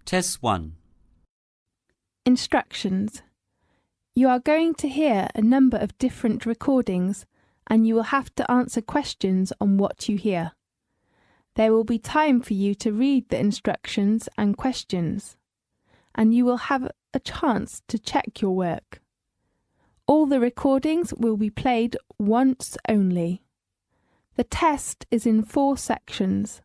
Test 1. Instructions. You are going to hear a number of different recordings and you will have to answer questions on what you hear. There will be time for you to read the instructions and questions, and you will have a chance to check your work. All the recordings will be played once only. The test is in 4 sections.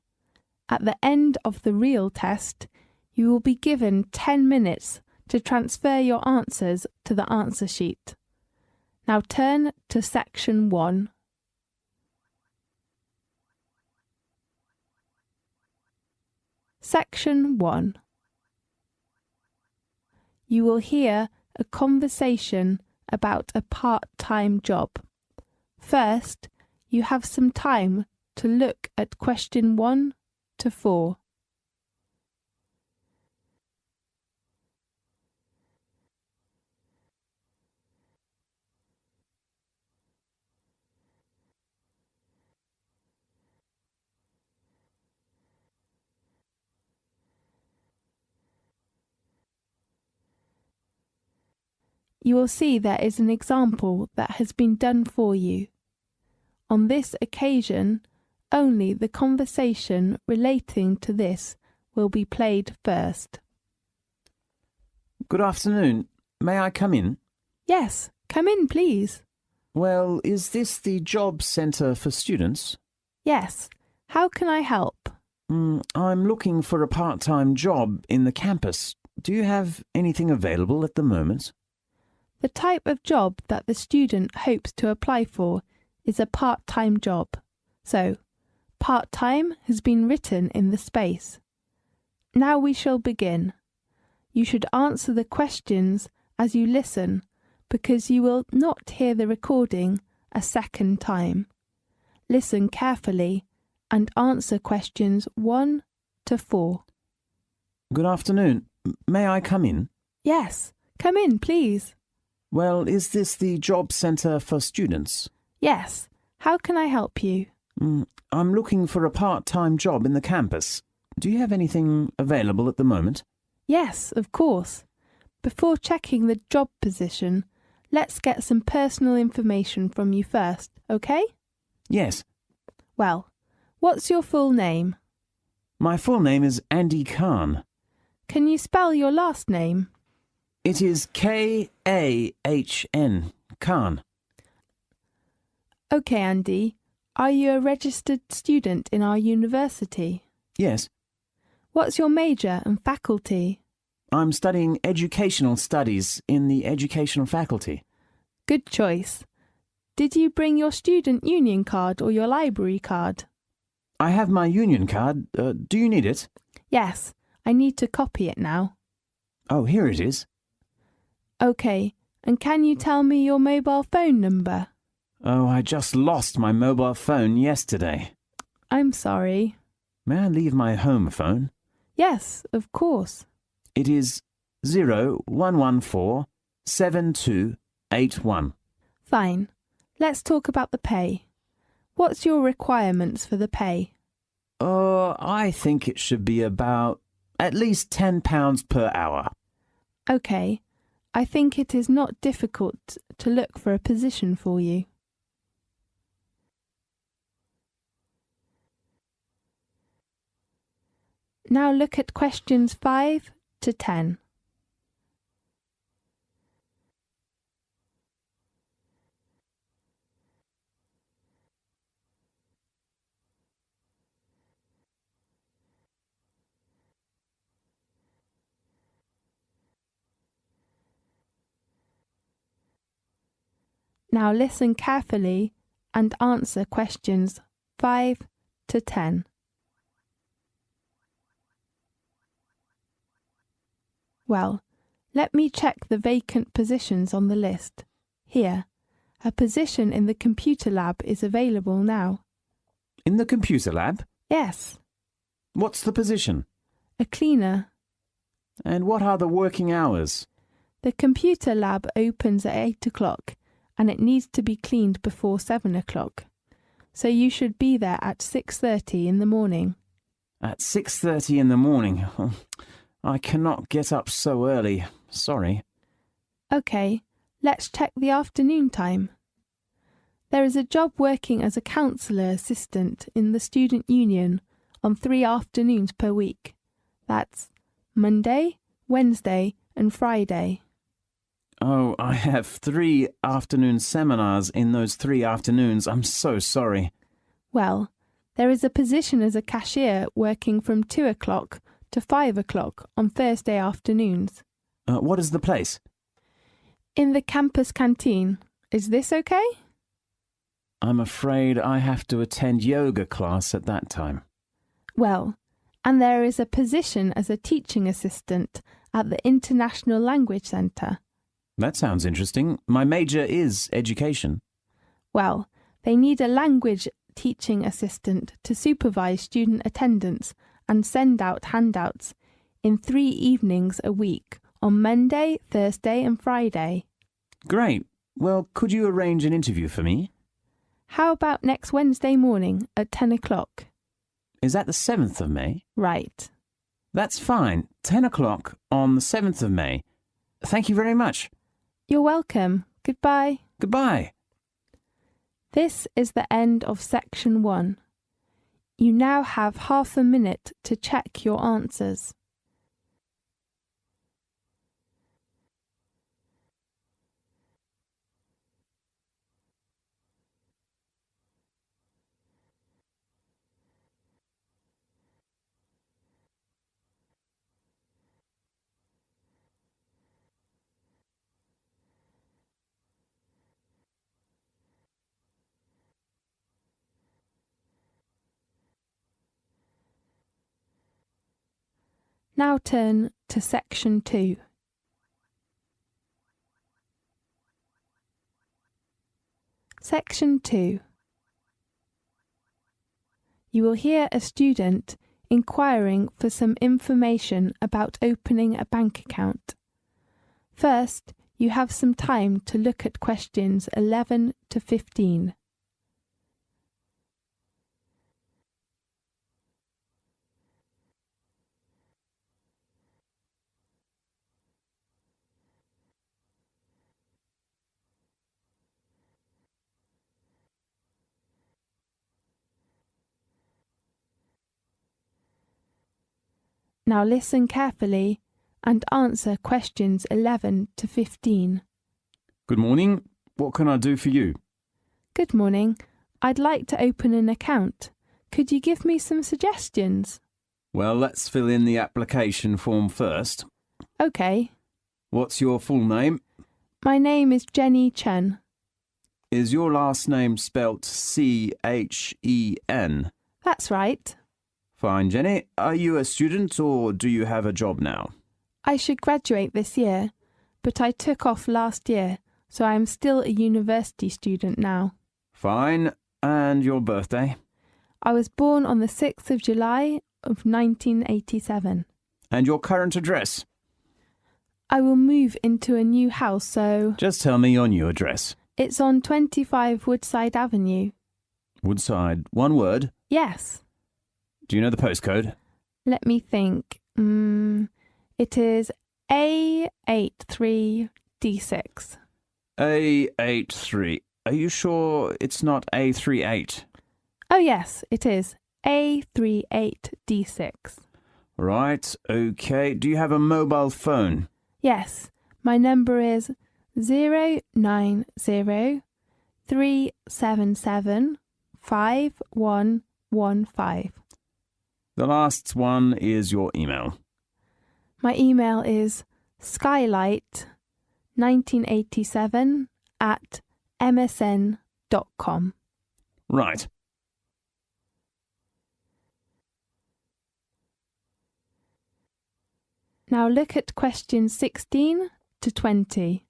At the end of the real test, you will be given 10 minutes to transfer your answers to the answer sheet. Now turn to section 1. Section 1. You will hear a conversation about a part-time job. First, you have some time to look at question 1 to 4. You will see there is an example that has been done for you. On this occasion, only the conversation relating to this will be played first. Good afternoon. May I come in? Yes, come in, please. Well, is this the job centre for students? Yes. How can I help? I'm looking for a part-time job in the campus. Do you have anything available at the moment? The type of job that the student hopes to apply for is a part-time job. So, part-time has been written in the space. Now we shall begin. You should answer the questions as you listen, because you will not hear the recording a second time. Listen carefully and answer questions 1 to 4. Good afternoon. May I come in? Yes, come in, please. Well, is this the job centre for students? Yes. How can I help you? I'm looking for a part-time job in the campus. Do you have anything available at the moment? Yes, of course. Before checking the job position, let's get some personal information from you first, okay? Yes. Well, what's your full name? My full name is Andy Khan. Can you spell your last name? It is Kahn, Khan. Okay, Andy. Are you a registered student in our university? Yes. What's your major and faculty? I'm studying educational studies in the educational faculty. Good choice. Did you bring your student union card or your library card? I have my union card. Do you need it? Yes, I need to copy it now. Oh, here it is. Okay, and can you tell me your mobile phone number? Oh, I just lost my mobile phone yesterday. I'm sorry. May I leave my home phone? Yes, of course. It is 0114-7281. Fine. Let's talk about the pay. What's your requirements for the pay? I think it should be about at least £10 per hour. Okay. I think it is not difficult to look for a position for you. Now look at questions 5 to 10. Now listen carefully and answer questions 5 to 10. Well, let me check the vacant positions on the list. Here, a position in the computer lab is available now. In the computer lab? Yes. What's the position? A cleaner. And what are the working hours? The computer lab opens at 8 o'clock and it needs to be cleaned before 7 o'clock. So you should be there at 6:30 in the morning. At 6:30 in the morning? I cannot get up so early. Sorry. OK, let's check the afternoon time. There is a job working as a counsellor assistant in the student union on 3 afternoons per week. That's Monday, Wednesday and Friday. Oh, I have 3 afternoon seminars in those 3 afternoons. I'm so sorry. Well, there is a position as a cashier working from 2 o'clock to 5 o'clock on Thursday afternoons. What is the place? In the campus canteen. Is this okay? I'm afraid I have to attend yoga class at that time. Well, and there is a position as a teaching assistant at the International Language Centre. That sounds interesting. My major is education. Well, they need a language teaching assistant to supervise student attendance and send out handouts in 3 evenings a week on Monday, Thursday and Friday. Great. Well, could you arrange an interview for me? How about next Wednesday morning at 10 o'clock? Is that the 7th of May? Right. That's fine. 10 o'clock on the 7th of May. Thank you very much. You're welcome. Goodbye. Goodbye. This is the end of section 1. You now have half a minute to check your answers. Now turn to section 2. Section 2. You will hear a student inquiring for some information about opening a bank account. First, you have some time to look at questions 11 to 15. Now listen carefully and answer questions 11 to 15. Good morning. What can I do for you? Good morning. I'd like to open an account. Could you give me some suggestions? Well, let's fill in the application form first. OK. What's your full name? My name is Jenny Chen. Is your last name spelt C-H-E-N? That's right. Fine, Jenny. Are you a student or do you have a job now? I should graduate this year, but I took off last year, so I am still a university student now. Fine. And your birthday? I was born on the 6th of July of 1987. And your current address? I will move into a new house, so... Just tell me your new address. It's on 25 Woodside Avenue. Woodside. One word? Yes. Do you know the postcode? Let me think. It is A83D6. A83. Are you sure it's not A38? Oh yes, it is. A38D6. Right, okay. Do you have a mobile phone? Yes, my number is 090-377-5115. The last one is your email. My email is skylight1987@msn.com. Right. Now look at questions 16 to 20.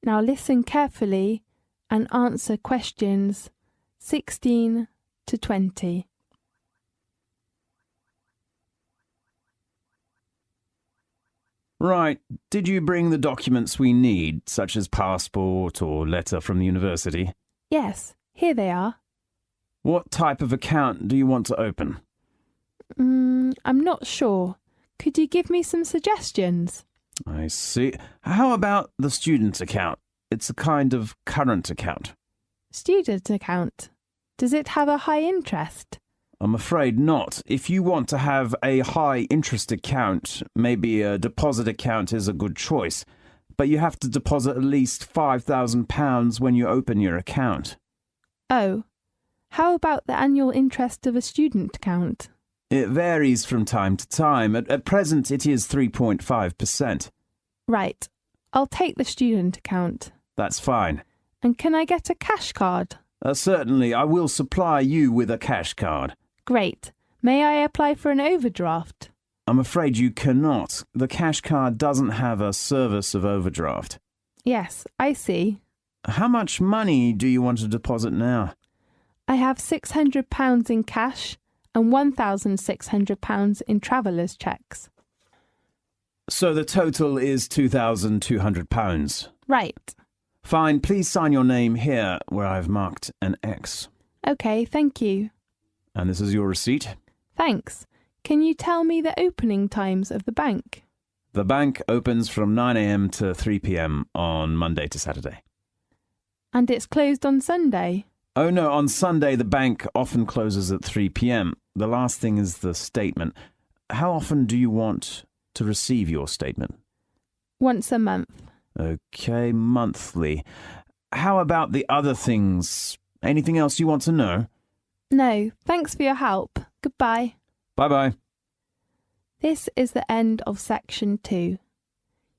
Now listen carefully and answer questions 16 to 20. Right. Did you bring the documents we need, such as passport or letter from the university? Yes, here they are. What type of account do you want to open? I'm not sure. Could you give me some suggestions? I see. How about the student account? It's a kind of current account. Student account. Does it have a high interest? I'm afraid not. If you want to have a high interest account, maybe a deposit account is a good choice. But you have to deposit at least £5,000 when you open your account. Oh, how about the annual interest of a student account? It varies from time to time. At present, it is 3.5%. Right. I'll take the student account. That's fine. And can I get a cash card? Certainly, I will supply you with a cash card. Great. May I apply for an overdraft? I'm afraid you cannot. The cash card doesn't have a service of overdraft. Yes, I see. How much money do you want to deposit now? I have £600 in cash and £1,600 in travellers' cheques. So the total is £2,200. Right. Fine, please sign your name here where I've marked an X. OK, thank you. And this is your receipt. Thanks. Can you tell me the opening times of the bank? The bank opens from 9 a.m. to 3 p.m. on Monday to Saturday. And it's closed on Sunday? Oh no, on Sunday the bank often closes at 3 p.m. The last thing is the statement. How often do you want to receive your statement? Once a month. Okay, monthly. How about the other things? Anything else you want to know? No, thanks for your help. Goodbye. Bye-bye. This is the end of section 2.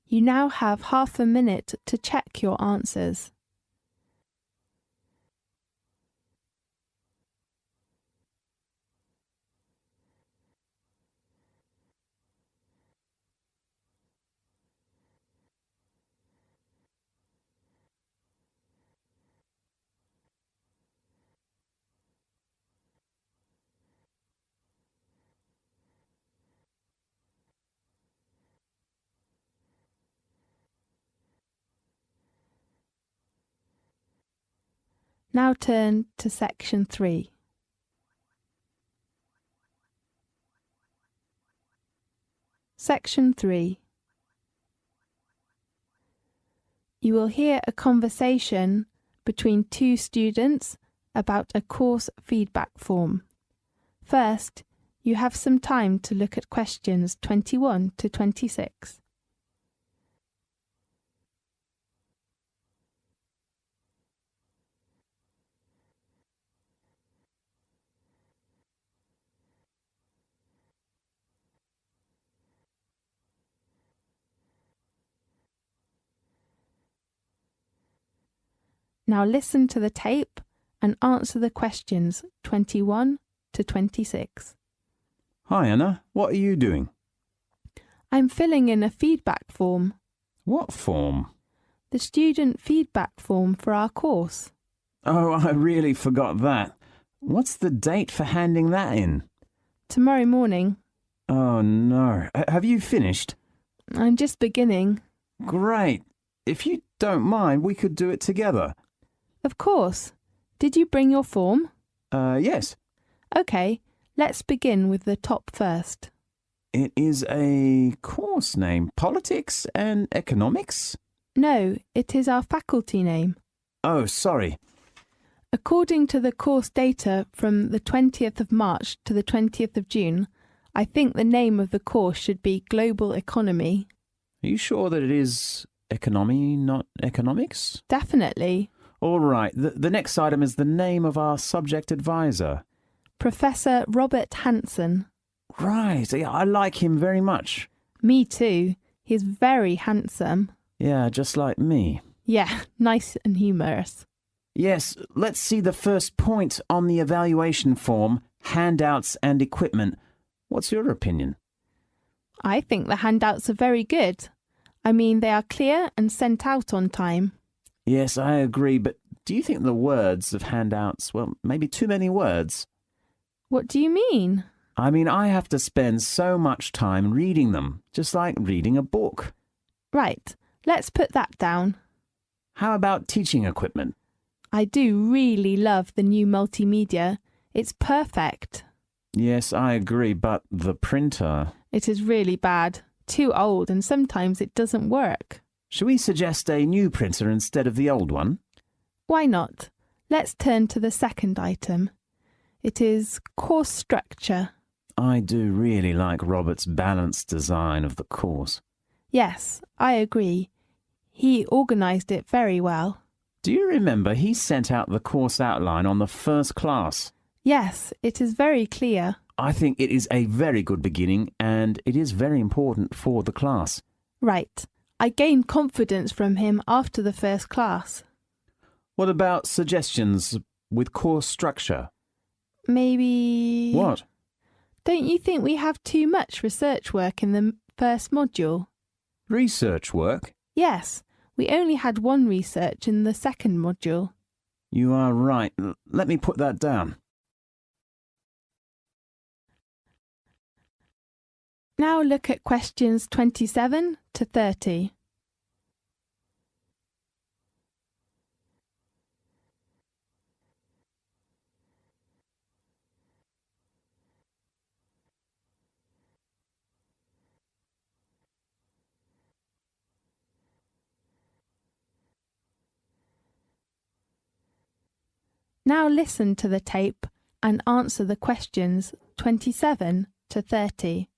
You now have half a minute to check your answers. Now turn to section 3. Section 3. You will hear a conversation between two students about a course feedback form. First, you have some time to look at questions 21 to 26. Now listen to the tape and answer the questions 21 to 26. Hi, Anna. What are you doing? I'm filling in a feedback form. What form? The student feedback form for our course. Oh, I really forgot that. What's the date for handing that in? Tomorrow morning. Oh, no. Have you finished? I'm just beginning. Great. If you don't mind, we could do it together. Of course. Did you bring your form? Yes. OK, let's begin with the top first. It is a course name. Politics and Economics? No, it is our faculty name. Oh, sorry. According to the course data from the 20th of March to the 20th of June, I think the name of the course should be Global Economy. Are you sure that it is economy, not economics? Definitely. All right. The next item is the name of our subject advisor. Professor Robert Hanson. Right. Yeah, I like him very much. Me too. He's very handsome. Yeah, just like me. Yeah, nice and humorous. Yes, let's see the first point on the evaluation form, handouts and equipment. What's your opinion? I think the handouts are very good. I mean, they are clear and sent out on time. Yes, I agree, but do you think the words of handouts, well, maybe too many words? What do you mean? I mean, I have to spend so much time reading them, just like reading a book. Right, let's put that down. How about teaching equipment? I do really love the new multimedia. It's perfect. Yes, I agree, but the printer... It is really bad. Too old, and sometimes it doesn't work. Should we suggest a new printer instead of the old one? Why not? Let's turn to the second item. It is course structure. I do really like Robert's balanced design of the course. Yes, I agree. He organised it very well. Do you remember he sent out the course outline on the first class? Yes, it is very clear. I think it is a very good beginning and it is very important for the class. Right. I gained confidence from him after the first class. What about suggestions with course structure? Maybe... What? Don't you think we have too much research work in the first module? Research work? Yes, we only had one research in the second module. You are right. Let me put that down. Now look at questions 27 to 30. Now listen to the tape and answer the questions 27 to 30.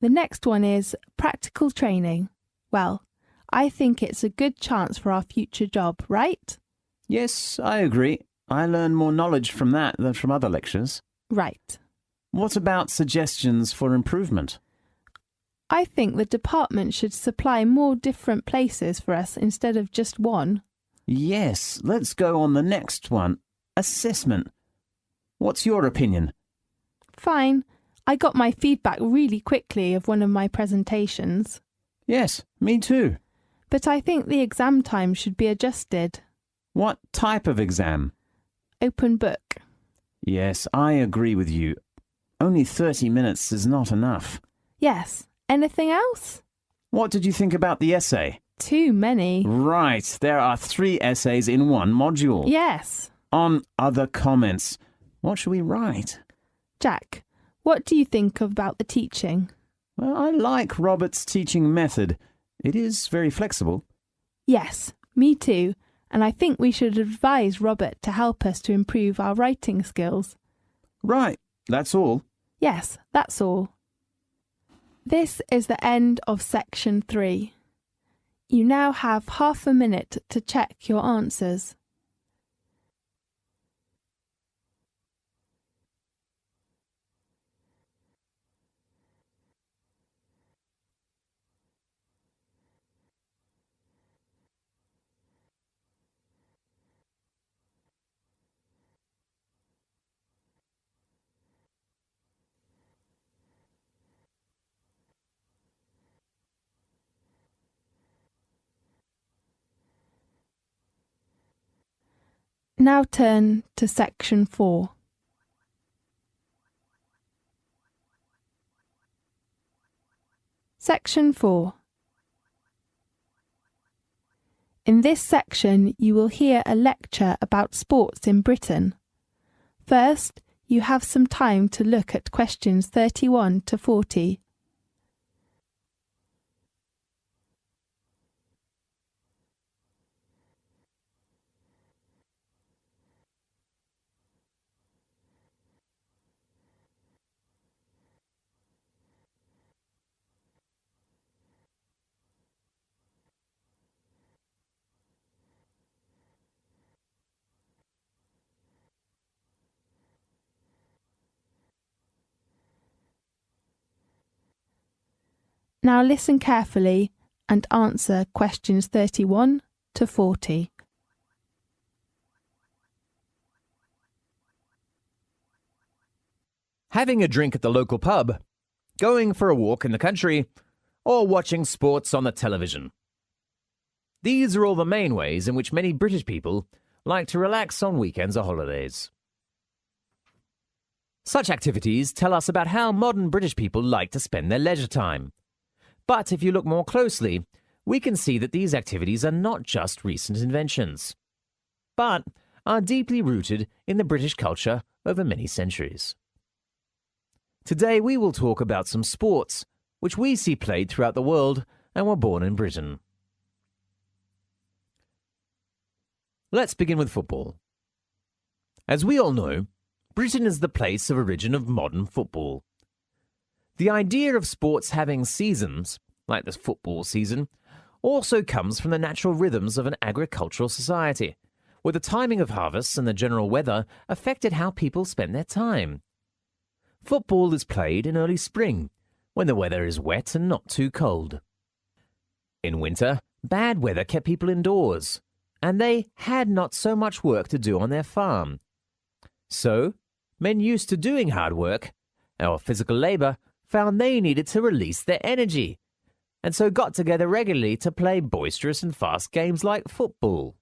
The next one is practical training. Well, I think it's a good chance for our future job, right? Yes, I agree. I learn more knowledge from that than from other lectures. Right. What about suggestions for improvement? I think the department should supply more different places for us instead of just one. Yes, let's go on the next one. Assessment. What's your opinion? Fine. I got my feedback really quickly of one of my presentations. Yes, me too. But I think the exam time should be adjusted. What type of exam? Open book. Yes, I agree with you. Only 30 minutes is not enough. Yes. Anything else? What did you think about the essay? Too many. Right, there are 3 essays in one module. Yes. On other comments. What should we write? Jack, what do you think about the teaching? Well, I like Robert's teaching method. It is very flexible. Yes, me too. And I think we should advise Robert to help us to improve our writing skills. Right, that's all. Yes, that's all. This is the end of section 3. You now have half a minute to check your answers. Now turn to section 4. Section 4. In this section, you will hear a lecture about sports in Britain. First, you have some time to look at questions 31 to 40. Now listen carefully and answer questions 31 to 40. Having a drink at the local pub, going for a walk in the country, or watching sports on the television. These are all the main ways in which many British people like to relax on weekends or holidays. Such activities tell us about how modern British people like to spend their leisure time. But if you look more closely, we can see that these activities are not just recent inventions, but are deeply rooted in the British culture over many centuries. Today we will talk about some sports which we see played throughout the world and were born in Britain. Let's begin with football. As we all know, Britain is the place of origin of modern football. The idea of sports having seasons, like the football season, also comes from the natural rhythms of an agricultural society, where the timing of harvests and the general weather affected how people spent their time. Football is played in early spring, when the weather is wet and not too cold. In winter, bad weather kept people indoors, and they had not so much work to do on their farm. So, men used to doing hard work, or physical labor, found they needed to release their energy, and so got together regularly to play boisterous and fast games like football.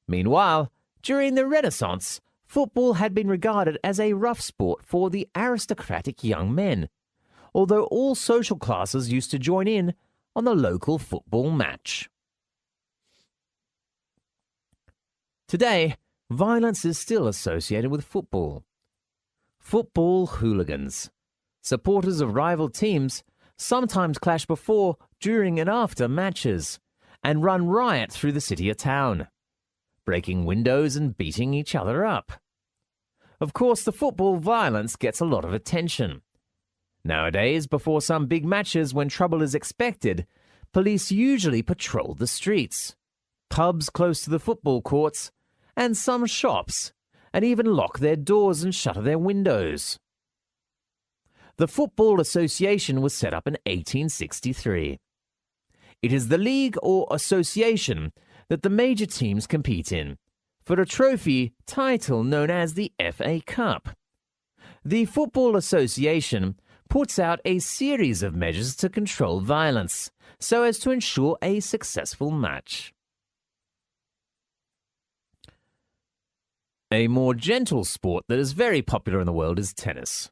Meanwhile, during the Renaissance, football had been regarded as a rough sport for the aristocratic young men, although all social classes used to join in on the local football match. Today, violence is still associated with football. Football hooligans, supporters of rival teams, sometimes clash before, during and after matches, and run riot through the city or town, breaking windows and beating each other up. Of course, the football violence gets a lot of attention. Nowadays, before some big matches when trouble is expected, police usually patrol the streets, pubs close to the football courts, and some shops, and even lock their doors and shutter their windows. The Football Association was set up in 1863. It is the league or association that the major teams compete in, for a trophy title known as the FA Cup. The Football Association puts out a series of measures to control violence, so as to ensure a successful match. A more gentle sport that is very popular in the world is tennis.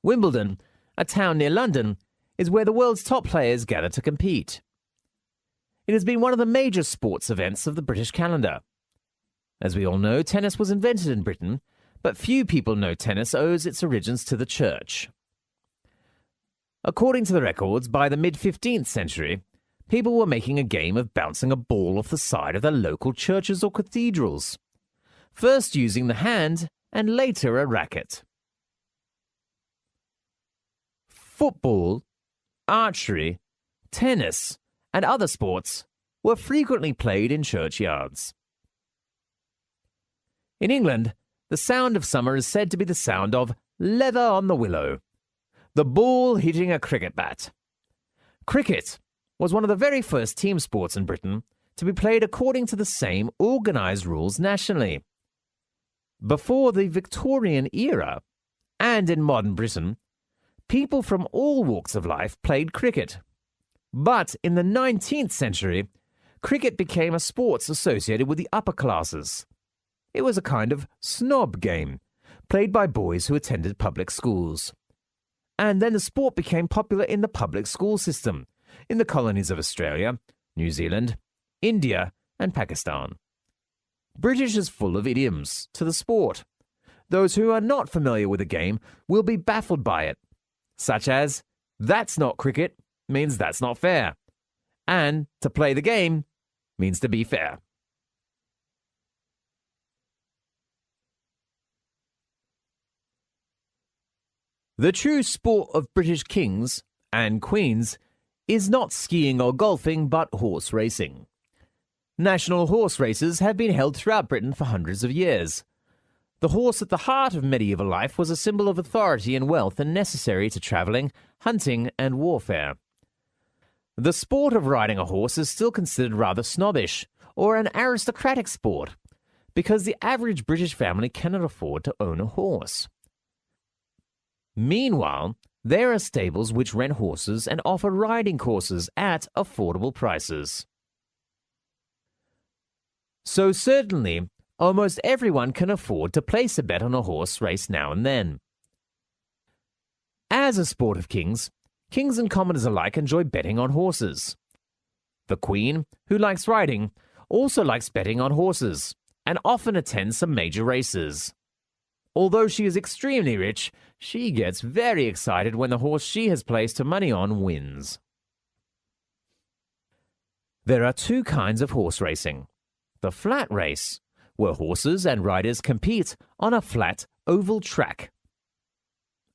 Wimbledon, a town near London, is where the world's top players gather to compete. It has been one of the major sports events of the British calendar. As we all know, tennis was invented in Britain, but few people know tennis owes its origins to the church. According to the records, by the mid-15th century, people were making a game of bouncing a ball off the side of their local churches or cathedrals, first using the hand and later a racket. Football, archery, tennis, and other sports were frequently played in churchyards. In England, the sound of summer is said to be the sound of leather on the willow, the ball hitting a cricket bat. Cricket was one of the very first team sports in Britain to be played according to the same organised rules nationally. Before the Victorian era, and in modern Britain, people from all walks of life played cricket. But in the 19th century, cricket became a sport associated with the upper classes. It was a kind of snob game, played by boys who attended public schools. And then the sport became popular in the public school system, in the colonies of Australia, New Zealand, India, and Pakistan. British is full of idioms to the sport. Those who are not familiar with the game will be baffled by it, such as, "That's not cricket" means that's not fair, and "to play the game" means to be fair. The true sport of British kings and queens is not skiing or golfing, but horse racing. National horse races have been held throughout Britain for hundreds of years. The horse at the heart of medieval life was a symbol of authority and wealth and necessary to travelling, hunting, and warfare. The sport of riding a horse is still considered rather snobbish, or an aristocratic sport, because the average British family cannot afford to own a horse. Meanwhile, there are stables which rent horses and offer riding courses at affordable prices. So certainly, almost everyone can afford to place a bet on a horse race now and then. As a sport of kings, kings and commoners alike enjoy betting on horses. The Queen, who likes riding, also likes betting on horses and often attends some major races. Although she is extremely rich, she gets very excited when the horse she has placed her money on wins. There are two kinds of horse racing. The flat race, where horses and riders compete on a flat oval track.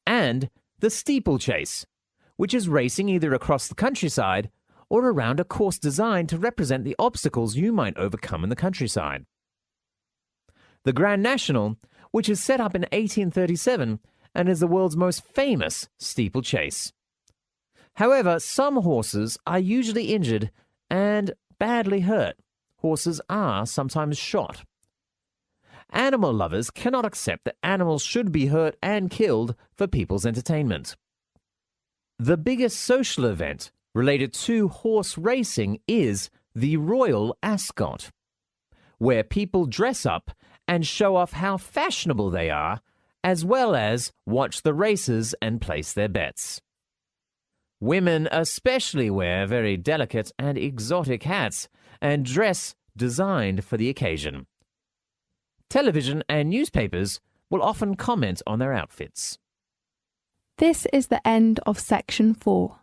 And the steeplechase, which is racing either across the countryside or around a course designed to represent the obstacles you might overcome in the countryside. The Grand National, which is set up in 1837 and is the world's most famous steeplechase. However, some horses are usually injured and badly hurt. Horses are sometimes shot. Animal lovers cannot accept that animals should be hurt and killed for people's entertainment. The biggest social event related to horse racing is the Royal Ascot, where people dress up and show off how fashionable they are, as well as watch the races and place their bets. Women especially wear very delicate and exotic hats and dress designed for the occasion. Television and newspapers will often comment on their outfits. This is the end of section 4.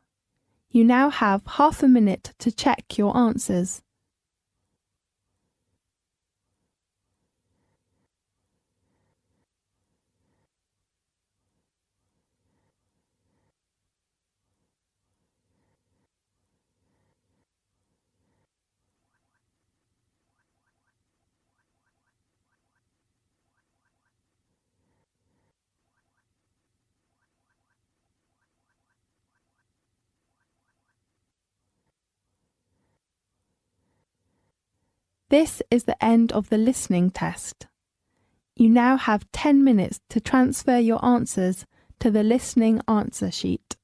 You now have half a minute to check your answers. This is the end of the listening test. You now have 10 minutes to transfer your answers to the listening answer sheet.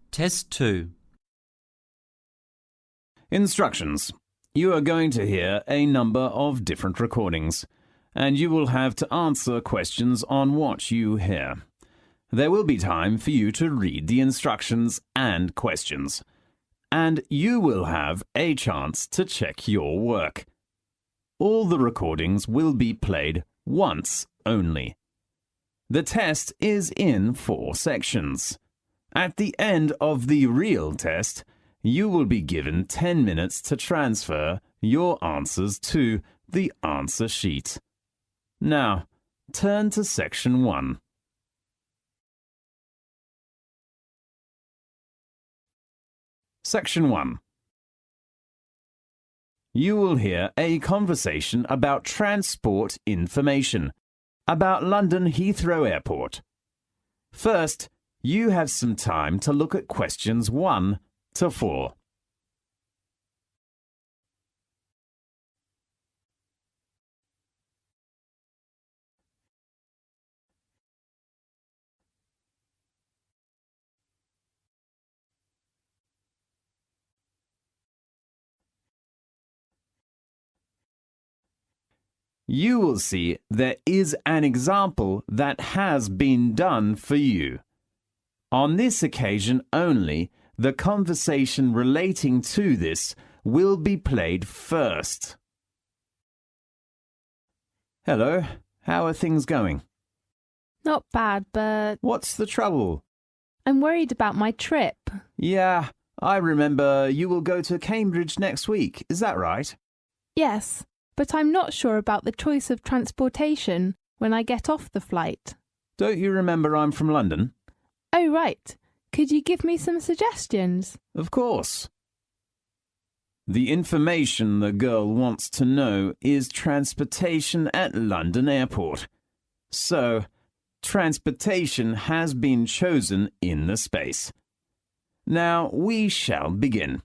Test 2. Instructions. You are going to hear a number of different recordings, and you will have to answer questions on what you hear. There will be time for you to read the instructions and questions, and you will have a chance to check your work. All the recordings will be played once only. The test is in 4 sections. At the end of the real test, you will be given 10 minutes to transfer your answers to the answer sheet. Now, turn to section 1. Section 1. You will hear a conversation about transport information, about London Heathrow Airport. First, you have some time to look at questions 1 to 4. You will see there is an example that has been done for you. On this occasion only, the conversation relating to this will be played first. Hello, how are things going? Not bad, but What's the trouble? I'm worried about my trip. Yeah, I remember you will go to Cambridge next week, is that right? Yes, but I'm not sure about the choice of transportation when I get off the flight. Don't you remember I'm from London? Oh, right. Could you give me some suggestions? Of course. The information the girl wants to know is transportation at London Airport. So, transportation has been chosen in the space. Now we shall begin.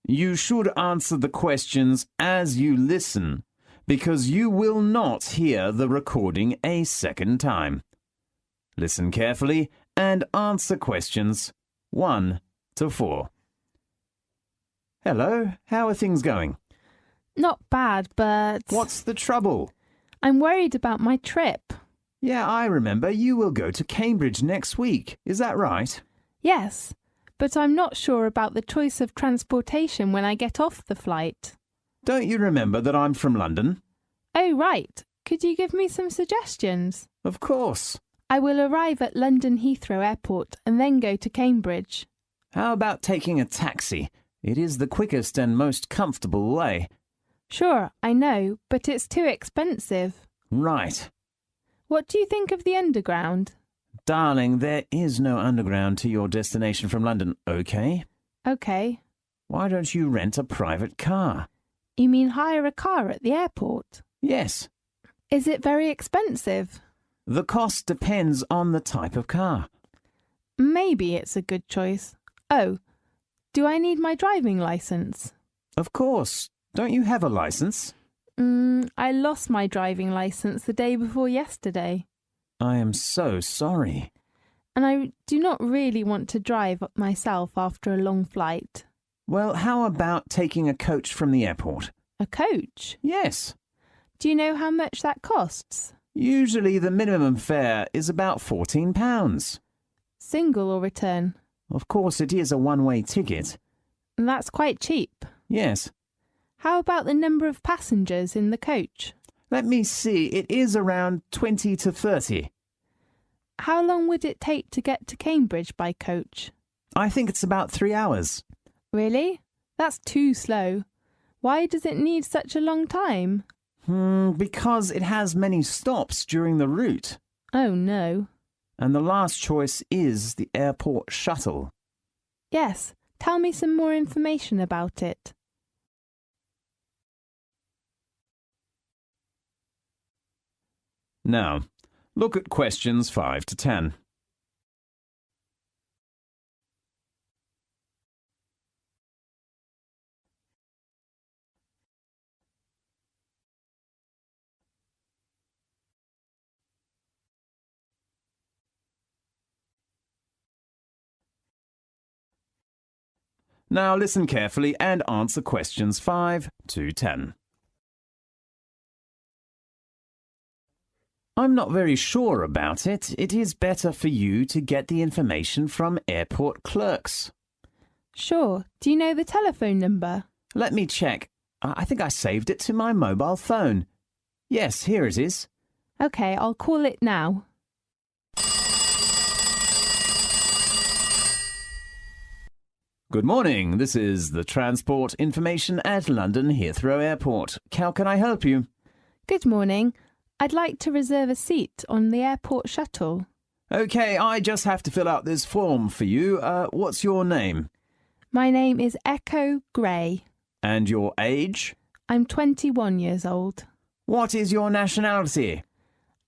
You should answer the questions as you listen, because you will not hear the recording a second time. Listen carefully and answer questions 1 to 4. Hello, how are things going? Not bad, but... What's the trouble? I'm worried about my trip. Yeah, I remember you will go to Cambridge next week. Is that right? Yes, but I'm not sure about the choice of transportation when I get off the flight. Don't you remember that I'm from London? Oh, right. Could you give me some suggestions? Of course. I will arrive at London Heathrow Airport and then go to Cambridge. How about taking a taxi? It is the quickest and most comfortable way. Sure, I know, but it's too expensive. Right. What do you think of the underground? Darling, there is no underground to your destination from London, okay? Okay. Why don't you rent a private car? You mean hire a car at the airport? Yes. Is it very expensive? The cost depends on the type of car. Maybe it's a good choice. Oh, do I need my driving licence? Of course. Don't you have a licence? I lost my driving licence the day before yesterday. I am so sorry. And I do not really want to drive myself after a long flight. Well, how about taking a coach from the airport? A coach? Yes. Do you know how much that costs? Usually the minimum fare is about £14. Single or return? Of course, it is a one-way ticket. And that's quite cheap. Yes. How about the number of passengers in the coach? Let me see. It is around 20 to 30. How long would it take to get to Cambridge by coach? I think it's about 3 hours. Really? That's too slow. Why does it need such a long time? Because it has many stops during the route. Oh, no. And the last choice is the airport shuttle. Yes, tell me some more information about it. Now, look at questions 5 to 10. Now listen carefully and answer questions 5 to 10. I'm not very sure about it. It is better for you to get the information from airport clerks. Sure. Do you know the telephone number? Let me check. I think I saved it to my mobile phone. Yes, here it is. OK, I'll call it now. Good morning. This is the transport information at London Heathrow Airport. How can I help you? Good morning. I'd like to reserve a seat on the airport shuttle. OK, I just have to fill out this form for you. What's your name? My name is Echo Gray. And your age? I'm 21 years old. What is your nationality?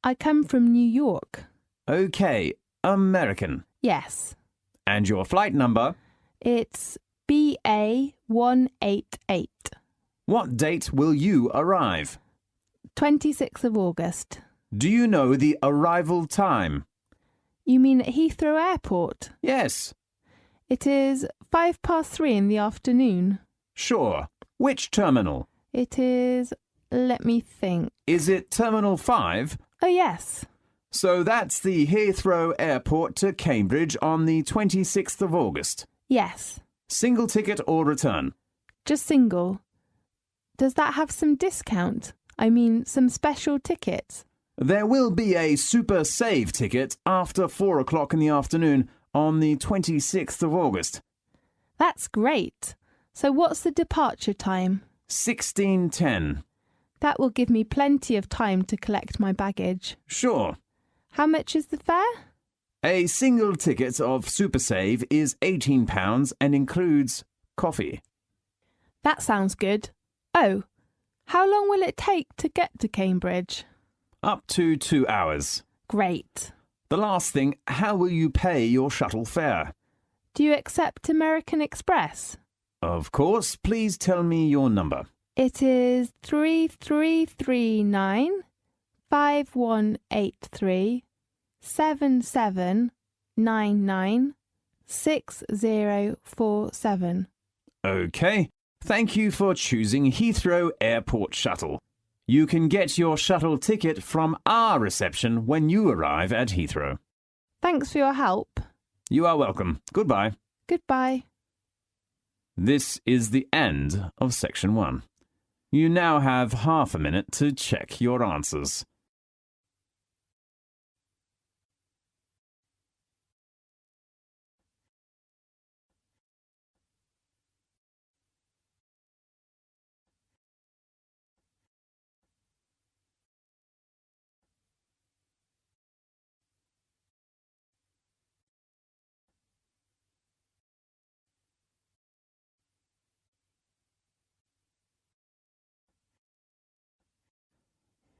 I come from New York. OK, American. Yes. And your flight number? It's BA188. What date will you arrive? 26th of August. Do you know the arrival time? You mean at Heathrow Airport? Yes. It is 3:05 in the afternoon. Sure. Which terminal? It is... let me think. Is it Terminal 5? Oh, yes. So that's the Heathrow Airport to Cambridge on the 26th of August. Yes. Single ticket or return? Just single. Does that have some discount? I mean, some special tickets? There will be a Super Save ticket after 4 o'clock in the afternoon on the 26th of August. That's great. So what's the departure time? 16:10. That will give me plenty of time to collect my baggage. Sure. How much is the fare? A single ticket of Super Save is £18 and includes coffee. That sounds good. Oh, how long will it take to get to Cambridge? Up to 2 hours. Great. The last thing, how will you pay your shuttle fare? Do you accept American Express? Of course. Please tell me your number. It is 3339 5183 77 996047. OK. Thank you for choosing Heathrow Airport Shuttle. You can get your shuttle ticket from our reception when you arrive at Heathrow. Thanks for your help. You are welcome. Goodbye. Goodbye. This is the end of section 1. You now have half a minute to check your answers.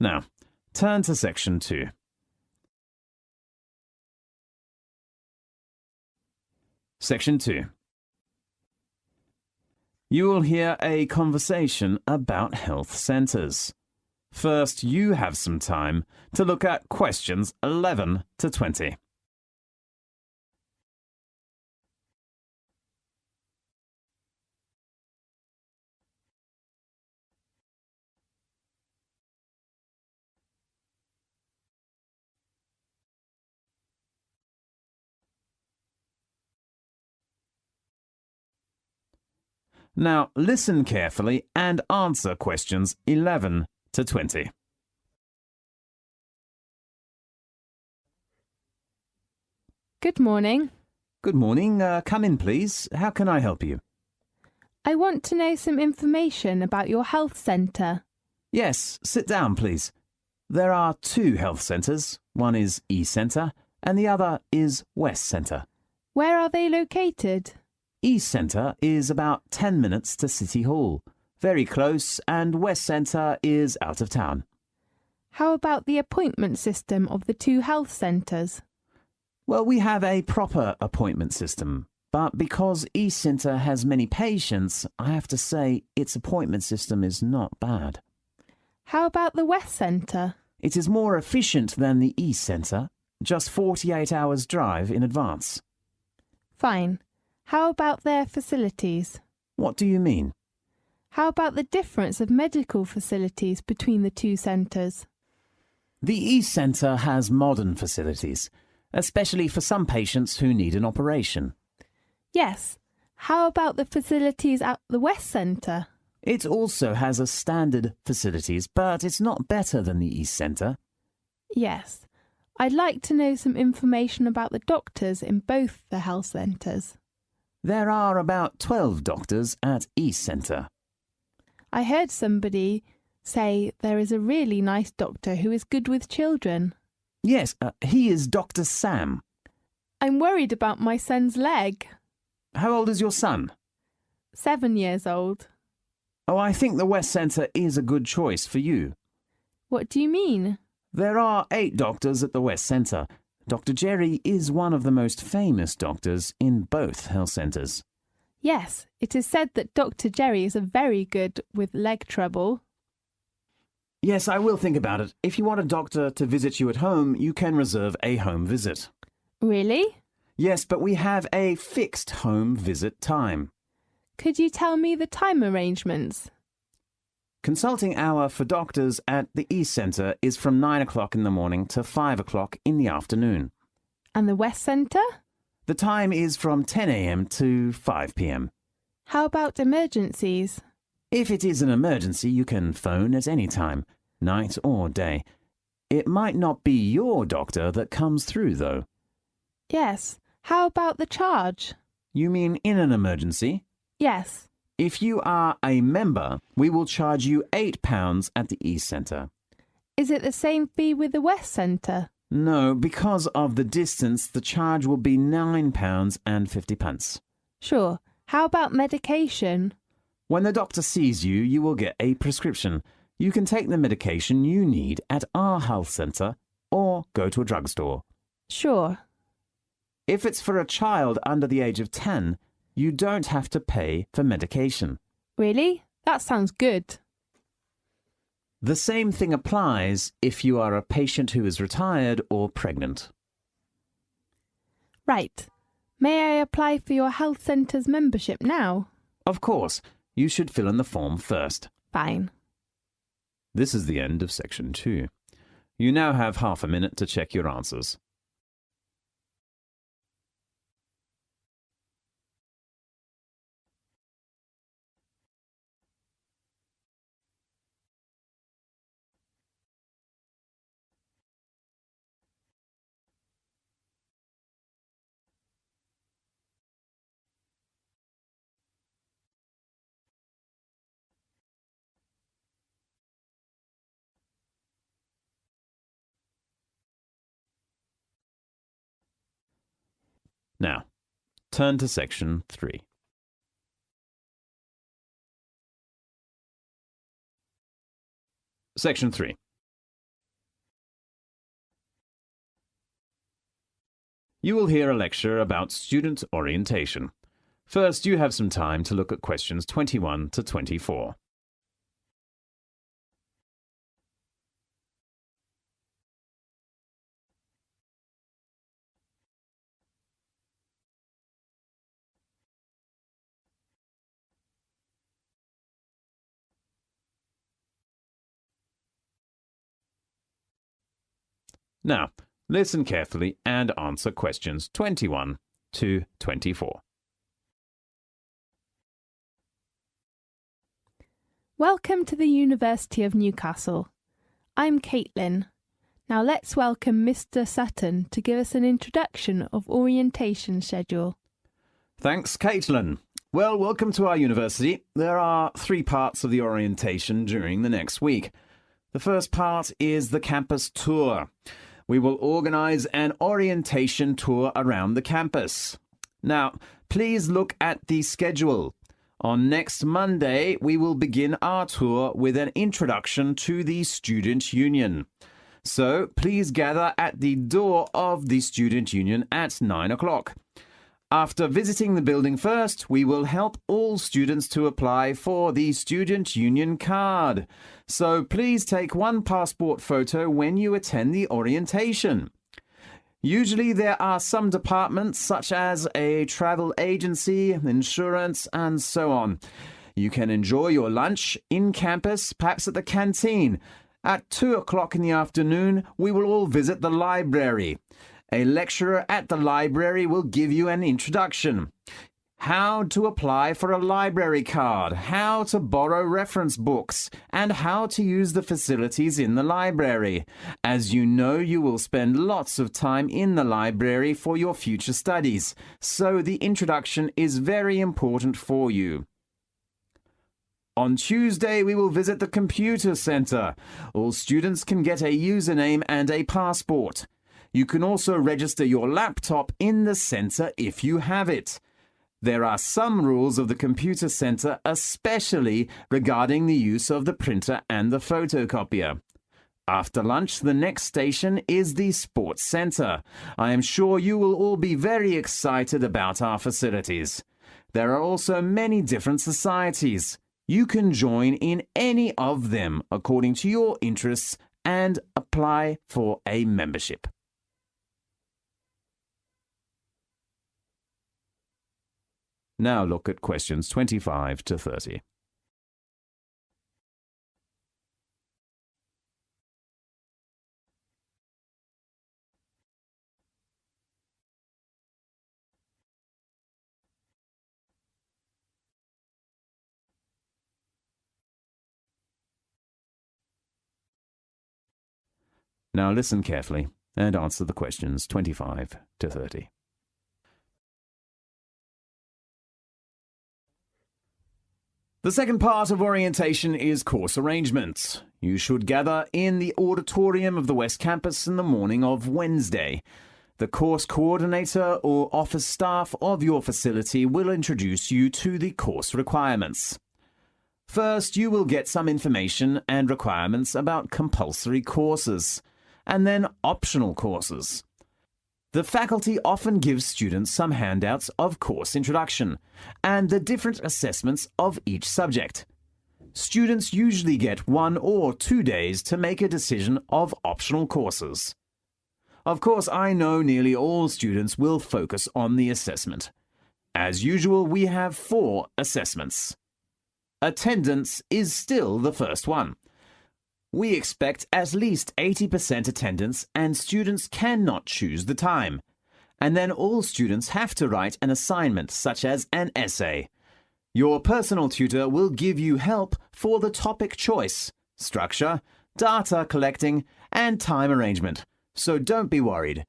Now, turn to section 2. Section 2. You will hear a conversation about health centres. First, you have some time to look at questions 11 to 20. Now, listen carefully and answer questions 11 to 20. Good morning. Good morning. Come in, please. How can I help you? I want to know some information about your health centre. Yes, sit down, please. There are 2 health centres. One is East Centre and the other is West Centre. Where are they located? East Centre is about 10 minutes to City Hall. Very close, and West Centre is out of town. How about the appointment system of the 2 health centres? Well, we have a proper appointment system, but because East Centre has many patients, I have to say its appointment system is not bad. How about the West Centre? It is more efficient than the East Centre, just 48 hours drive in advance. Fine. How about their facilities? What do you mean? How about the difference of medical facilities between the 2 centres? The East Centre has modern facilities, especially for some patients who need an operation. Yes. How about the facilities at the West Centre? It also has a standard facilities, but it's not better than the East Centre. Yes. I'd like to know some information about the doctors in both the health centres. There are about 12 doctors at East Centre. I heard somebody say there is a really nice doctor who is good with children. Yes, he is Dr. Sam. I'm worried about my son's leg. How old is your son? 7 years old. Oh, I think the West Centre is a good choice for you. What do you mean? There are 8 doctors at the West Centre. Dr. Jerry is one of the most famous doctors in both health centres. Yes, it is said that Dr. Jerry is very good with leg trouble. Yes, I will think about it. If you want a doctor to visit you at home, you can reserve a home visit. Really? Yes, but we have a fixed home visit time. Could you tell me the time arrangements? Consulting hour for doctors at the East Centre is from 9 o'clock in the morning to 5 o'clock in the afternoon. And the West Centre? The time is from 10 a.m. to 5 p.m. How about emergencies? If it is an emergency, you can phone at any time, night or day. It might not be your doctor that comes through, though. Yes. How about the charge? You mean in an emergency? Yes. If you are a member, we will charge you £8 at the East Centre. Is it the same fee with the West Centre? No, because of the distance, the charge will be £9.50. Sure. How about medication? When the doctor sees you, you will get a prescription. You can take the medication you need at our health centre or go to a drugstore. Sure. If it's for a child under the age of 10, you don't have to pay for medication. Really? That sounds good. The same thing applies if you are a patient who is retired or pregnant. Right. May I apply for your health centre's membership now? Of course. You should fill in the form first. Fine. This is the end of section 2. You now have half a minute to check your answers. Now, turn to section 3. Section 3. You will hear a lecture about student orientation. First, you have some time to look at questions 21 to 24. Now, listen carefully and answer questions 21 to 24. Welcome to the University of Newcastle. I'm Caitlin. Now let's welcome Mr. Sutton to give us an introduction of orientation schedule. Thanks, Caitlin. Well, welcome to our university. There are 3 parts of the orientation during the next week. The first part is the campus tour. We will organise an orientation tour around the campus. Now, please look at the schedule. On next Monday, we will begin our tour with an introduction to the Student Union. So, please gather at the door of the Student Union at 9 o'clock. After visiting the building first, we will help all students to apply for the Student Union card. So please take one passport photo when you attend the orientation. Usually there are some departments such as a travel agency, insurance, and so on. You can enjoy your lunch in campus, perhaps at the canteen. At 2 o'clock in the afternoon, we will all visit the library. A lecturer at the library will give you an introduction. How to apply for a library card, how to borrow reference books, and how to use the facilities in the library. As you know, you will spend lots of time in the library for your future studies, so the introduction is very important for you. On Tuesday, we will visit the computer center. All students can get a username and a passport. You can also register your laptop in the center if you have it. There are some rules of the computer center, especially regarding the use of the printer and the photocopier. After lunch, the next station is the sports center. I am sure you will all be very excited about our facilities. There are also many different societies. You can join in any of them according to your interests and apply for a membership. Now look at questions 25 to 30. Now listen carefully and answer the questions 25 to 30. The second part of orientation is course arrangements. You should gather in the auditorium of the West Campus in the morning of Wednesday. The course coordinator or office staff of your facility will introduce you to the course requirements. First, you will get some information and requirements about compulsory courses, and then optional courses. The faculty often gives students some handouts of course introduction and the different assessments of each subject. Students usually get 1 or 2 days to make a decision of optional courses. Of course, I know nearly all students will focus on the assessment. As usual, we have 4 assessments. Attendance is still the first one. We expect at least 80% attendance, and students cannot choose the time. And then all students have to write an assignment, such as an essay. Your personal tutor will give you help for the topic choice, structure, data collecting, and time arrangement, so don't be worried.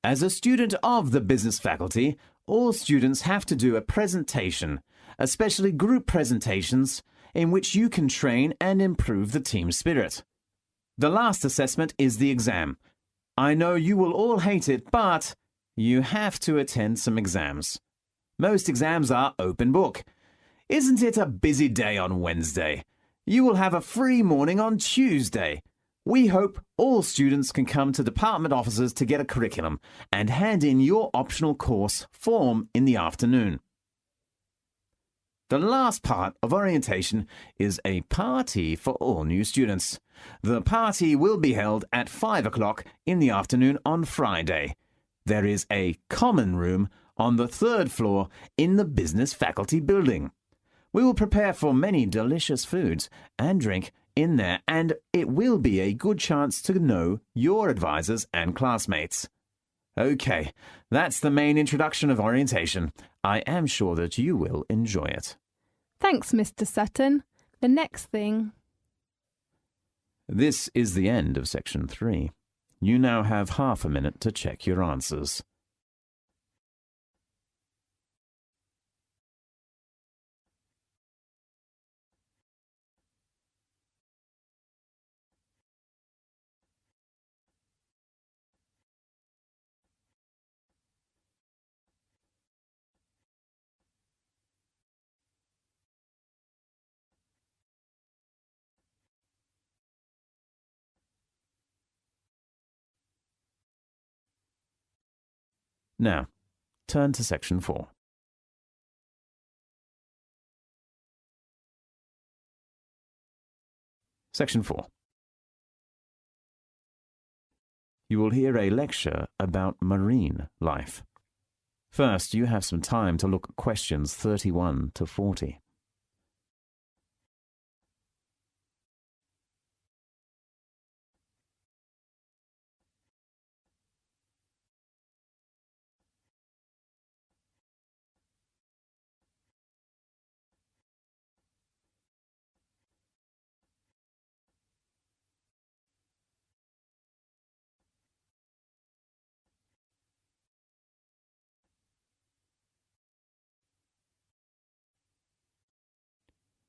As a student of the business faculty, all students have to do a presentation, especially group presentations, in which you can train and improve the team spirit. The last assessment is the exam. I know you will all hate it, but you have to attend some exams. Most exams are open book. Isn't it a busy day on Wednesday? You will have a free morning on Tuesday. We hope all students can come to department offices to get a curriculum and hand in your optional course form in the afternoon. The last part of orientation is a party for all new students. The party will be held at 5 o'clock in the afternoon on Friday. There is a common room on the 3rd floor in the business faculty building. We will prepare for many delicious foods and drink in there, and it will be a good chance to know your advisors and classmates. Okay, that's the main introduction of orientation. I am sure that you will enjoy it. Thanks, Mr. Sutton. The next thing. This is the end of section 3. You now have half a minute to check your answers. Now, turn to section 4. Section 4. You will hear a lecture about marine life. First, you have some time to look at questions 31 to 40.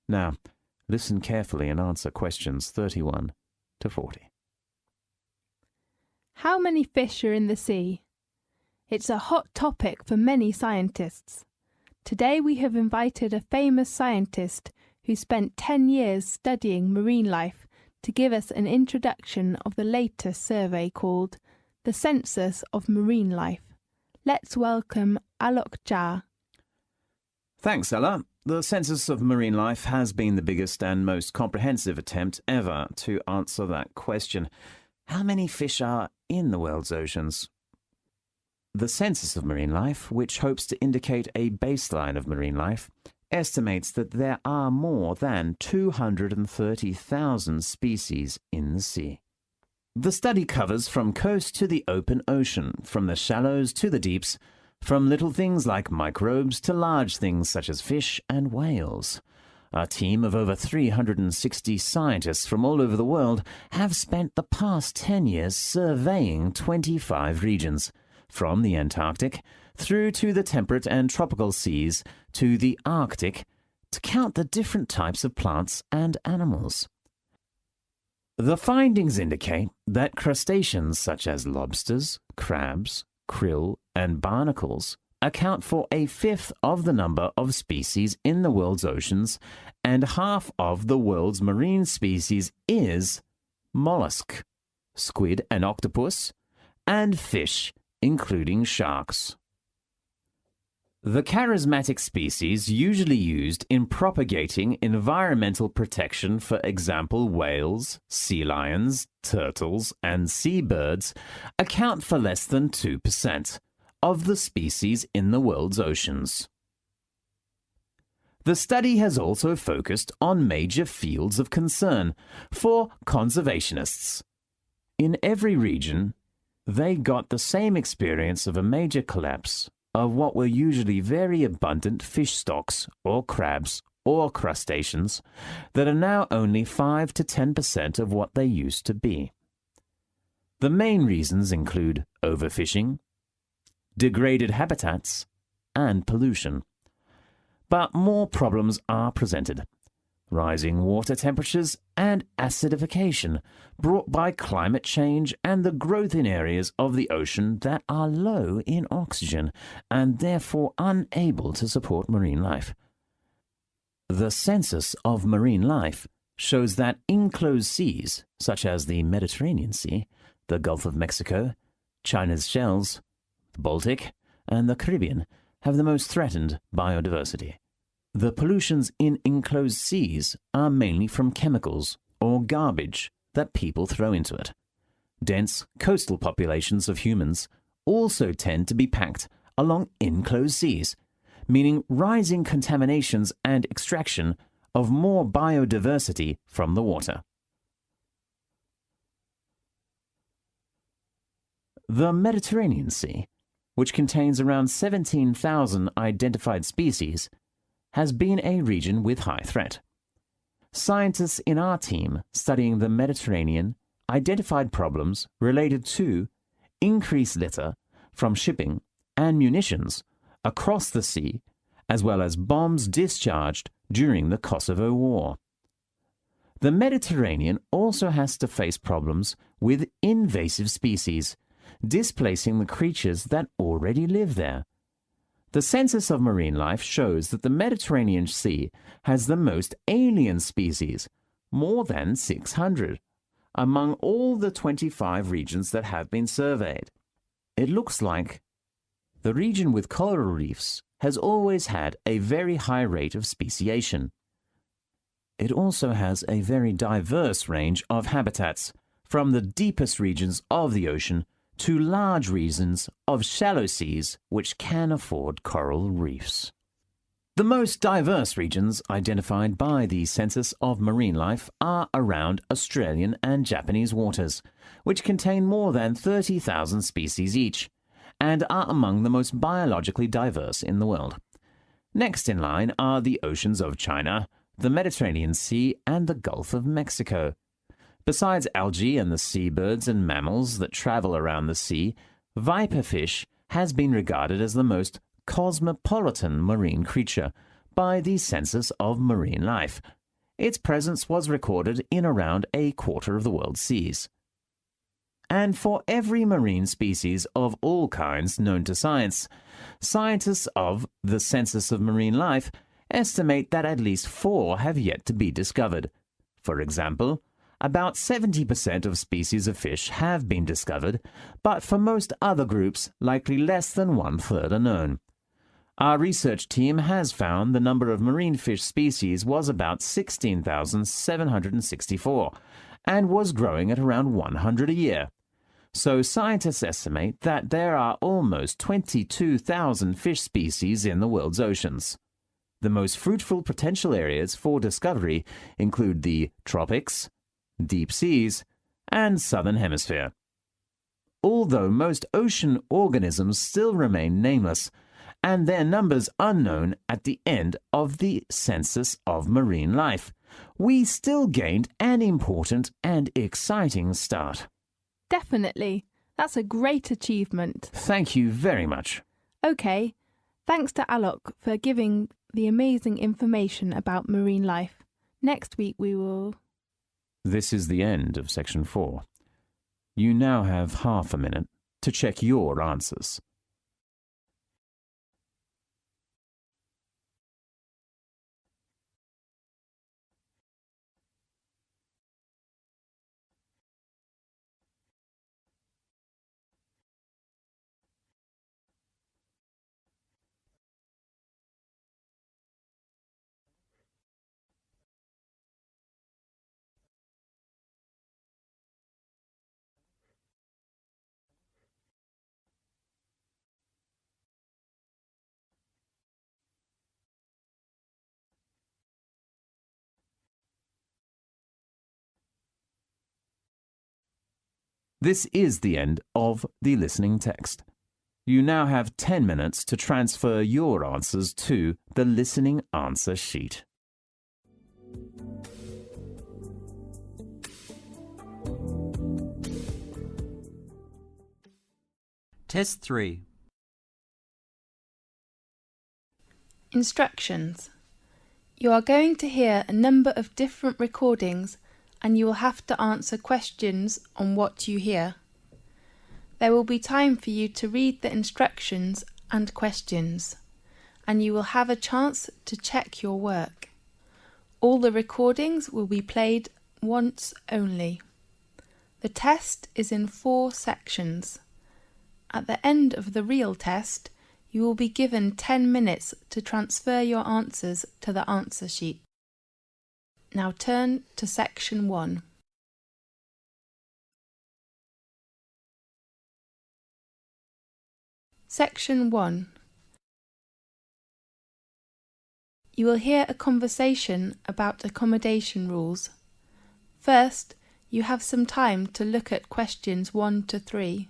Now, listen carefully and answer questions 31 to 40. How many fish are in the sea? It's a hot topic for many scientists. Today we have invited a famous scientist who spent 10 years studying marine life to give us an introduction of the latest survey called The Census of Marine Life. Let's welcome Alok Jha. Thanks, Ella. The Census of Marine Life has been the biggest and most comprehensive attempt ever to answer that question. How many fish are in the world's oceans? The Census of Marine Life, which hopes to indicate a baseline of marine life, estimates that there are more than 230,000 species in the sea. The study covers from coast to the open ocean, from the shallows to the deeps, from little things like microbes to large things such as fish and whales. A team of over 360 scientists from all over the world have spent the past 10 years surveying 25 regions, from the Antarctic through to the temperate and tropical seas to the Arctic, to count the different types of plants and animals. The findings indicate that crustaceans such as lobsters, crabs, krill, and barnacles account for 1/5 of the number of species in the world's oceans, and half of the world's marine species is mollusk, squid and octopus, and fish, including sharks. The charismatic species usually used in propagating environmental protection, for example whales, sea lions, turtles, and seabirds, account for less than 2% of the species in the world's oceans. The study has also focused on major fields of concern for conservationists. In every region, they got the same experience of a major collapse of what were usually very abundant fish stocks or crabs or crustaceans that are now only 5 to 10% of what they used to be. The main reasons include overfishing, degraded habitats, and pollution. But more problems are presented. Rising water temperatures and acidification brought by climate change and the growth in areas of the ocean that are low in oxygen and therefore unable to support marine life. The census of marine life shows that enclosed seas, such as the Mediterranean Sea, the Gulf of Mexico, China's shells, the Baltic, and the Caribbean, have the most threatened biodiversity. The pollutions in enclosed seas are mainly from chemicals or garbage that people throw into it. Dense coastal populations of humans also tend to be packed along enclosed seas, meaning rising contaminations and extraction of more biodiversity from the water. The Mediterranean Sea, which contains around 17,000 identified species, has been a region with high threat. Scientists in our team studying the Mediterranean identified problems related to increased litter from shipping and munitions across the sea, as well as bombs discharged during the Kosovo War. The Mediterranean also has to face problems with invasive species, displacing the creatures that already live there. The census of marine life shows that the Mediterranean Sea has the most alien species, more than 600, among all the 25 regions that have been surveyed. It looks like the region with coral reefs has always had a very high rate of speciation. It also has a very diverse range of habitats, from the deepest regions of the ocean to large regions of shallow seas which can afford coral reefs. The most diverse regions identified by the Census of Marine Life are around Australian and Japanese waters, which contain more than 30,000 species each, and are among the most biologically diverse in the world. Next in line are the oceans of China, the Mediterranean Sea, and the Gulf of Mexico. Besides algae and the seabirds and mammals that travel around the sea, viperfish has been regarded as the most cosmopolitan marine creature by the Census of Marine Life. Its presence was recorded in around a quarter of the world's seas. And for every marine species of all kinds known to science, scientists of the Census of Marine Life estimate that at least 4 have yet to be discovered. For example, about 70% of species of fish have been discovered, but for most other groups, likely less than 1/3 are known. Our research team has found the number of marine fish species was about 16,764 and was growing at around 100 a year. So scientists estimate that there are almost 22,000 fish species in the world's oceans. The most fruitful potential areas for discovery include the tropics, deep seas, and southern hemisphere. Although most ocean organisms still remain nameless, and their numbers unknown at the end of the Census of Marine Life, we still gained an important and exciting start. Definitely. That's a great achievement. Thank you very much. Okay, thanks to Alok for giving the amazing information about marine life. Next week we will... This is the end of section 4. You now have half a minute to check your answers. This is the end of the listening text. You now have 10 minutes to transfer your answers to the listening answer sheet. Test 3. Instructions. You are going to hear a number of different recordings and you will have to answer questions on what you hear. There will be time for you to read the instructions and questions, and you will have a chance to check your work. All the recordings will be played once only. The test is in 4 sections. At the end of the real test, you will be given 10 minutes to transfer your answers to the answer sheet. Now turn to section 1. Section 1. You will hear a conversation about accommodation rules. First, you have some time to look at questions 1 to 3.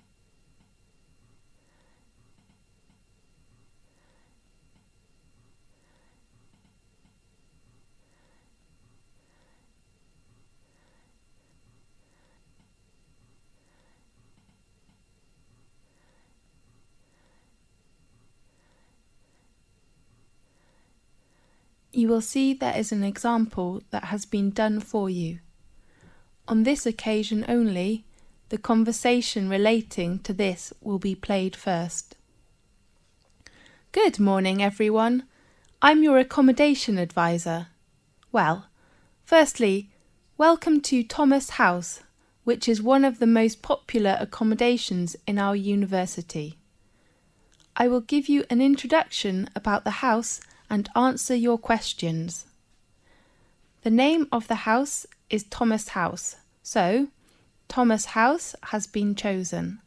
You will see there is an example that has been done for you. On this occasion only, the conversation relating to this will be played first. Good morning, everyone. I'm your accommodation advisor. Well, firstly, welcome to Thomas House, which is one of the most popular accommodations in our university. I will give you an introduction about the house and answer your questions. The name of the house is Thomas House, so Thomas House has been chosen.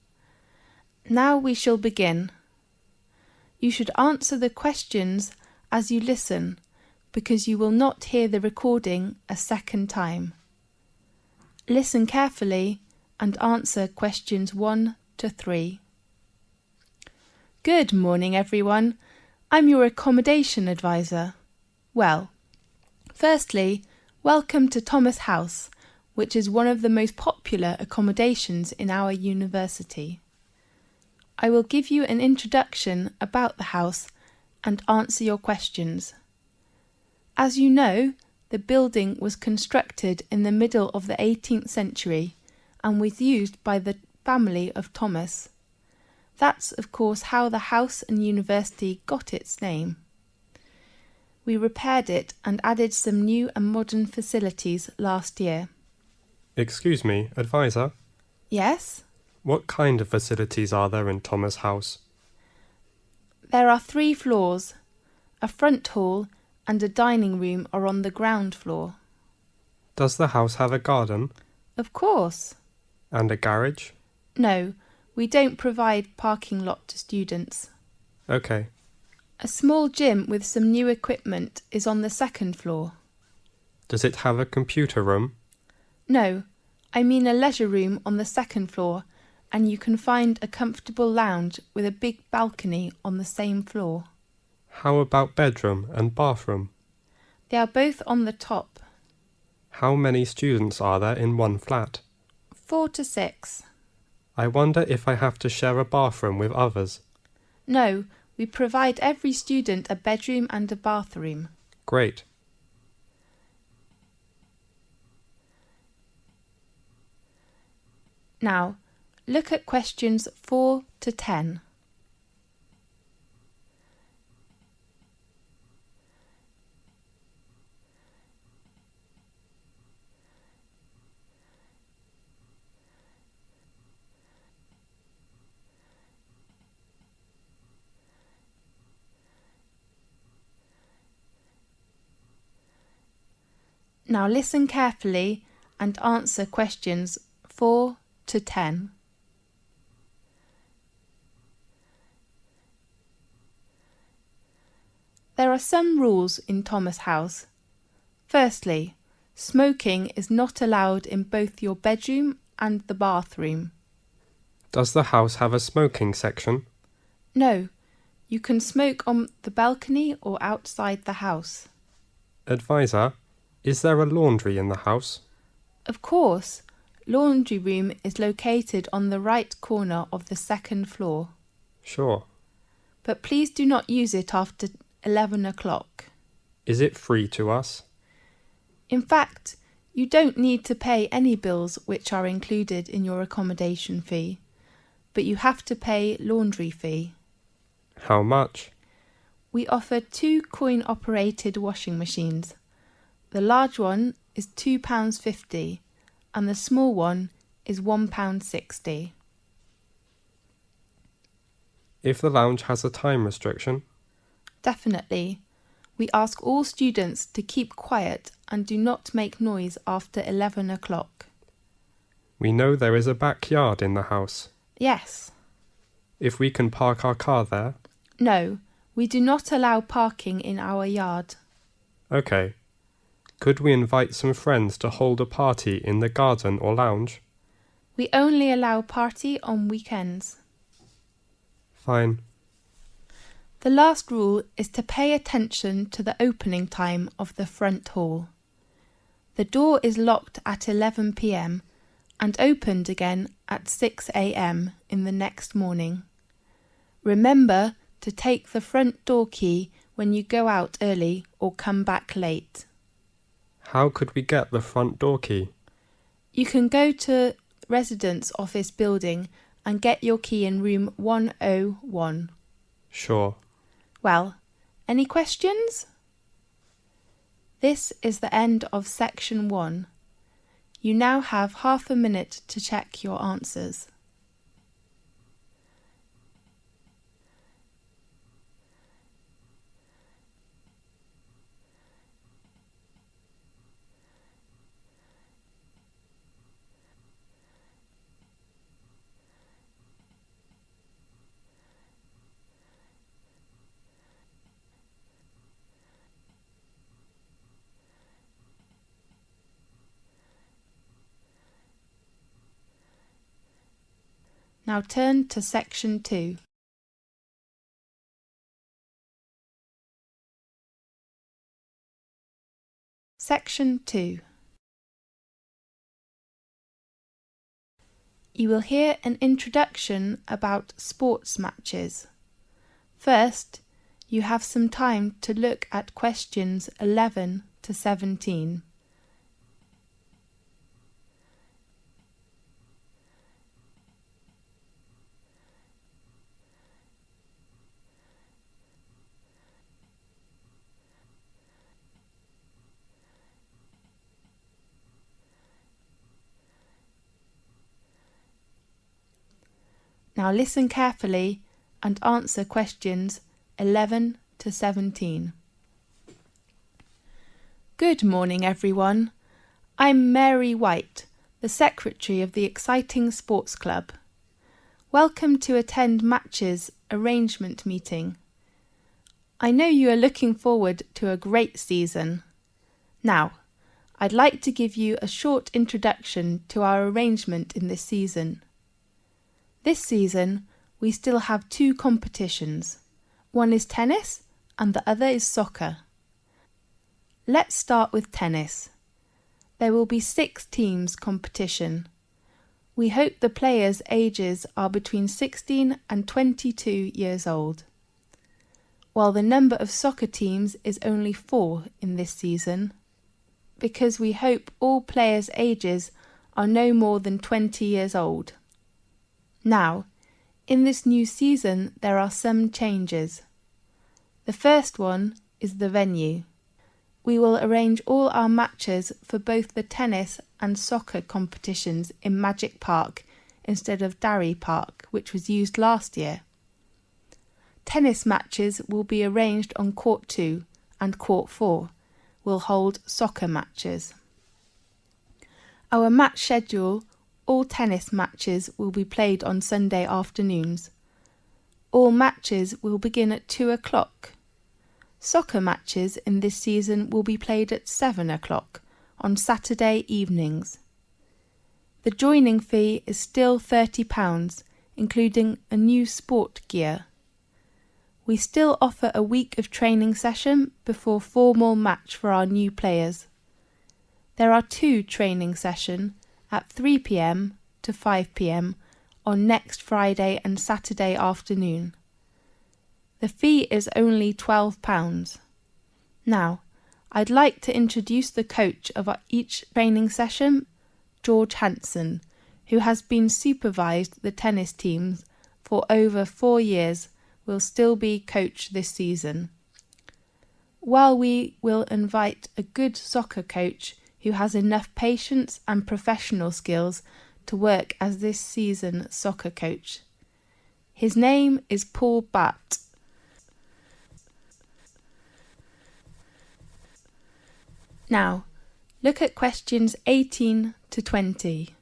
Now we shall begin. You should answer the questions as you listen, because you will not hear the recording a second time. Listen carefully and answer questions 1 to 3. Good morning, everyone. I'm your accommodation advisor. Well, firstly, welcome to Thomas House, which is one of the most popular accommodations in our university. I will give you an introduction about the house and answer your questions. As you know, the building was constructed in the middle of the 18th century and was used by the family of Thomas. That's, of course, how the house and university got its name. We repaired it and added some new and modern facilities last year. Excuse me, advisor? Yes? What kind of facilities are there in Thomas House? There are 3 floors. A front hall and a dining room are on the ground floor. Does the house have a garden? Of course. And a garage? No, we don't provide parking lot to students. Okay. A small gym with some new equipment is on the 2nd floor. Does it have a computer room? No, I mean a leisure room on the 2nd floor, and you can find a comfortable lounge with a big balcony on the same floor. How about bedroom and bathroom? They are both on the top. How many students are there in one flat? 4 to 6. I wonder if I have to share a bathroom with others. No, we provide every student a bedroom and a bathroom. Great. Now, look at questions 4 to 10. Now listen carefully and answer questions 4 to 10. There are some rules in Thomas House. Firstly, smoking is not allowed in both your bedroom and the bathroom. Does the house have a smoking section? No, you can smoke on the balcony or outside the house. Advisor, is there a laundry in the house? Of course, laundry room is located on the right corner of the second floor. Sure. But please do not use it after 11 o'clock. Is it free to us? In fact, you don't need to pay any bills which are included in your accommodation fee, but you have to pay laundry fee. How much? We offer 2 coin-operated washing machines. The large one is £2.50 and the small one is £1.60. If the lounge has a time restriction? Definitely. We ask all students to keep quiet and do not make noise after 11 o'clock. We know there is a backyard in the house. Yes. If we can park our car there? No, we do not allow parking in our yard. Okay. Could we invite some friends to hold a party in the garden or lounge? We only allow party on weekends. Fine. The last rule is to pay attention to the opening time of the front hall. The door is locked at 11 p.m. and opened again at 6 a.m. in the next morning. Remember to take the front door key when you go out early or come back late. How could we get the front door key? You can go to Residence Office Building and get your key in room 101. Sure. Well, any questions? This is the end of section 1. You now have half a minute to check your answers. Now turn to section 2. Section 2. You will hear an introduction about sports matches. First, you have some time to look at questions 11 to 17. Now listen carefully and answer questions 11 to 17. Good morning, everyone. I'm Mary White, the secretary of the exciting sports club. Welcome to attend Match's arrangement meeting. I know you are looking forward to a great season. Now, I'd like to give you a short introduction to our arrangement in this season. This season, we still have 2 competitions. One is tennis and the other is soccer. Let's start with tennis. There will be 6 teams competition. We hope the players' ages are between 16 and 22 years old. While the number of soccer teams is only 4 in this season, because we hope all players' ages are no more than 20 years old. Now, in this new season, there are some changes. The first one is the venue. We will arrange all our matches for both the tennis and soccer competitions in Magic Park instead of Darry Park, which was used last year. Tennis matches will be arranged on Court 2 and Court 4 will hold soccer matches. Our match schedule: all tennis matches will be played on Sunday afternoons. All matches will begin at 2 o'clock. Soccer matches in this season will be played at 7 o'clock on Saturday evenings. The joining fee is still £30, including a new sport gear. We still offer a week of training session before formal match for our new players. There are 2 training sessions at 3 p.m. to 5 p.m. on next Friday and Saturday afternoon. The fee is only £12. Now, I'd like to introduce the coach of each training session, George Hanson, who has been supervised the tennis teams for over 4 years, will still be coach this season. While we will invite a good soccer coach who has enough patience and professional skills to work as this season's soccer coach. His name is Paul Batt. Now, look at questions 18 to 20.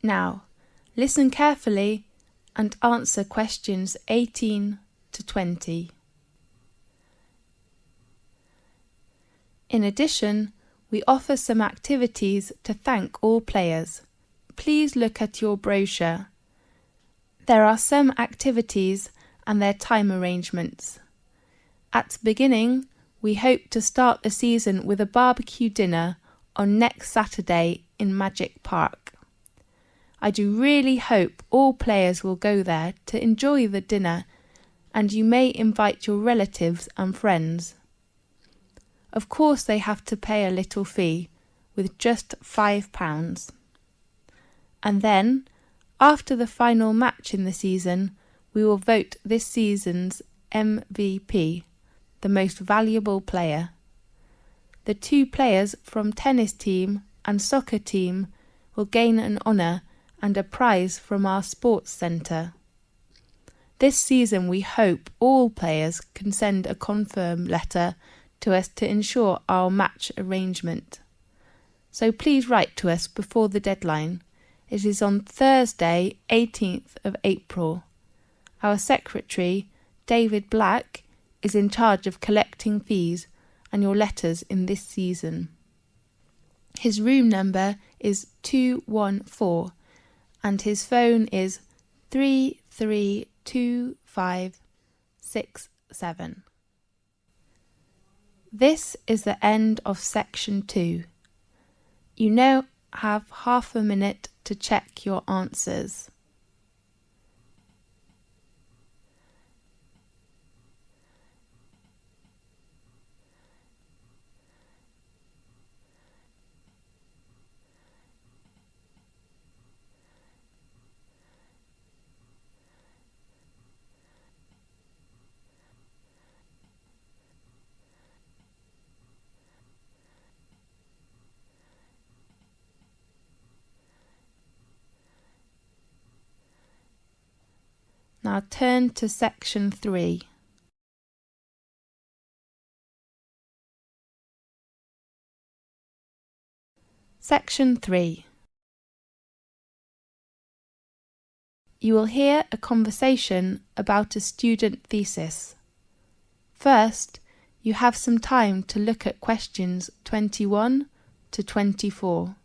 Now, listen carefully and answer questions 18 to 20. In addition, we offer some activities to thank all players. Please look at your brochure. There are some activities and their time arrangements. At the beginning, we hope to start the season with a barbecue dinner on next Saturday in Magic Park. I do really hope all players will go there to enjoy the dinner, and you may invite your relatives and friends. Of course, they have to pay a little fee, with just £5. And then, after the final match in the season, we will vote this season's MVP, the most valuable player. The 2 players from tennis team and soccer team will gain an honour and a prize from our sports centre. This season we hope all players can send a confirm letter to us to ensure our match arrangement. So please write to us before the deadline. It is on Thursday, 18th of April. Our secretary, David Black, is in charge of collecting fees and your letters in this season. His room number is 214 and his phone is 332567. This is the end of section 2. You now have half a minute to check your answers. Now turn to section 3. Section 3. You will hear a conversation about a student thesis. First, you have some time to look at questions 21 to 24.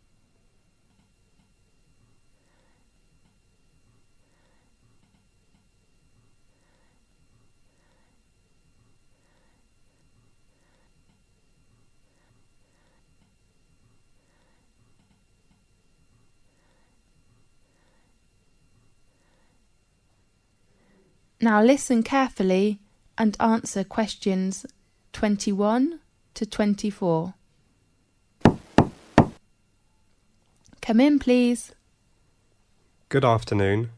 Now listen carefully and answer questions 21 to 24. Come in, please. Good afternoon.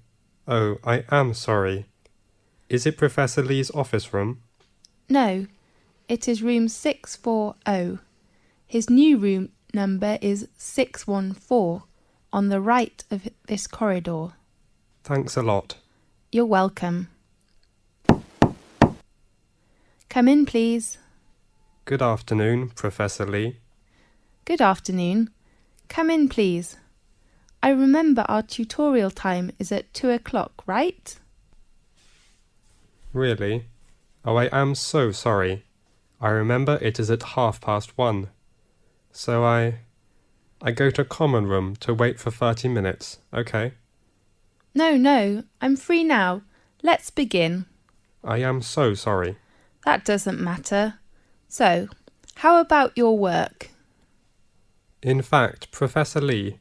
Oh, I am sorry. Is it Professor Lee's office room? No, it is room 640. His new room number is 614 on the right of this corridor. Thanks a lot. You're welcome. Come in, please. Good afternoon, Professor Lee. Good afternoon. Come in, please. I remember our tutorial time is at 2 o'clock, right? Really? Oh, I am so sorry. I remember it is at 1:30. So I go to common room to wait for 30 minutes, okay? No, I'm free now. Let's begin. I am so sorry. That doesn't matter. So, how about your work? In fact, Professor Lee,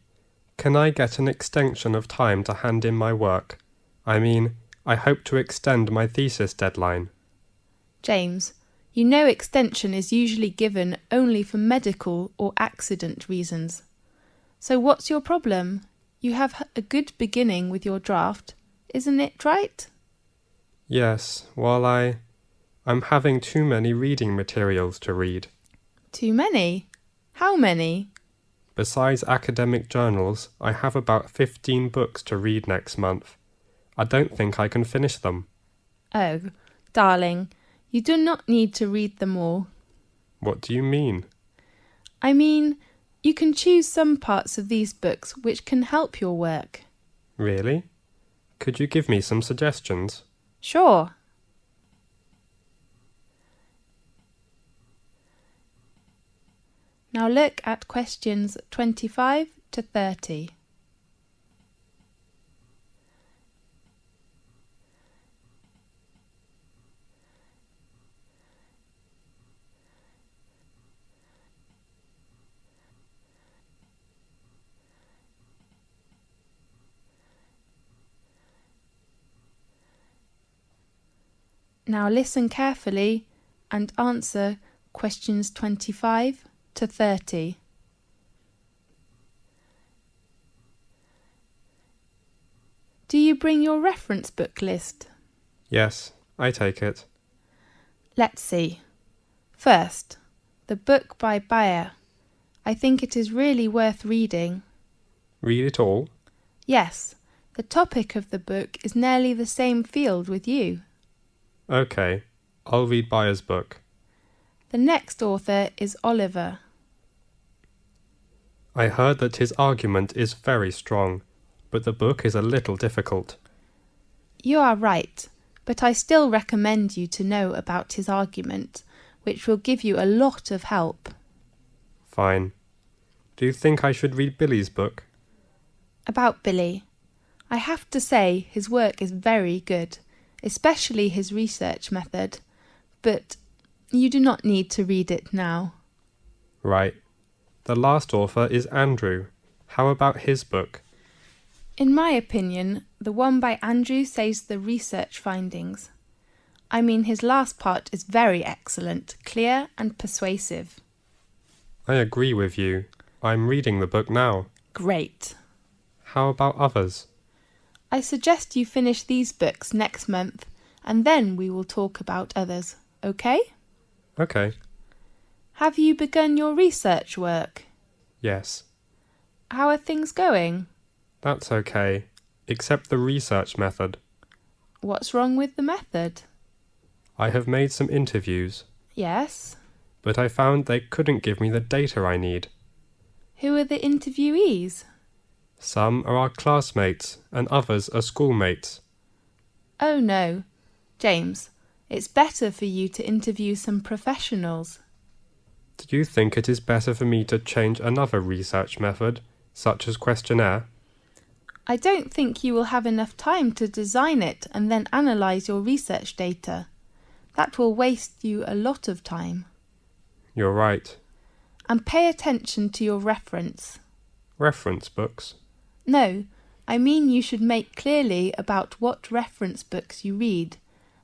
can I get an extension of time to hand in my work? I mean, I hope to extend my thesis deadline. James, you know extension is usually given only for medical or accident reasons. So what's your problem? You have a good beginning with your draft, isn't it right? Yes, well, I'm having too many reading materials to read. Too many? How many? Besides academic journals, I have about 15 books to read next month. I don't think I can finish them. Oh, darling, you do not need to read them all. What do you mean? I mean, you can choose some parts of these books which can help your work. Really? Could you give me some suggestions? Sure. Now look at questions 25 to 30. Now listen carefully and answer questions 25 to 30. Do you bring your reference book list? Yes, I take it. Let's see. First, the book by Bayer. I think it is really worth reading. Read it all? Yes, the topic of the book is nearly the same field with you. Okay, I'll read Bayer's book. The next author is Oliver. I heard that his argument is very strong, but the book is a little difficult. You are right, but I still recommend you to know about his argument, which will give you a lot of help. Fine. Do you think I should read Billy's book? About Billy. I have to say his work is very good, especially his research method, but you do not need to read it now. Right. The last author is Andrew. How about his book? In my opinion, the one by Andrew says the research findings. I mean, his last part is very excellent, clear and persuasive. I agree with you. I'm reading the book now. Great. How about others? I suggest you finish these books next month, and then we will talk about others, okay? Okay. Have you begun your research work? Yes. How are things going? That's okay, except the research method. What's wrong with the method? I have made some interviews, Yes. but I found they couldn't give me the data I need. Who are the interviewees? Some are our classmates and others are schoolmates. Oh no. James, it's better for you to interview some professionals. Do you think it is better for me to change another research method, such as questionnaire? I don't think you will have enough time to design it and then analyse your research data. That will waste you a lot of time. You're right. And pay attention to your reference. Reference books? No, I mean you should make clearly about what reference books you read,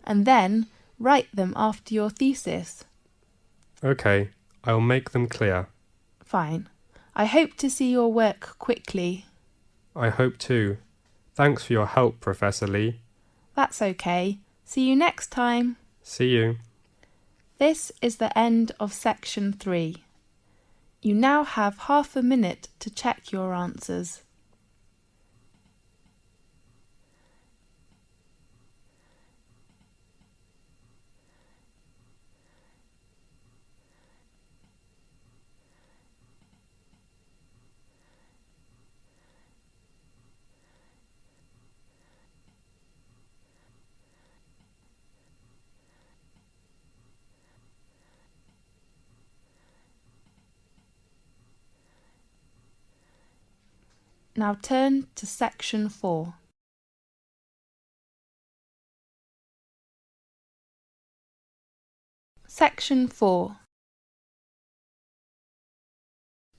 and then write them after your thesis. Okay, I'll make them clear. Fine. I hope to see your work quickly. I hope too. Thanks for your help, Professor Lee. That's okay. See you next time. See you. This is the end of section 3. You now have half a minute to check your answers. Now turn to section 4. Section 4.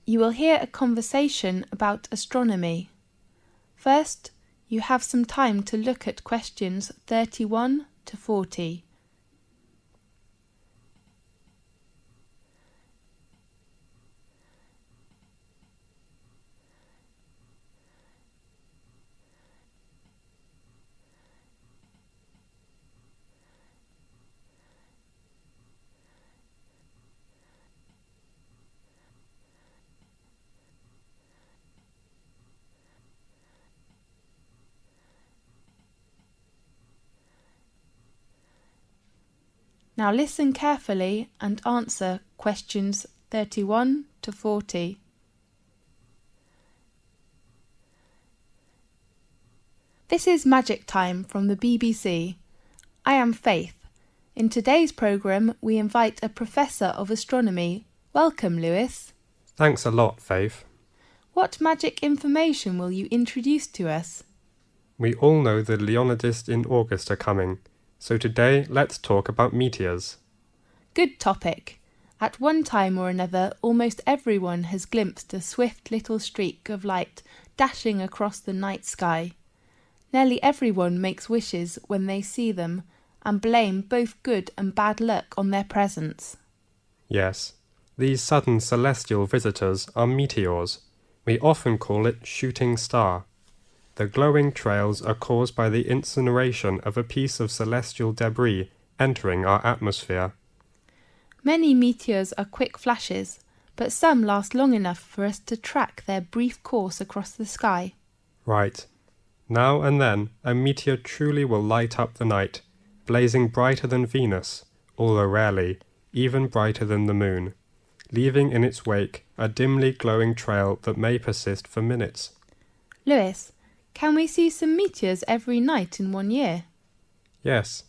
You will hear a conversation about astronomy. First, you have some time to look at questions 31 to 40. Now listen carefully and answer questions 31 to 40. This is Magic Time from the BBC. I am Faith. In today's programme, we invite a Professor of Astronomy. Welcome, Lewis. Thanks a lot, Faith. What magic information will you introduce to us? We all know the Leonidas in August are coming, so today let's talk about meteors. Good topic. At one time or another, almost everyone has glimpsed a swift little streak of light dashing across the night sky. Nearly everyone makes wishes when they see them and blame both good and bad luck on their presence. Yes, these sudden celestial visitors are meteors. We often call it shooting star. The glowing trails are caused by the incineration of a piece of celestial debris entering our atmosphere. Many meteors are quick flashes, but some last long enough for us to track their brief course across the sky. Right. Now and then, a meteor truly will light up the night, blazing brighter than Venus, although rarely, even brighter than the moon, leaving in its wake a dimly glowing trail that may persist for minutes. Lewis, can we see some meteors every night in 1 year? Yes.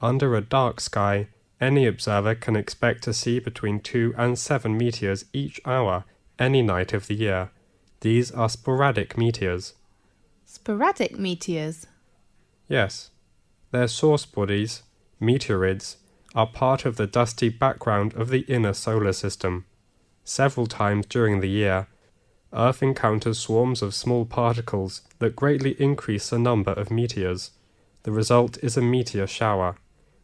Under a dark sky, any observer can expect to see between 2 and 7 meteors each hour, any night of the year. These are sporadic meteors. Sporadic meteors? Yes. Their source bodies, meteorids, are part of the dusty background of the inner solar system. Several times during the year, Earth encounters swarms of small particles that greatly increase the number of meteors. The result is a meteor shower,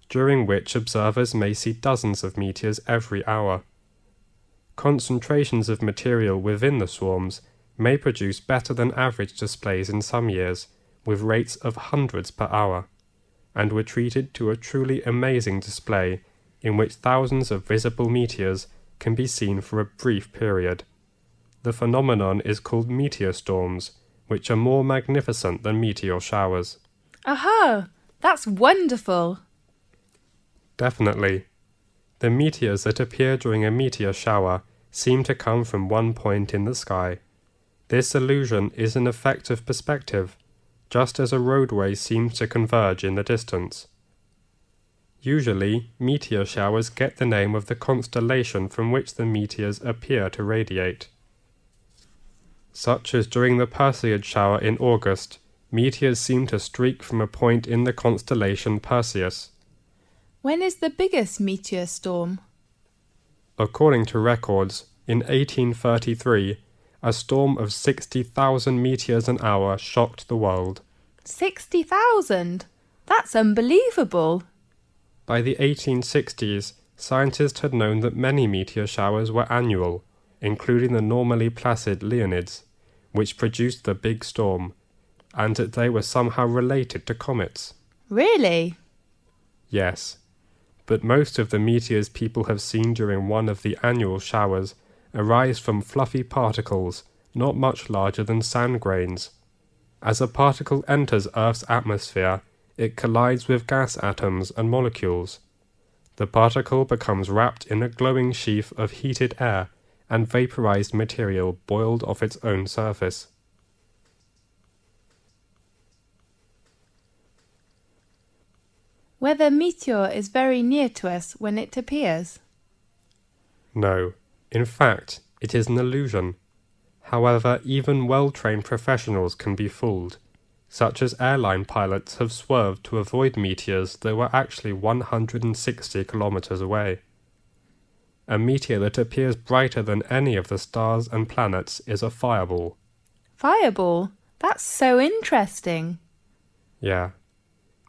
during which observers may see dozens of meteors every hour. Concentrations of material within the swarms may produce better than average displays in some years, with rates of hundreds per hour, and were treated to a truly amazing display in which thousands of visible meteors can be seen for a brief period. The phenomenon is called meteor storms, which are more magnificent than meteor showers. Aha! That's wonderful! Definitely. The meteors that appear during a meteor shower seem to come from one point in the sky. This illusion is an effect of perspective, just as a roadway seems to converge in the distance. Usually, meteor showers get the name of the constellation from which the meteors appear to radiate. Such as during the Perseid shower in August, meteors seem to streak from a point in the constellation Perseus. When is the biggest meteor storm? According to records, in 1833, a storm of 60,000 meteors an hour shocked the world. 60,000? That's unbelievable! By the 1860s, scientists had known that many meteor showers were annual, including the normally placid Leonids, which produced the big storm, and that they were somehow related to comets. Really? Yes, but most of the meteors people have seen during one of the annual showers arise from fluffy particles not much larger than sand grains. As a particle enters Earth's atmosphere, it collides with gas atoms and molecules. The particle becomes wrapped in a glowing sheath of heated air and vaporized material boiled off its own surface. Whether meteor is very near to us when it appears? No, in fact, it is an illusion. However, even well-trained professionals can be fooled, such as airline pilots have swerved to avoid meteors that were actually 160 kilometers away. A meteor that appears brighter than any of the stars and planets is a fireball. Fireball? That's so interesting. Yeah.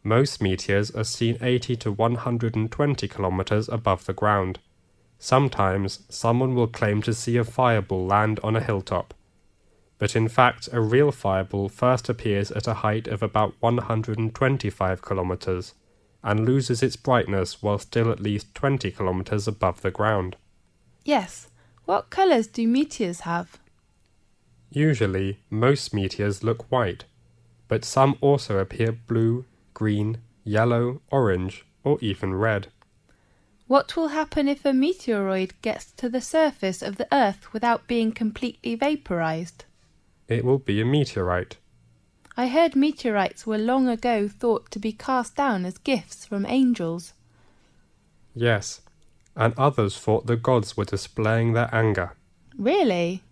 Most meteors are seen 80 to 120 kilometers above the ground. Sometimes someone will claim to see a fireball land on a hilltop. But in fact, a real fireball first appears at a height of about 125 kilometers and loses its brightness while still at least 20 kilometers above the ground. Yes. What colours do meteors have? Usually, most meteors look white, but some also appear blue, green, yellow, orange, or even red. What will happen if a meteoroid gets to the surface of the Earth without being completely vaporized? It will be a meteorite. I heard meteorites were long ago thought to be cast down as gifts from angels. Yes, and others thought the gods were displaying their anger. Really?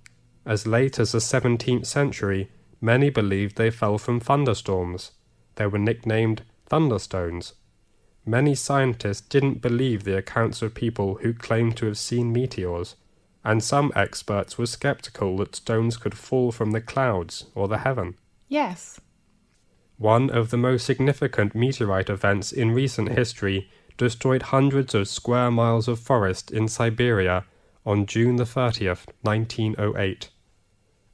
As late as the 17th century, many believed they fell from thunderstorms. They were nicknamed thunderstones. Many scientists didn't believe the accounts of people who claimed to have seen meteors, and some experts were skeptical that stones could fall from the clouds or the heaven. Yes. One of the most significant meteorite events in recent history destroyed hundreds of square miles of forest in Siberia on June the 30th, 1908.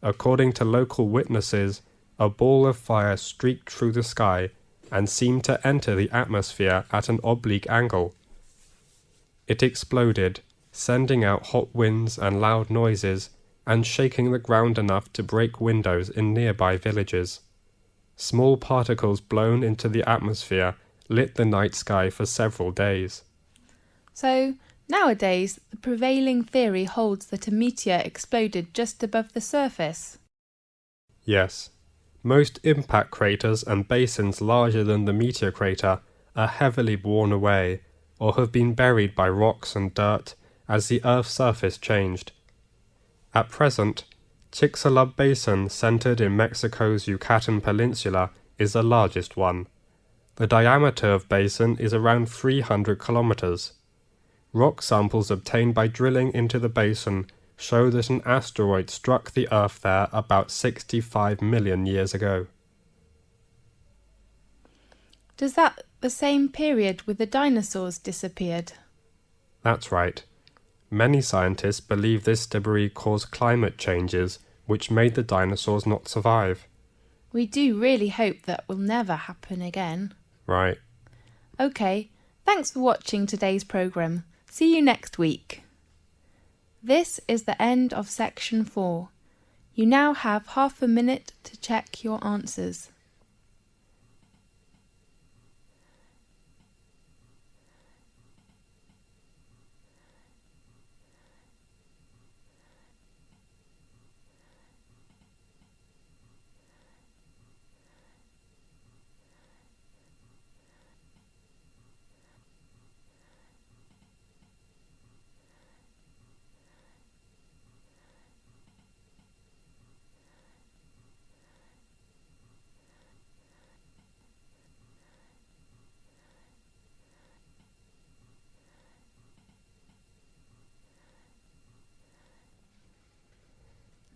According to local witnesses, a ball of fire streaked through the sky and seemed to enter the atmosphere at an oblique angle. It exploded, sending out hot winds and loud noises, and shaking the ground enough to break windows in nearby villages. Small particles blown into the atmosphere lit the night sky for several days. So, nowadays, the prevailing theory holds that a meteor exploded just above the surface. Yes. Most impact craters and basins larger than the meteor crater are heavily worn away or have been buried by rocks and dirt as the Earth's surface changed. At present, Chicxulub Basin, centered in Mexico's Yucatan Peninsula, is the largest one. The diameter of basin is around 300 kilometers. Rock samples obtained by drilling into the basin show that an asteroid struck the Earth there about 65 million years ago. Does that the same period with the dinosaurs disappeared? That's right. Many scientists believe this debris caused climate changes which made the dinosaurs not survive. We do really hope that will never happen again. Right. OK, thanks for watching today's programme. See you next week. This is the end of section 4. You now have half a minute to check your answers.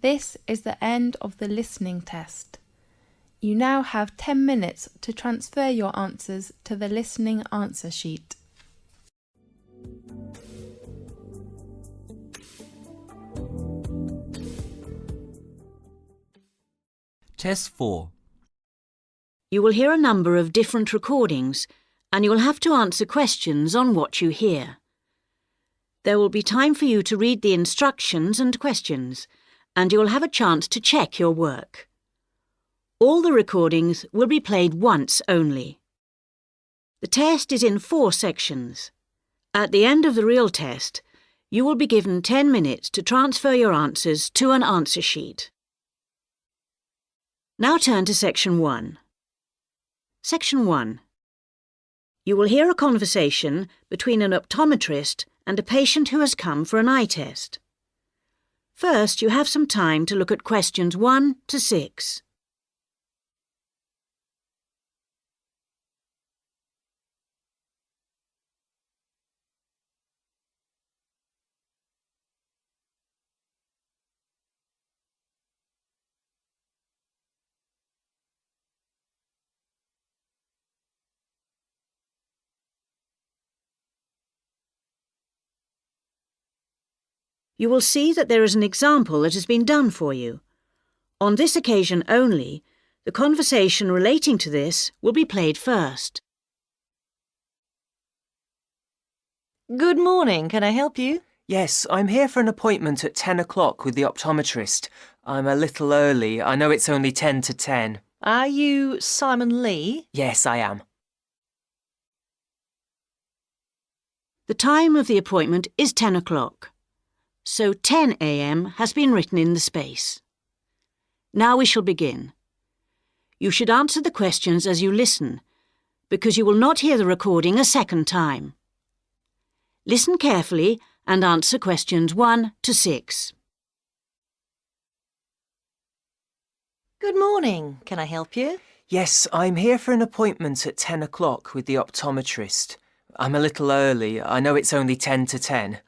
This is the end of the listening test. You now have 10 minutes to transfer your answers to the listening answer sheet. Test 4. You will hear a number of different recordings, and you will have to answer questions on what you hear. There will be time for you to read the instructions and questions, and you will have a chance to check your work. All the recordings will be played once only. The test is in 4 sections. At the end of the real test, you will be given 10 minutes to transfer your answers to an answer sheet. Now turn to Section 1. Section 1. You will hear a conversation between an optometrist and a patient who has come for an eye test. First, you have some time to look at questions 1 to 6. You will see that there is an example that has been done for you. On this occasion only, the conversation relating to this will be played first. Good morning, can I help you? Yes, I'm here for an appointment at 10 o'clock with the optometrist. I'm a little early. I know it's only 10 to 10. Are you Simon Lee? Yes, I am. The time of the appointment is 10 o'clock. So 10 a.m. has been written in the space. Now we shall begin. You should answer the questions as you listen, because you will not hear the recording a second time. Listen carefully and answer questions 1 to 6. Good morning, can I help you? Yes, I'm here for an appointment at 10 o'clock with the optometrist. I'm a little early. I know it's only 10 to 10.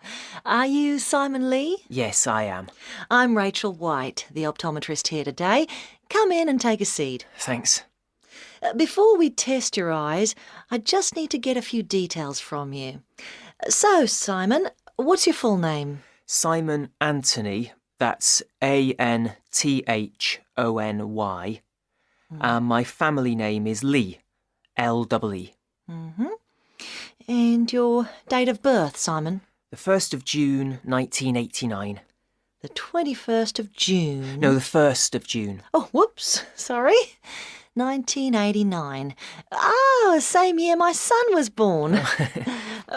Are you Simon Lee? Yes, I am. I'm Rachel White, the optometrist here today. Come in and take a seat. Thanks. Before we test your eyes, I just need to get a few details from you. So, Simon, what's your full name? Simon Anthony. That's Anthony. My family name is Lee. L-E-E. Mm-hmm. And your date of birth, Simon? The 1st of June, 1989. The 21st of June? No, the 1st of June. Oh, whoops, sorry. 1989. Ah, same year my son was born.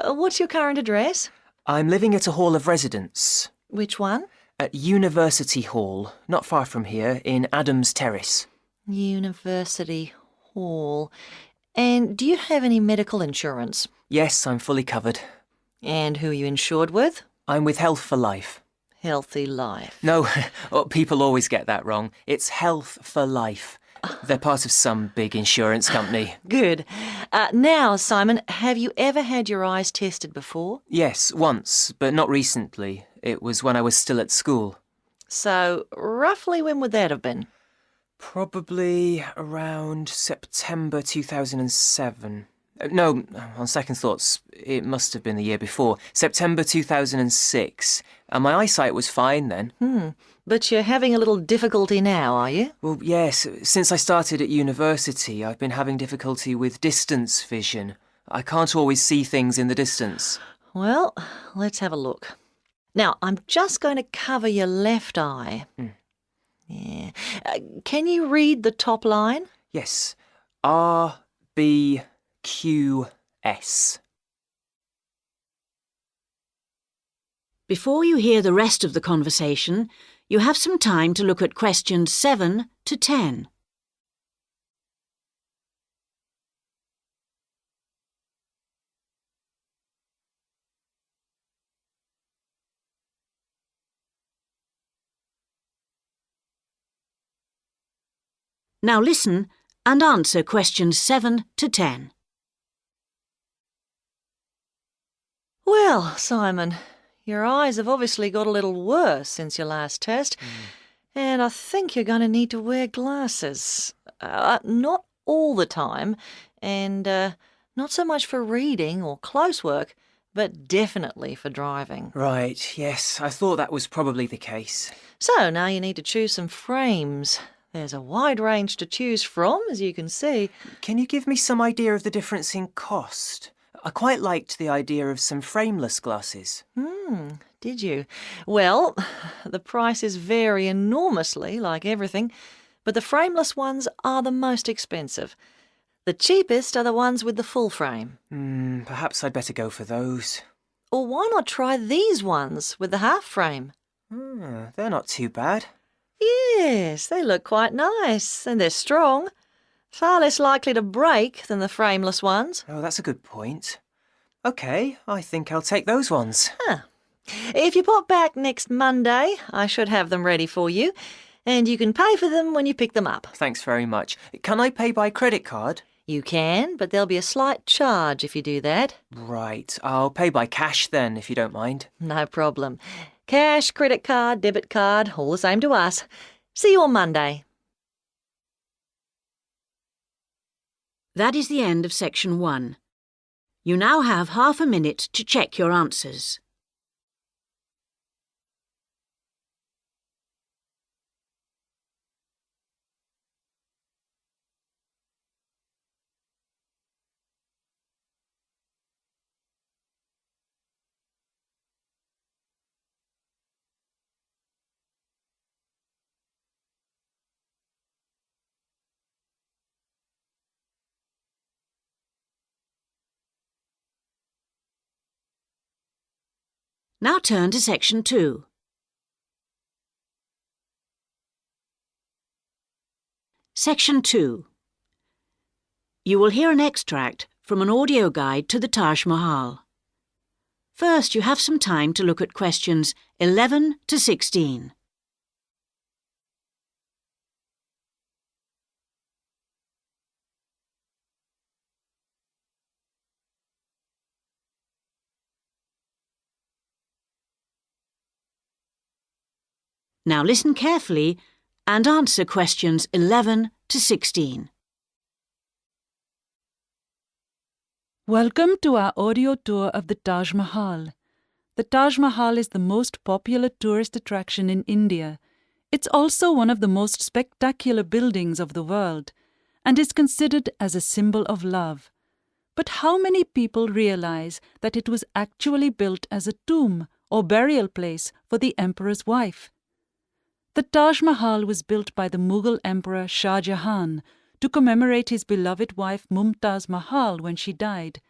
What's your current address? I'm living at a hall of residence. Which one? At University Hall, not far from here, in Adams Terrace. University Hall. And do you have any medical insurance? Yes, I'm fully covered. And who are you insured with? I'm with Health for Life. Healthy Life. No, people always get that wrong. It's Health for Life. They're part of some big insurance company. Good. Now, Simon, have you ever had your eyes tested before? Yes, once, but not recently. It was when I was still at school. So, roughly when would that have been? Probably around September 2007. No, on second thoughts, it must have been the year before. September 2006. And my eyesight was fine then. But you're having a little difficulty now, are you? Well, yes. Since I started at university, I've been having difficulty with distance vision. I can't always see things in the distance. Well, let's have a look. Now, I'm just going to cover your left eye. Yeah. Can you read the top line? Yes. RBQS. Before you hear the rest of the conversation, you have some time to look at questions 7 to 10. Now listen and answer questions 7 to 10. Well, Simon, your eyes have obviously got a little worse since your last test, and I think you're going to need to wear glasses. Not all the time, and not so much for reading or close work, but definitely for driving. Right, yes, I thought that was probably the case. So now you need to choose some frames. There's a wide range to choose from, as you can see. Can you give me some idea of the difference in cost? I quite liked the idea of some frameless glasses. Did you? Well, the prices vary enormously, like everything, but the frameless ones are the most expensive. The cheapest are the ones with the full frame. Perhaps I'd better go for those. Or why not try these ones with the half frame? They're not too bad. Yes, they look quite nice, and they're strong. Far less likely to break than the frameless ones. Oh, that's a good point. OK, I think I'll take those ones. If you pop back next Monday, I should have them ready for you, and you can pay for them when you pick them up. Thanks very much. Can I pay by credit card? You can, but there'll be a slight charge if you do that. Right, I'll pay by cash then, if you don't mind. No problem. Cash, credit card, debit card, all the same to us. See you on Monday. That is the end of section 1. You now have half a minute to check your answers. Now turn to section 2. Section 2. You will hear an extract from an audio guide to the Taj Mahal. First, you have some time to look at questions 11 to 16. Now listen carefully and answer questions 11 to 16. Welcome to our audio tour of the Taj Mahal. The Taj Mahal is the most popular tourist attraction in India. It's also one of the most spectacular buildings of the world and is considered as a symbol of love. But how many people realize that it was actually built as a tomb or burial place for the emperor's wife? The Taj Mahal was built by the Mughal Emperor Shah Jahan to commemorate his beloved wife Mumtaz Mahal when she died.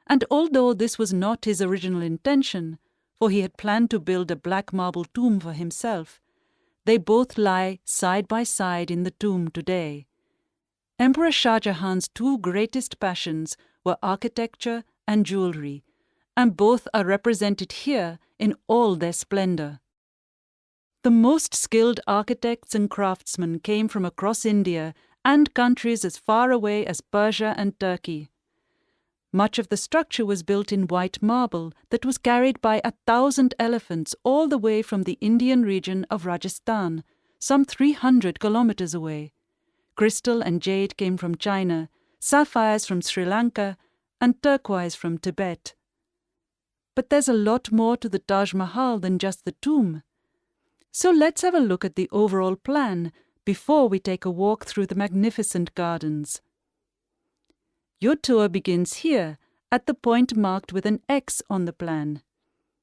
And although this was not his original intention, for he had planned to build a black marble tomb for himself, they both lie side by side in the tomb today. Emperor Shah Jahan's two greatest passions were architecture and jewelry, and both are represented here in all their splendor. The most skilled architects and craftsmen came from across India and countries as far away as Persia and Turkey. Much of the structure was built in white marble that was carried by 1,000 elephants all the way from the Indian region of Rajasthan, some 300 kilometers away. Crystal and jade came from China, sapphires from Sri Lanka, and turquoise from Tibet. But there's a lot more to the Taj Mahal than just the tomb. So let's have a look at the overall plan before we take a walk through the magnificent gardens. Your tour begins here at the point marked with an X on the plan.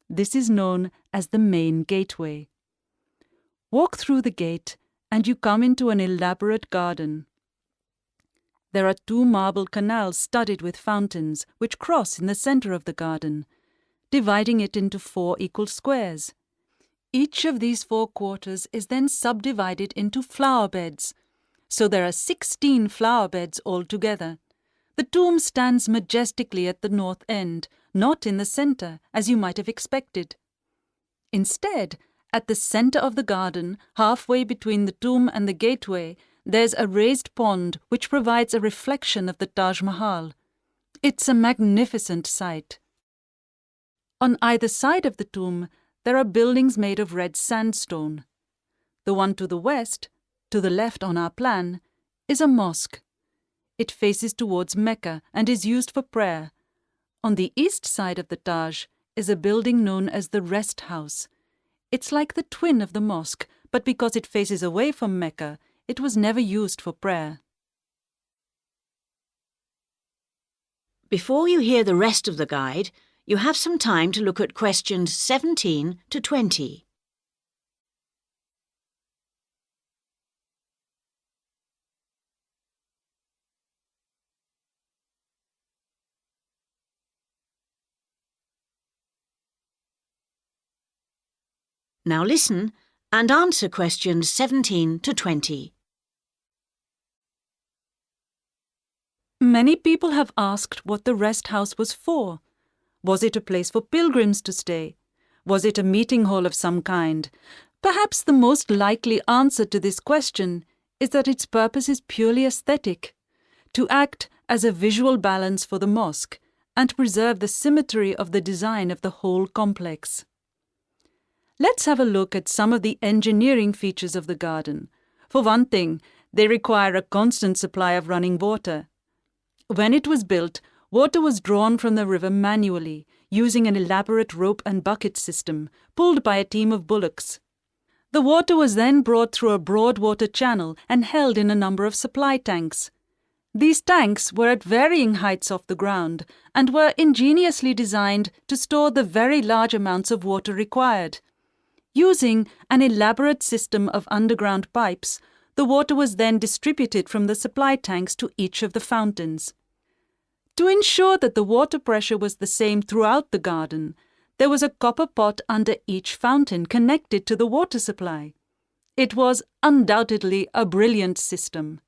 This is known as the main gateway. Walk through the gate and you come into an elaborate garden. There are 2 marble canals studded with fountains which cross in the center of the garden, dividing it into 4 equal squares. Each of these 4 quarters is then subdivided into flower beds, so there are 16 flower beds altogether. The tomb stands majestically at the north end, not in the center, as you might have expected. Instead, at the center of the garden, halfway between the tomb and the gateway, there's a raised pond which provides a reflection of the Taj Mahal. It's a magnificent sight. On either side of the tomb, there are buildings made of red sandstone. The one to the west, to the left on our plan, is a mosque. It faces towards Mecca and is used for prayer. On the east side of the Taj is a building known as the Rest House. It's like the twin of the mosque, but because it faces away from Mecca, it was never used for prayer. Before you hear the rest of the guide, you have some time to look at questions 17 to 20. Now listen and answer questions 17 to 20. Many people have asked what the rest house was for. Was it a place for pilgrims to stay? Was it a meeting hall of some kind? Perhaps the most likely answer to this question is that its purpose is purely aesthetic, to act as a visual balance for the mosque and preserve the symmetry of the design of the whole complex. Let's have a look at some of the engineering features of the garden. For one thing, they require a constant supply of running water. When it was built, water was drawn from the river manually, using an elaborate rope and bucket system, pulled by a team of bullocks. The water was then brought through a broad water channel and held in a number of supply tanks. These tanks were at varying heights off the ground and were ingeniously designed to store the very large amounts of water required. Using an elaborate system of underground pipes, the water was then distributed from the supply tanks to each of the fountains. To ensure that the water pressure was the same throughout the garden, there was a copper pot under each fountain connected to the water supply. It was undoubtedly a brilliant system.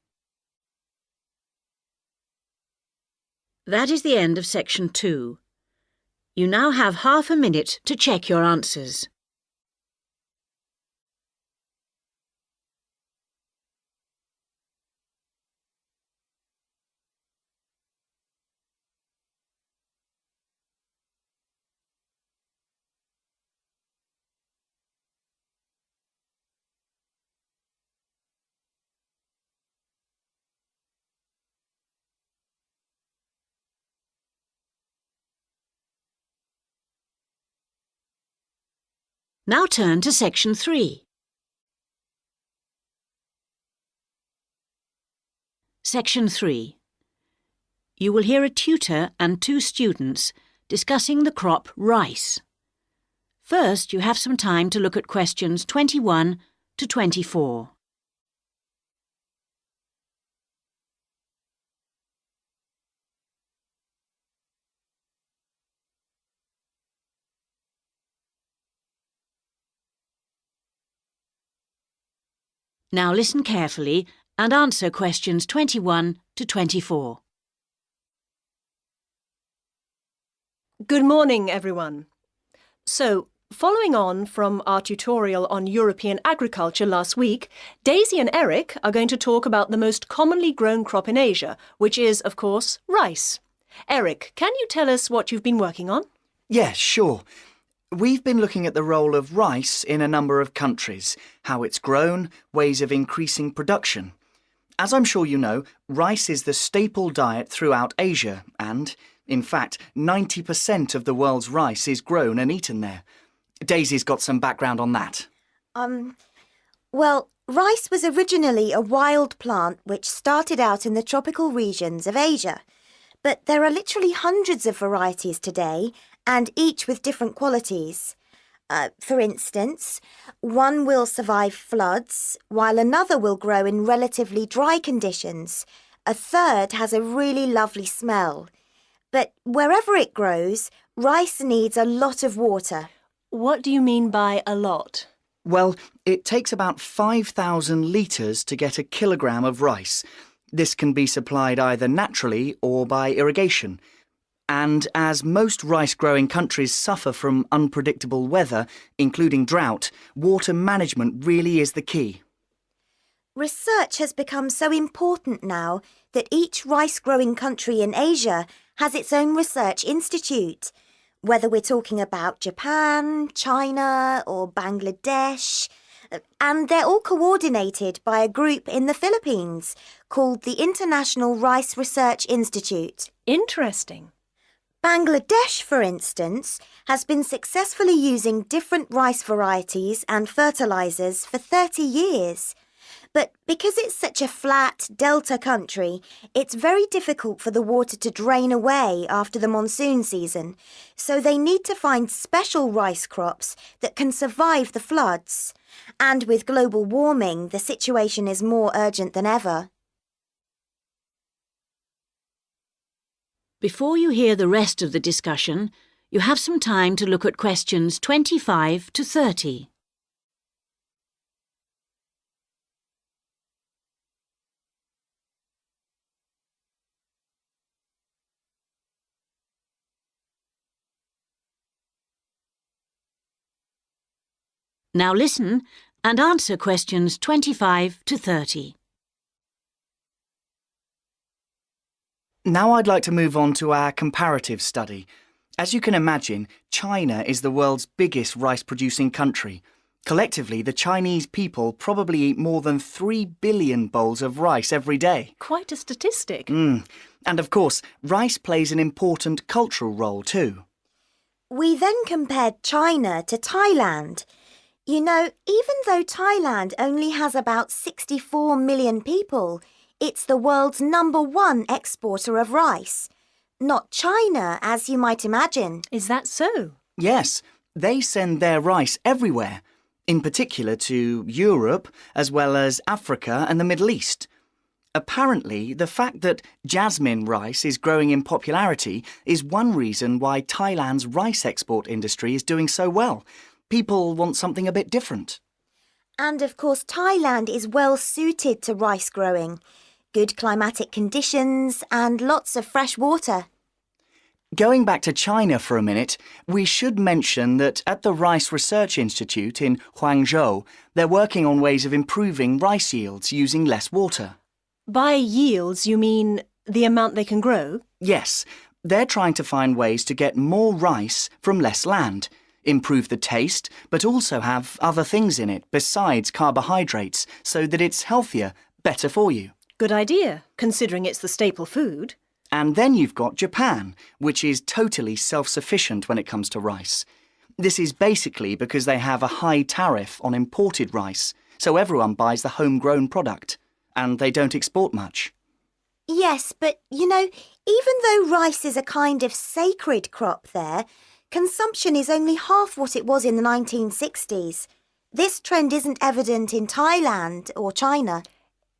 That is the end of section 2. You now have half a minute to check your answers. Now turn to section 3. Section 3. You will hear a tutor and 2 students discussing the crop rice. First, you have some time to look at questions 21 to 24. Now listen carefully and answer questions 21 to 24. Good morning, everyone. So, following on from our tutorial on European agriculture last week, Daisy and Eric are going to talk about the most commonly grown crop in Asia, which is, of course, rice. Eric, can you tell us what you've been working on? Yes, sure. We've been looking at the role of rice in a number of countries, how it's grown, ways of increasing production. As I'm sure you know, rice is the staple diet throughout Asia and, in fact, 90% of the world's rice is grown and eaten there. Daisy's got some background on that. Well, rice was originally a wild plant which started out in the tropical regions of Asia. But there are literally hundreds of varieties today, and each with different qualities. For instance, one will survive floods, while another will grow in relatively dry conditions. A third has a really lovely smell. But wherever it grows, rice needs a lot of water. What do you mean by a lot? Well, it takes about 5,000 litres to get a kilogram of rice. This can be supplied either naturally or by irrigation. And as most rice-growing countries suffer from unpredictable weather, including drought, water management really is the key. Research has become so important now that each rice-growing country in Asia has its own research institute. Whether we're talking about Japan, China or Bangladesh, and they're all coordinated by a group in the Philippines called the International Rice Research Institute. Interesting. Bangladesh, for instance, has been successfully using different rice varieties and fertilizers for 30 years. But because it's such a flat delta country, it's very difficult for the water to drain away after the monsoon season. So they need to find special rice crops that can survive the floods. And with global warming, the situation is more urgent than ever. Before you hear the rest of the discussion, you have some time to look at questions 25 to 30. Now listen and answer questions 25 to 30. Now I'd like to move on to our comparative study. As you can imagine, China is the world's biggest rice-producing country. Collectively, the Chinese people probably eat more than 3 billion bowls of rice every day. Quite a statistic. And of course, rice plays an important cultural role too. We then compared China to Thailand. You know, even though Thailand only has about 64 million people, it's the world's #1 exporter of rice. Not China, as you might imagine. Is that so? Yes, they send their rice everywhere, in particular to Europe, as well as Africa and the Middle East. Apparently, the fact that jasmine rice is growing in popularity is one reason why Thailand's rice export industry is doing so well. People want something a bit different. And of course, Thailand is well suited to rice growing. Good climatic conditions and lots of fresh water. Going back to China for a minute, we should mention that at the Rice Research Institute in Huangzhou, they're working on ways of improving rice yields using less water. By yields, you mean the amount they can grow? Yes, they're trying to find ways to get more rice from less land, improve the taste, but also have other things in it besides carbohydrates so that it's healthier, better for you. Good idea, considering it's the staple food. And then you've got Japan, which is totally self-sufficient when it comes to rice. This is basically because they have a high tariff on imported rice, so everyone buys the homegrown product, and they don't export much. Yes, but you know, even though rice is a kind of sacred crop there, consumption is only half what it was in the 1960s. This trend isn't evident in Thailand or China.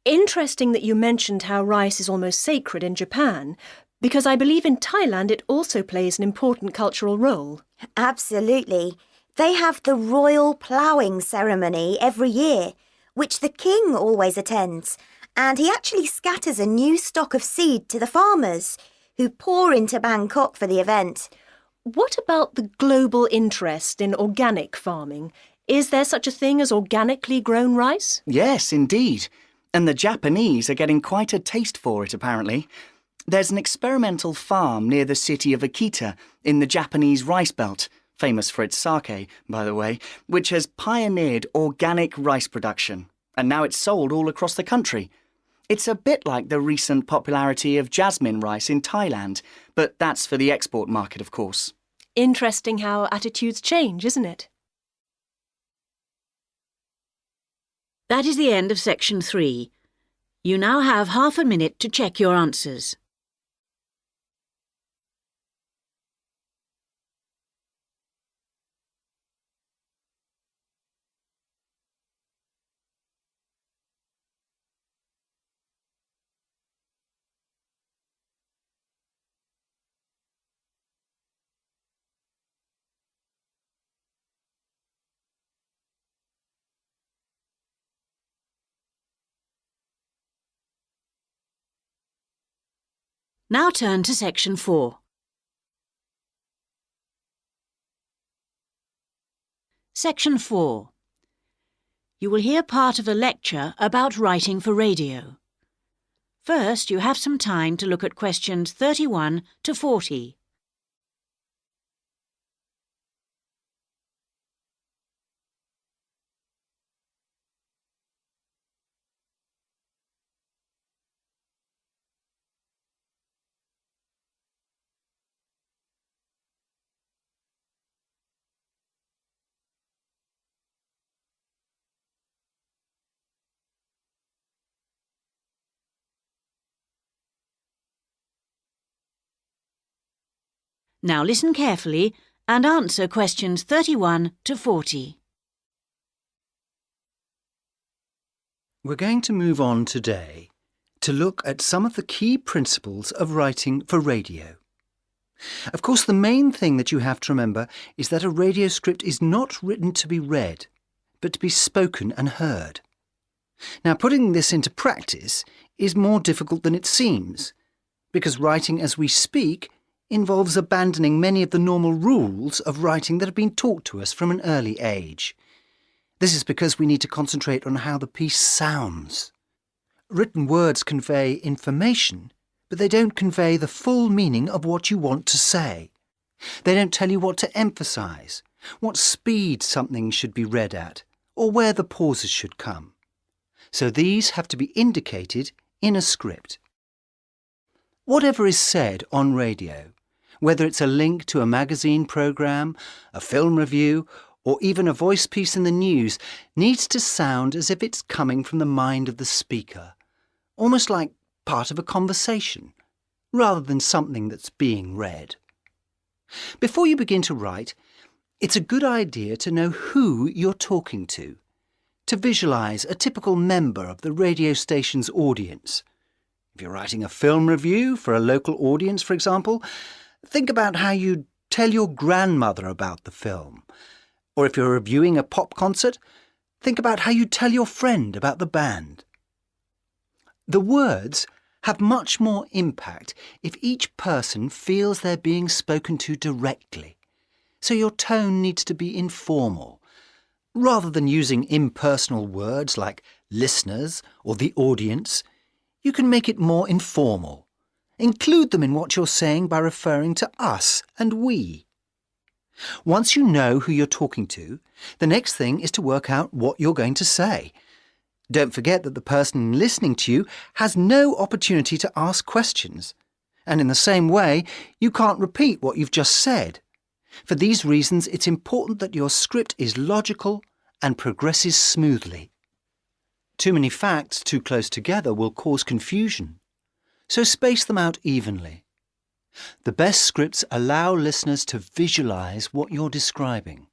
Interesting that you mentioned how rice is almost sacred in Japan, because I believe in Thailand it also plays an important cultural role. Absolutely. They have the royal ploughing ceremony every year, which the king always attends, and he actually scatters a new stock of seed to the farmers, who pour into Bangkok for the event. What about the global interest in organic farming? Is there such a thing as organically grown rice? Yes, indeed. And the Japanese are getting quite a taste for it, apparently. There's an experimental farm near the city of Akita in the Japanese rice belt, famous for its sake, by the way, which has pioneered organic rice production. And now it's sold all across the country. It's a bit like the recent popularity of jasmine rice in Thailand, but that's for the export market, of course. Interesting how attitudes change, isn't it? That is the end of section 3. You now have half a minute to check your answers. Now turn to section 4. Section 4. You will hear part of a lecture about writing for radio. First, you have some time to look at questions 31 to 40. Now listen carefully and answer questions 31 to 40. We're going to move on today to look at some of the key principles of writing for radio. Of course, the main thing that you have to remember is that a radio script is not written to be read, but to be spoken and heard. Now, putting this into practice is more difficult than it seems, because writing as we speak involves abandoning many of the normal rules of writing that have been taught to us from an early age. This is because we need to concentrate on how the piece sounds. Written words convey information, but they don't convey the full meaning of what you want to say. They don't tell you what to emphasise, what speed something should be read at, or where the pauses should come. So these have to be indicated in a script. Whatever is said on radio, whether it's a link to a magazine programme, a film review, or even a voice piece in the news, needs to sound as if it's coming from the mind of the speaker, almost like part of a conversation, rather than something that's being read. Before you begin to write, it's a good idea to know who you're talking to visualise a typical member of the radio station's audience. If you're writing a film review for a local audience, for example, think about how you'd tell your grandmother about the film. Or if you're reviewing a pop concert, think about how you'd tell your friend about the band. The words have much more impact if each person feels they're being spoken to directly. So your tone needs to be informal. Rather than using impersonal words like listeners or the audience, you can make it more informal. Include them in what you're saying by referring to us and we. Once you know who you're talking to, the next thing is to work out what you're going to say. Don't forget that the person listening to you has no opportunity to ask questions. And in the same way, you can't repeat what you've just said. For these reasons, it's important that your script is logical and progresses smoothly. Too many facts too close together will cause confusion, so space them out evenly. The best scripts allow listeners to visualise what you're describing.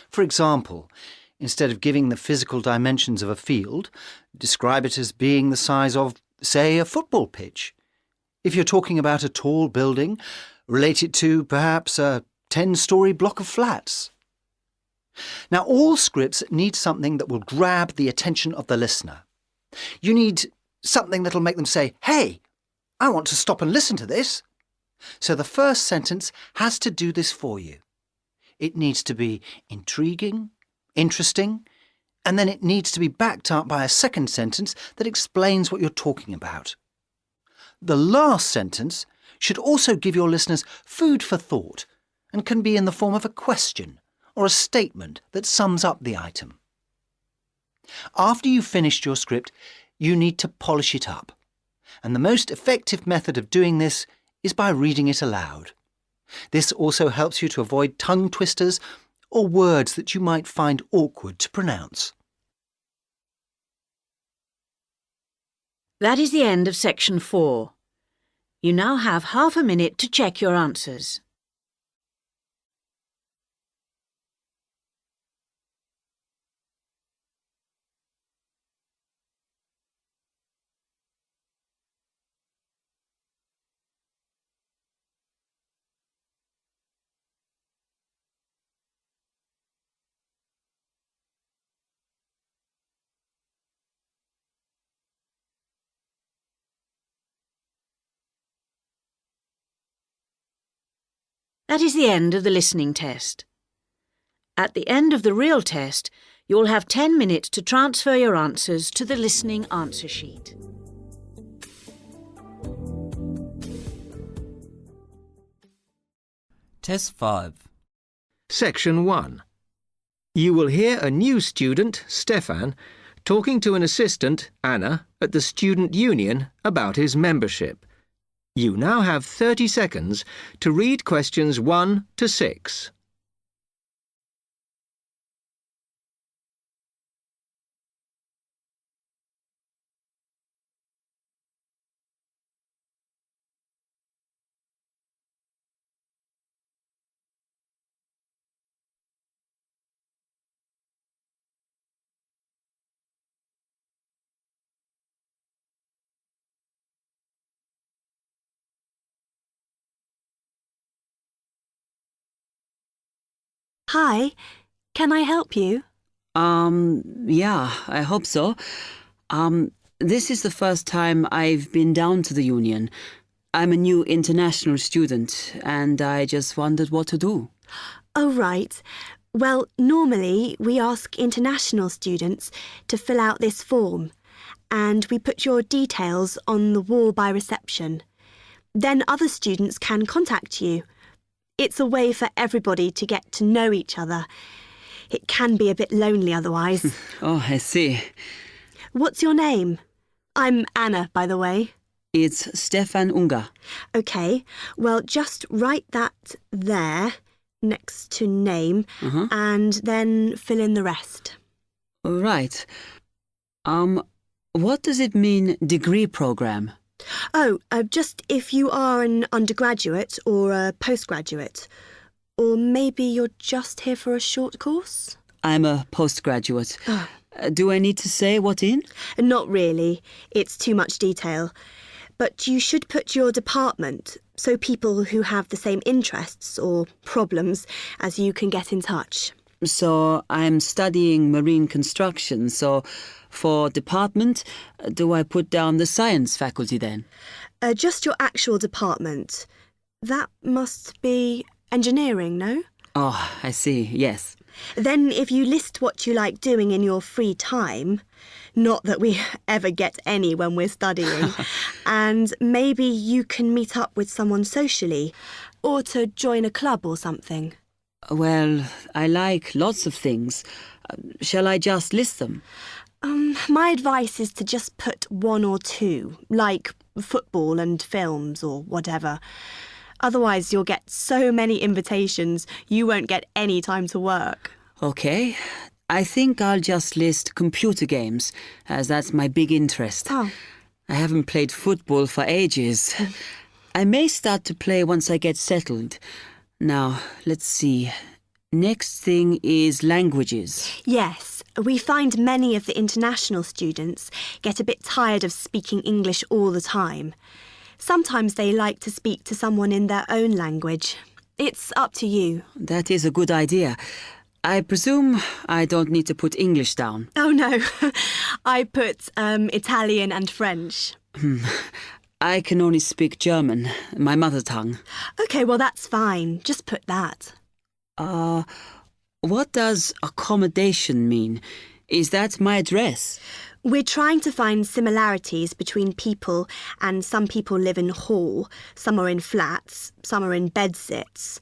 For example, instead of giving the physical dimensions of a field, describe it as being the size of, say, a football pitch. If you're talking about a tall building, relate it to perhaps a 10-storey block of flats. Now, all scripts need something that will grab the attention of the listener. You need something that'll make them say, "Hey, I want to stop and listen to this." So the first sentence has to do this for you. It needs to be intriguing, interesting, and then it needs to be backed up by a second sentence that explains what you're talking about. The last sentence should also give your listeners food for thought and can be in the form of a question or a statement that sums up the item. After you've finished your script, you need to polish it up. And the most effective method of doing this is by reading it aloud. This also helps you to avoid tongue twisters or words that you might find awkward to pronounce. That is the end of section 4. You now have half a minute to check your answers. That is the end of the listening test. At the end of the real test, you will have 10 minutes to transfer your answers to the listening answer sheet. Test 5. Section 1. You will hear a new student, Stefan, talking to an assistant, Anna, at the student union about his membership. You now have 30 seconds to read questions 1 to 6. Hi, can I help you? Yeah, I hope so. This is the first time I've been down to the union. I'm a new international student, and I just wondered what to do. Oh, right. Well, normally we ask international students to fill out this form and we put your details on the wall by reception. Then other students can contact you. It's a way for everybody to get to know each other. It can be a bit lonely otherwise. Oh, I see. What's your name? I'm Anna, by the way. It's Stefan Unger. OK, well, just write that there next to name and then fill in the rest. Right. What does it mean, degree programme? Oh, just if you are an undergraduate or a postgraduate. Or maybe you're just here for a short course? I'm a postgraduate. Do I need to say what in? Not really. It's too much detail. But you should put your department so people who have the same interests or problems as you can get in touch. So I'm studying marine construction, so for department, do I put down the science faculty then? Just your actual department. That must be engineering, no? Oh, I see, yes. Then if you list what you like doing in your free time, not that we ever get any when we're studying, and maybe you can meet up with someone socially, or to join a club or something. Well, I like lots of things. Shall I just list them? My advice is to just put one or two, like football and films or whatever. Otherwise, you'll get so many invitations, you won't get any time to work. OK. I think I'll just list computer games, as that's my big interest. Oh. I haven't played football for ages. I may start to play once I get settled. Now, let's see. Next thing is languages. Yes, we find many of the international students get a bit tired of speaking English all the time. Sometimes they like to speak to someone in their own language. It's up to you. That is a good idea. I presume I don't need to put English down. Oh, no. I put Italian and French. I can only speak German, my mother tongue. OK, well, that's fine. Just put that. What does accommodation mean? Is that my address? We're trying to find similarities between people, and some people live in hall, some are in flats, some are in bedsits.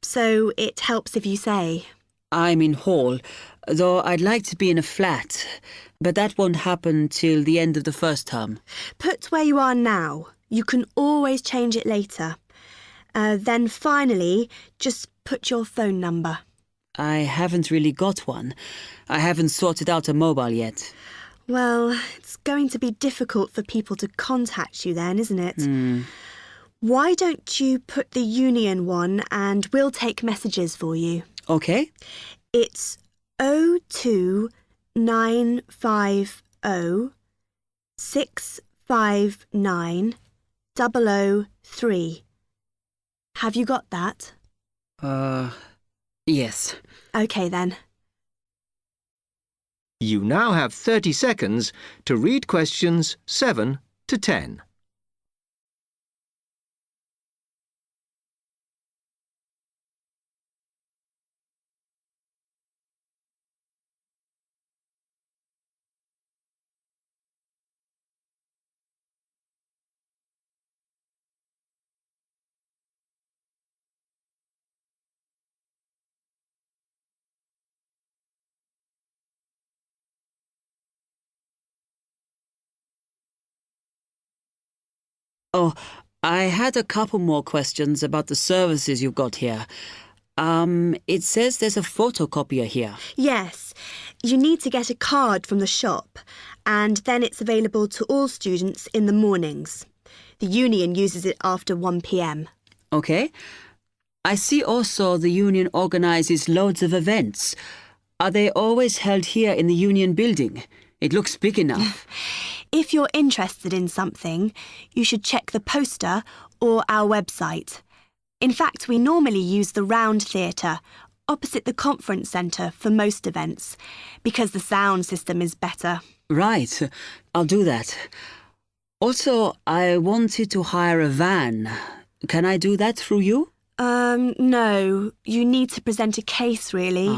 So it helps if you say. I'm in hall, though I'd like to be in a flat, but that won't happen till the end of the first term. Put where you are now. You can always change it later. Then finally, just put your phone number. I haven't really got one. I haven't sorted out a mobile yet. Well, it's going to be difficult for people to contact you then, isn't it? Why don't you put the union one and we'll take messages for you? OK. It's 02950 659 003. Have you got that? Yes. OK then. You now have 30 seconds to read questions 7 to 10. Oh, I had a couple more questions about the services you've got here. It says there's a photocopier here. Yes. You need to get a card from the shop, and then it's available to all students in the mornings. The union uses it after 1 p.m. OK. I see also the union organises loads of events. Are they always held here in the union building? It looks big enough. If you're interested in something, you should check the poster or our website. In fact, we normally use the Round Theatre, opposite the conference centre for most events, because the sound system is better. Right, I'll do that. Also, I wanted to hire a van. Can I do that through you? No. You need to present a case, really.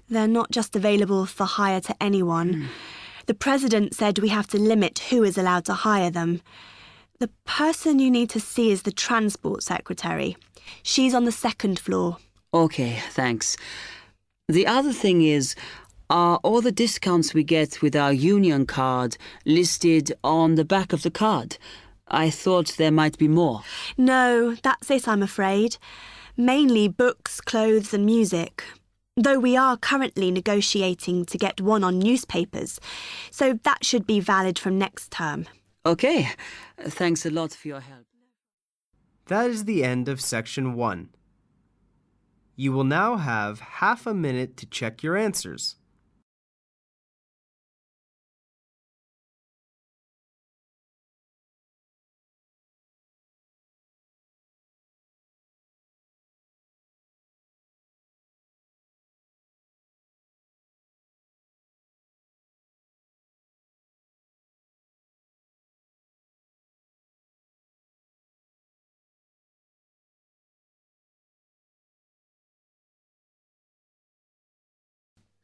They're not just available for hire to anyone. The president said we have to limit who is allowed to hire them. The person you need to see is the transport secretary. She's on the second floor. Okay, thanks. The other thing is, are all the discounts we get with our union card listed on the back of the card? I thought there might be more. No, that's it, I'm afraid. Mainly books, clothes and music. Though we are currently negotiating to get one on newspapers, so that should be valid from next term. Okay, thanks a lot for your help. That is the end of section 1. You will now have half a minute to check your answers.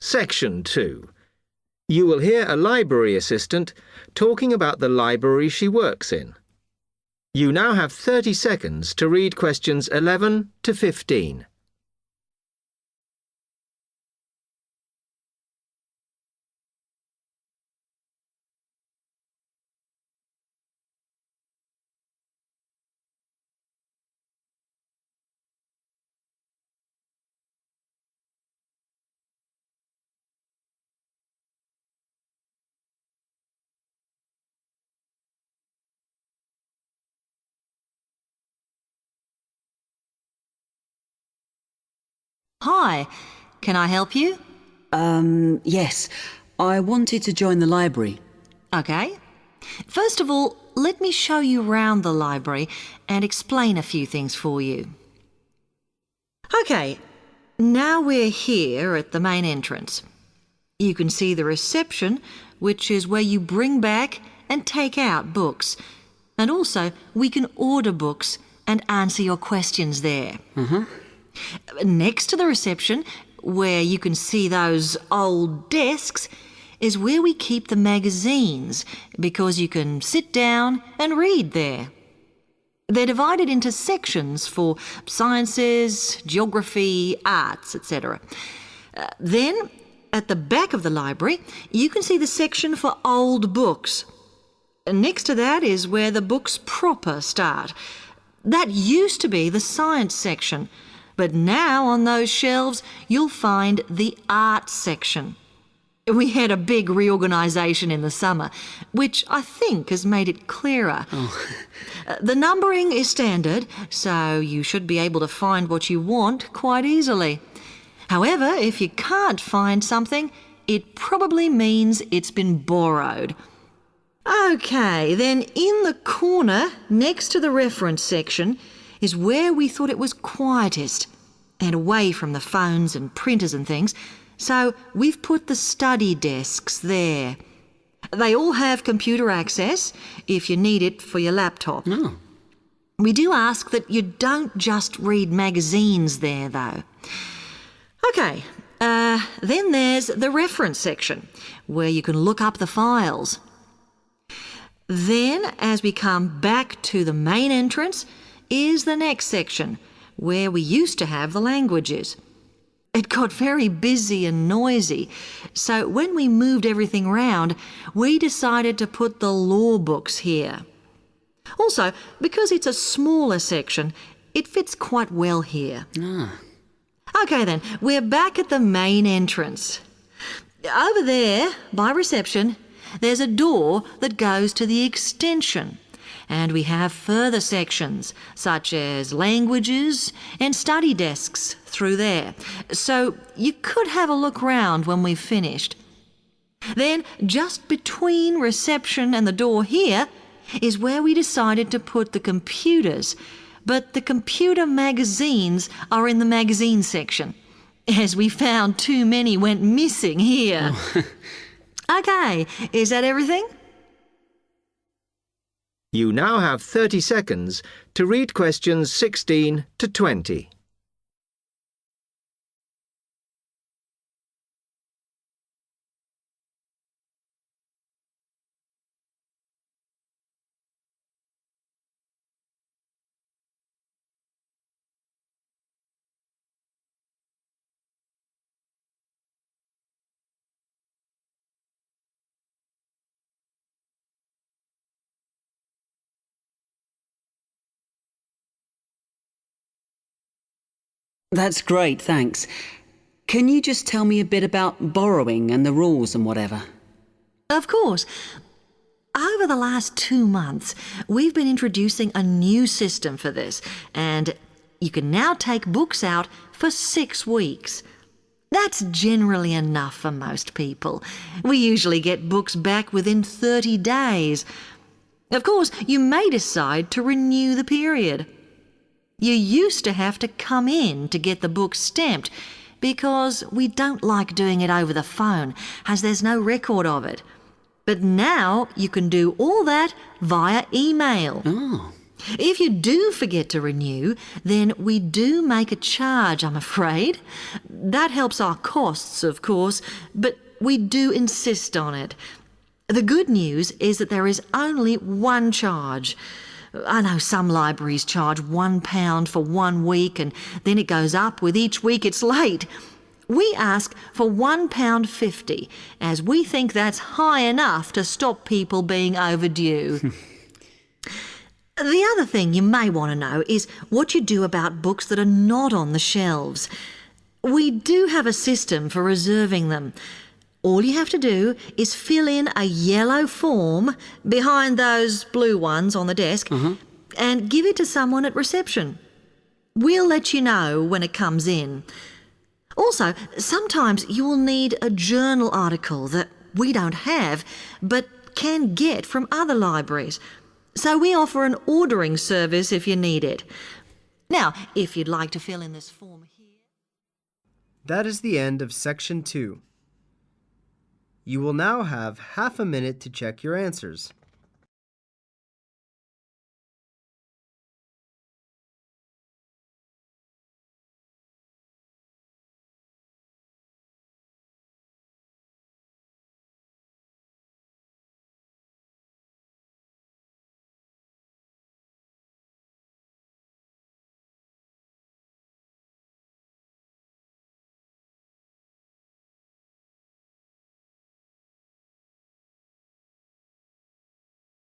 Section 2. You will hear a library assistant talking about the library she works in. You now have 30 seconds to read questions 11 to 15. Hi, can I help you? Yes. I wanted to join the library. Okay. First of all, let me show you round the library and explain a few things for you. Okay, now we're here at the main entrance. You can see the reception, which is where you bring back and take out books. And also, we can order books and answer your questions there. Next to the reception, where you can see those old desks, is where we keep the magazines, because you can sit down and read there. They're divided into sections for sciences, geography, arts, etc. Then, at the back of the library, you can see the section for old books. Next to that is where the books proper start. That used to be the science section, but now on those shelves you'll find the art section. We had a big reorganisation in the summer, which I think has made it clearer. The numbering is standard, so you should be able to find what you want quite easily. However, if you can't find something, it probably means it's been borrowed. Okay, then in the corner next to the reference section is where we thought it was quietest and away from the phones and printers and things, so we've put the study desks there. They all have computer access if you need it for your laptop. We do ask that you don't just read magazines there, though. Okay, then there's the reference section, where you can look up the files. Then, as we come back to the main entrance, is the next section, where we used to have the languages. It got very busy and noisy, so when we moved everything round, we decided to put the law books here. Also, because it's a smaller section, it fits quite well here. Okay then, we're back at the main entrance. Over there, by reception, there's a door that goes to the extension. And we have further sections, such as languages and study desks through there. So you could have a look round when we've finished. Then, just between reception and the door here, is where we decided to put the computers. But the computer magazines are in the magazine section, as we found too many went missing here. Okay, is that everything? You now have 30 seconds to read questions 16 to 20. That's great, thanks. Can you just tell me a bit about borrowing and the rules and whatever? Of course. Over the last 2 months, we've been introducing a new system for this, and you can now take books out for 6 weeks. That's generally enough for most people. We usually get books back within 30 days. Of course, you may decide to renew the period. You used to have to come in to get the book stamped because we don't like doing it over the phone, as there's no record of it. But now you can do all that via email. Oh. If you do forget to renew, then we do make a charge, I'm afraid. That helps our costs, of course, but we do insist on it. The good news is that there is only one charge. I know some libraries charge £1 for 1 week and then it goes up with each week it's late. We ask for £1.50 as we think that's high enough to stop people being overdue. The other thing you may want to know is what you do about books that are not on the shelves. We do have a system for reserving them. All you have to do is fill in a yellow form behind those blue ones on the desk and give it to someone at reception. We'll let you know when it comes in. Also, sometimes you will need a journal article that we don't have but can get from other libraries. So we offer an ordering service if you need it. Now, if you'd like to fill in this form here... That is the end of Section 2. You will now have half a minute to check your answers.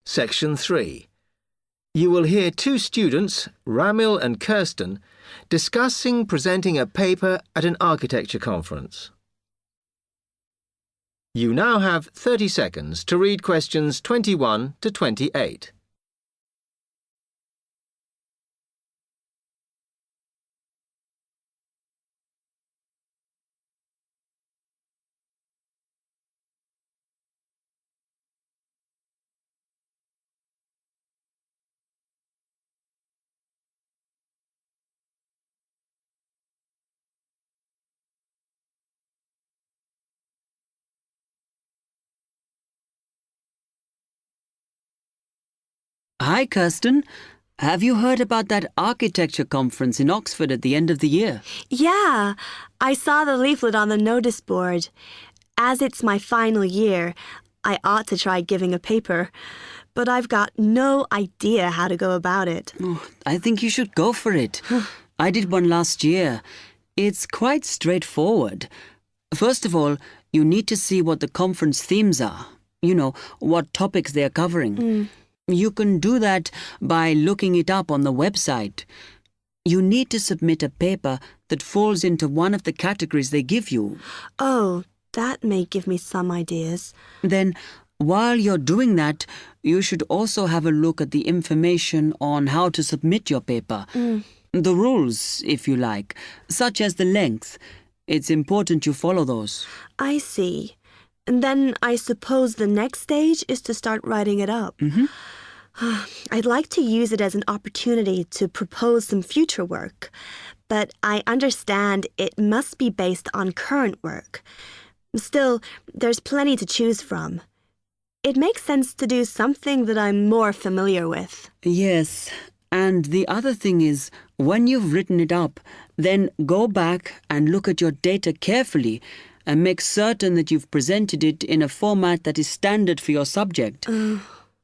Section 3. You will hear 2 students, Ramil and Kirsten, discussing presenting a paper at an architecture conference. You now have 30 seconds to read questions 21 to 28. Hi, Kirsten. Have you heard about that architecture conference in Oxford at the end of the year? Yeah, I saw the leaflet on the notice board. As it's my final year, I ought to try giving a paper, but I've got no idea how to go about it. Oh, I think you should go for it. I did one last year. It's quite straightforward. First of all, you need to see what the conference themes are. You know, what topics they are covering. You can do that by looking it up on the website. You need to submit a paper that falls into one of the categories they give you. Oh, that may give me some ideas. Then, while you're doing that, you should also have a look at the information on how to submit your paper. The rules, if you like, such as the length. It's important you follow those. I see. And then I suppose the next stage is to start writing it up. I'd like to use it as an opportunity to propose some future work, but I understand it must be based on current work. Still, there's plenty to choose from. It makes sense to do something that I'm more familiar with. Yes, and the other thing is, when you've written it up, then go back and look at your data carefully and make certain that you've presented it in a format that is standard for your subject.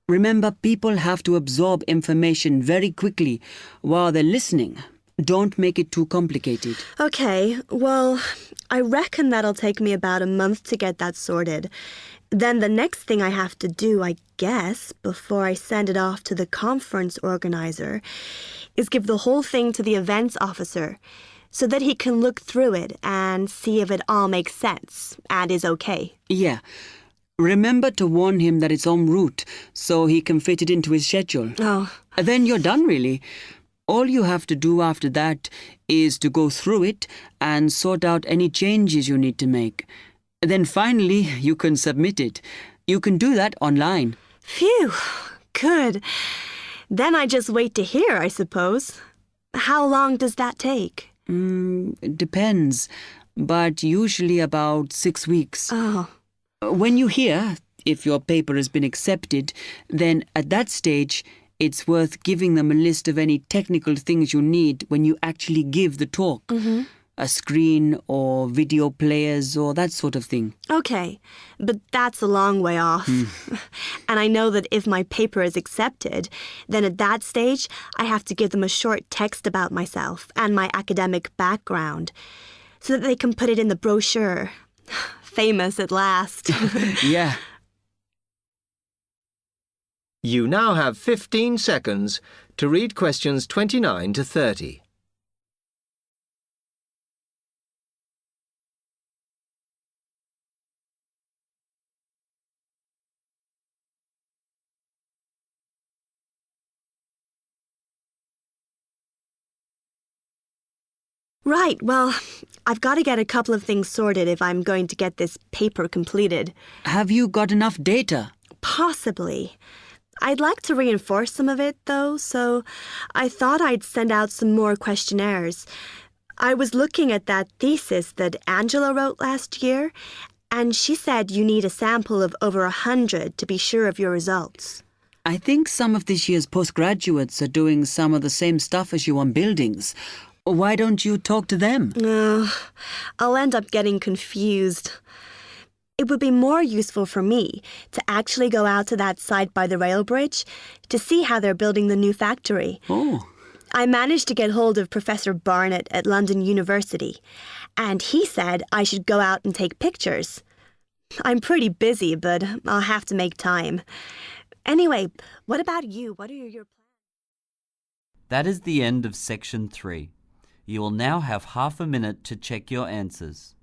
Remember, people have to absorb information very quickly while they're listening. Don't make it too complicated. Okay, well, I reckon that'll take me about a month to get that sorted. Then the next thing I have to do, I guess, before I send it off to the conference organizer, is give the whole thing to the events officer. so that he can look through it and see if it all makes sense and is okay. Yeah. Remember to warn him that it's en route so he can fit it into his schedule. Oh. Then you're done, really. All you have to do after that is to go through it and sort out any changes you need to make. Then finally, you can submit it. You can do that online. Phew, good. Then I just wait to hear, I suppose. How long does that take? It depends, but usually about 6 weeks. Oh. When you hear if your paper has been accepted, then at that stage, it's worth giving them a list of any technical things you need when you actually give the talk. Mm-hmm. A screen or video players or that sort of thing. Okay, but that's a long way off. And I know that if my paper is accepted, then at that stage, I have to give them a short text about myself and my academic background so that they can put it in the brochure. Famous at last. Yeah. You now have 15 seconds to read questions 29 to 30. Right, well, I've got to get a couple of things sorted if I'm going to get this paper completed. Have you got enough data? Possibly. I'd like to reinforce some of it, though, so I thought I'd send out some more questionnaires. I was looking at that thesis that Angela wrote last year, and she said you need a sample of over 100 to be sure of your results. I think some of this year's postgraduates are doing some of the same stuff as you on buildings. Why don't you talk to them? I'll end up getting confused. It would be more useful for me to actually go out to that site by the rail bridge to see how they're building the new factory. Oh. I managed to get hold of Professor Barnett at London University, and he said I should go out and take pictures. I'm pretty busy, but I'll have to make time. Anyway, what about you? What are your plans? That is the end of section 3. You will now have half a minute to check your answers.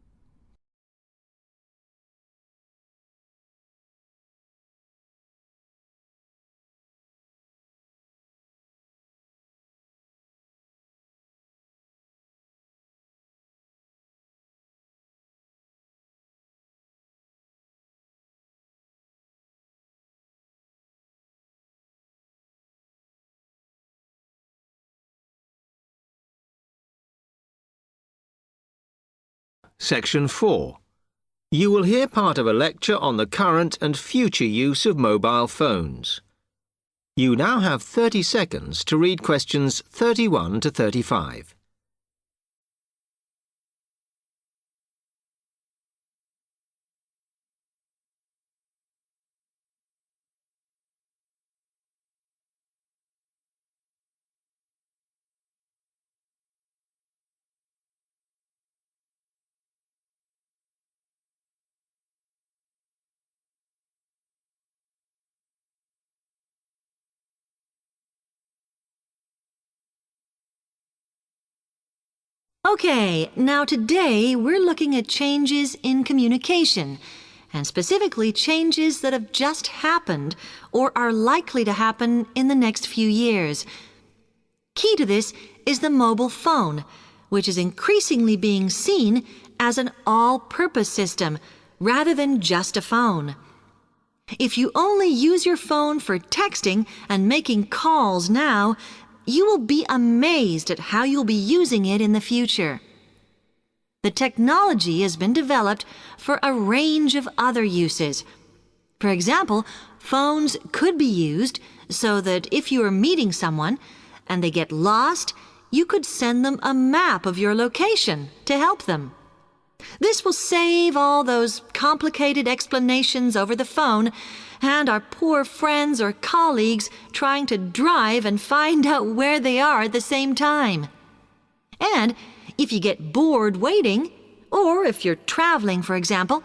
Section 4. You will hear part of a lecture on the current and future use of mobile phones. You now have 30 seconds to read questions 31 to 35. Okay, now today we're looking at changes in communication, and specifically changes that have just happened or are likely to happen in the next few years. Key to this is the mobile phone, which is increasingly being seen as an all-purpose system rather than just a phone. If you only use your phone for texting and making calls now, you will be amazed at how you'll be using it in the future. The technology has been developed for a range of other uses. For example, phones could be used so that if you are meeting someone and they get lost, you could send them a map of your location to help them. This will save all those complicated explanations over the phone and our poor friends or colleagues trying to drive and find out where they are at the same time. And if you get bored waiting, or if you're traveling, for example,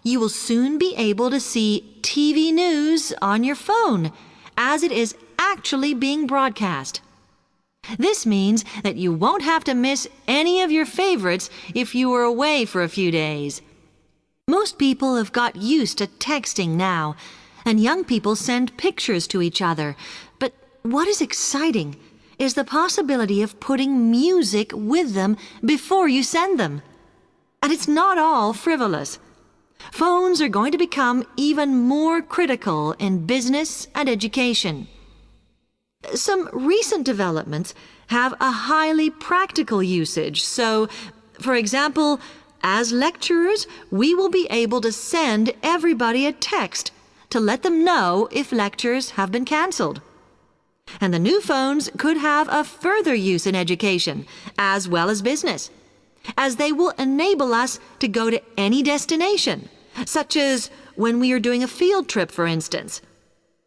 you will soon be able to see TV news on your phone as it is actually being broadcast. This means that you won't have to miss any of your favorites if you were away for a few days. Most people have got used to texting now, and young people send pictures to each other. But what is exciting is the possibility of putting music with them before you send them. And it's not all frivolous. Phones are going to become even more critical in business and education. Some recent developments have a highly practical usage. So, for example, as lecturers, we will be able to send everybody a text to let them know if lectures have been cancelled. And the new phones could have a further use in education, as well as business, as they will enable us to go to any destination, such as when we are doing a field trip, for instance,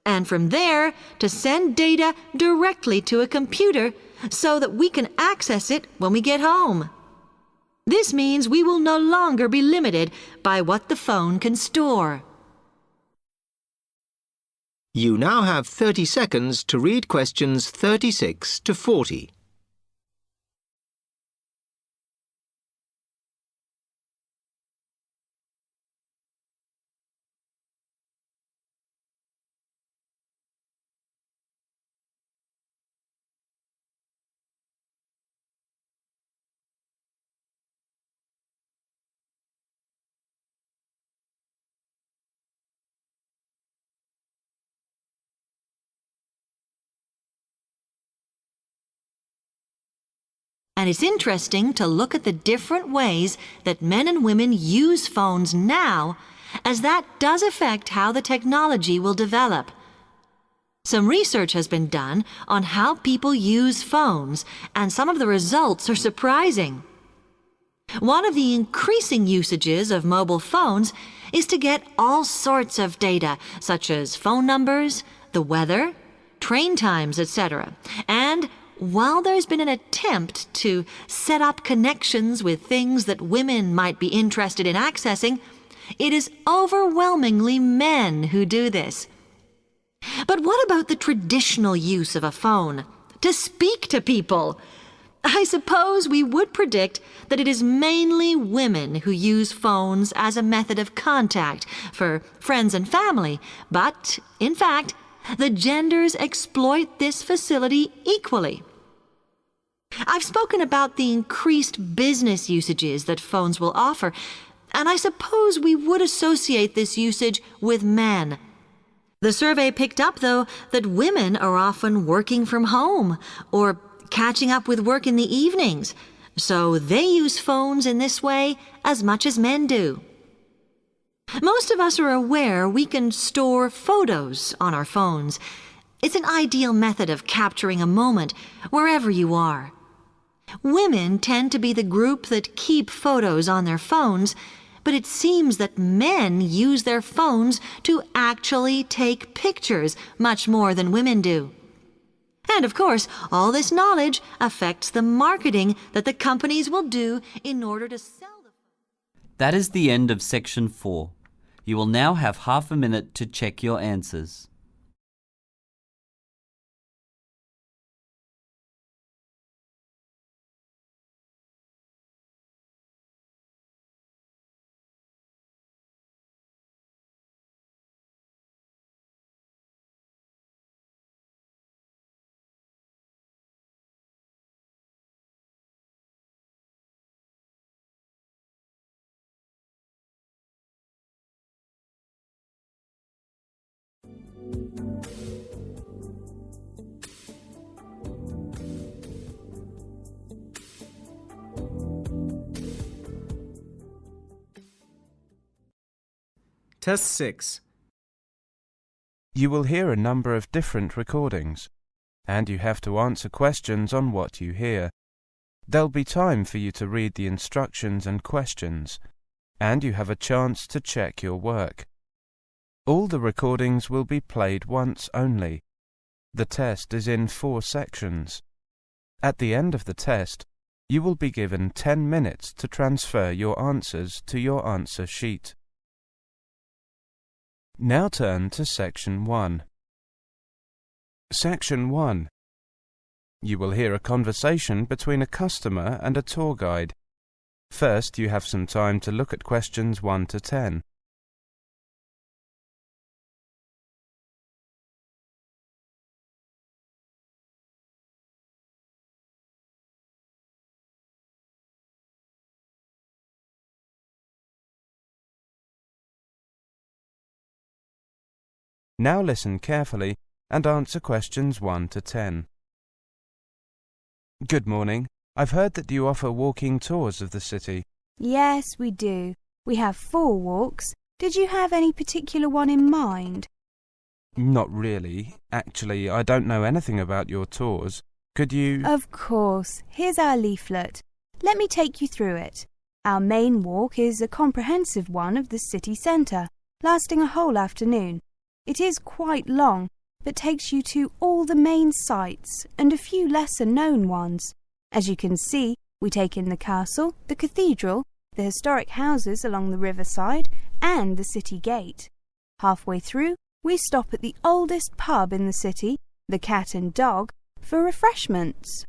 and from there to send data directly to a computer so that we can access it when we get home. This means we will no longer be limited by what the phone can store. You now have 30 seconds to read questions 36 to 40. And it's interesting to look at the different ways that men and women use phones now, as that does affect how the technology will develop. Some research has been done on how people use phones, and some of the results are surprising. One of the increasing usages of mobile phones is to get all sorts of data, such as phone numbers, the weather, train times, etc. And while there's been an attempt to set up connections with things that women might be interested in accessing, it is overwhelmingly men who do this. But what about the traditional use of a phone? To speak to people? I suppose we would predict that it is mainly women who use phones as a method of contact for friends and family, but, in fact, the genders exploit this facility equally. I've spoken about the increased business usages that phones will offer, and I suppose we would associate this usage with men. The survey picked up, though, that women are often working from home or catching up with work in the evenings, so they use phones in this way as much as men do. Most of us are aware we can store photos on our phones. It's an ideal method of capturing a moment wherever you are. Women tend to be the group that keep photos on their phones, but it seems that men use their phones to actually take pictures much more than women do. And of course, all this knowledge affects the marketing that the companies will do in order to sell the phone. That is the end of section 4. You will now have half a minute to check your answers. Test 6. You will hear a number of different recordings, and you have to answer questions on what you hear. There'll be time for you to read the instructions and questions, and you have a chance to check your work. All the recordings will be played once only. The test is in 4 sections. At the end of the test, you will be given 10 minutes to transfer your answers to your answer sheet. Now turn to Section 1. Section 1. You will hear a conversation between a customer and a tour guide. First, you have some time to look at questions 1 to 10. Now listen carefully and answer questions 1 to 10. Good morning. I've heard that you offer walking tours of the city. Yes, we do. We have 4 walks. Did you have any particular one in mind? Not really. Actually, I don't know anything about your tours. Could you... Of course. Here's our leaflet. Let me take you through it. Our main walk is a comprehensive one of the city centre, lasting a whole afternoon. It is quite long, but takes you to all the main sites and a few lesser-known ones. As you can see, we take in the castle, the cathedral, the historic houses along the riverside, and the city gate. Halfway through, we stop at the oldest pub in the city, the Cat and Dog, for refreshments.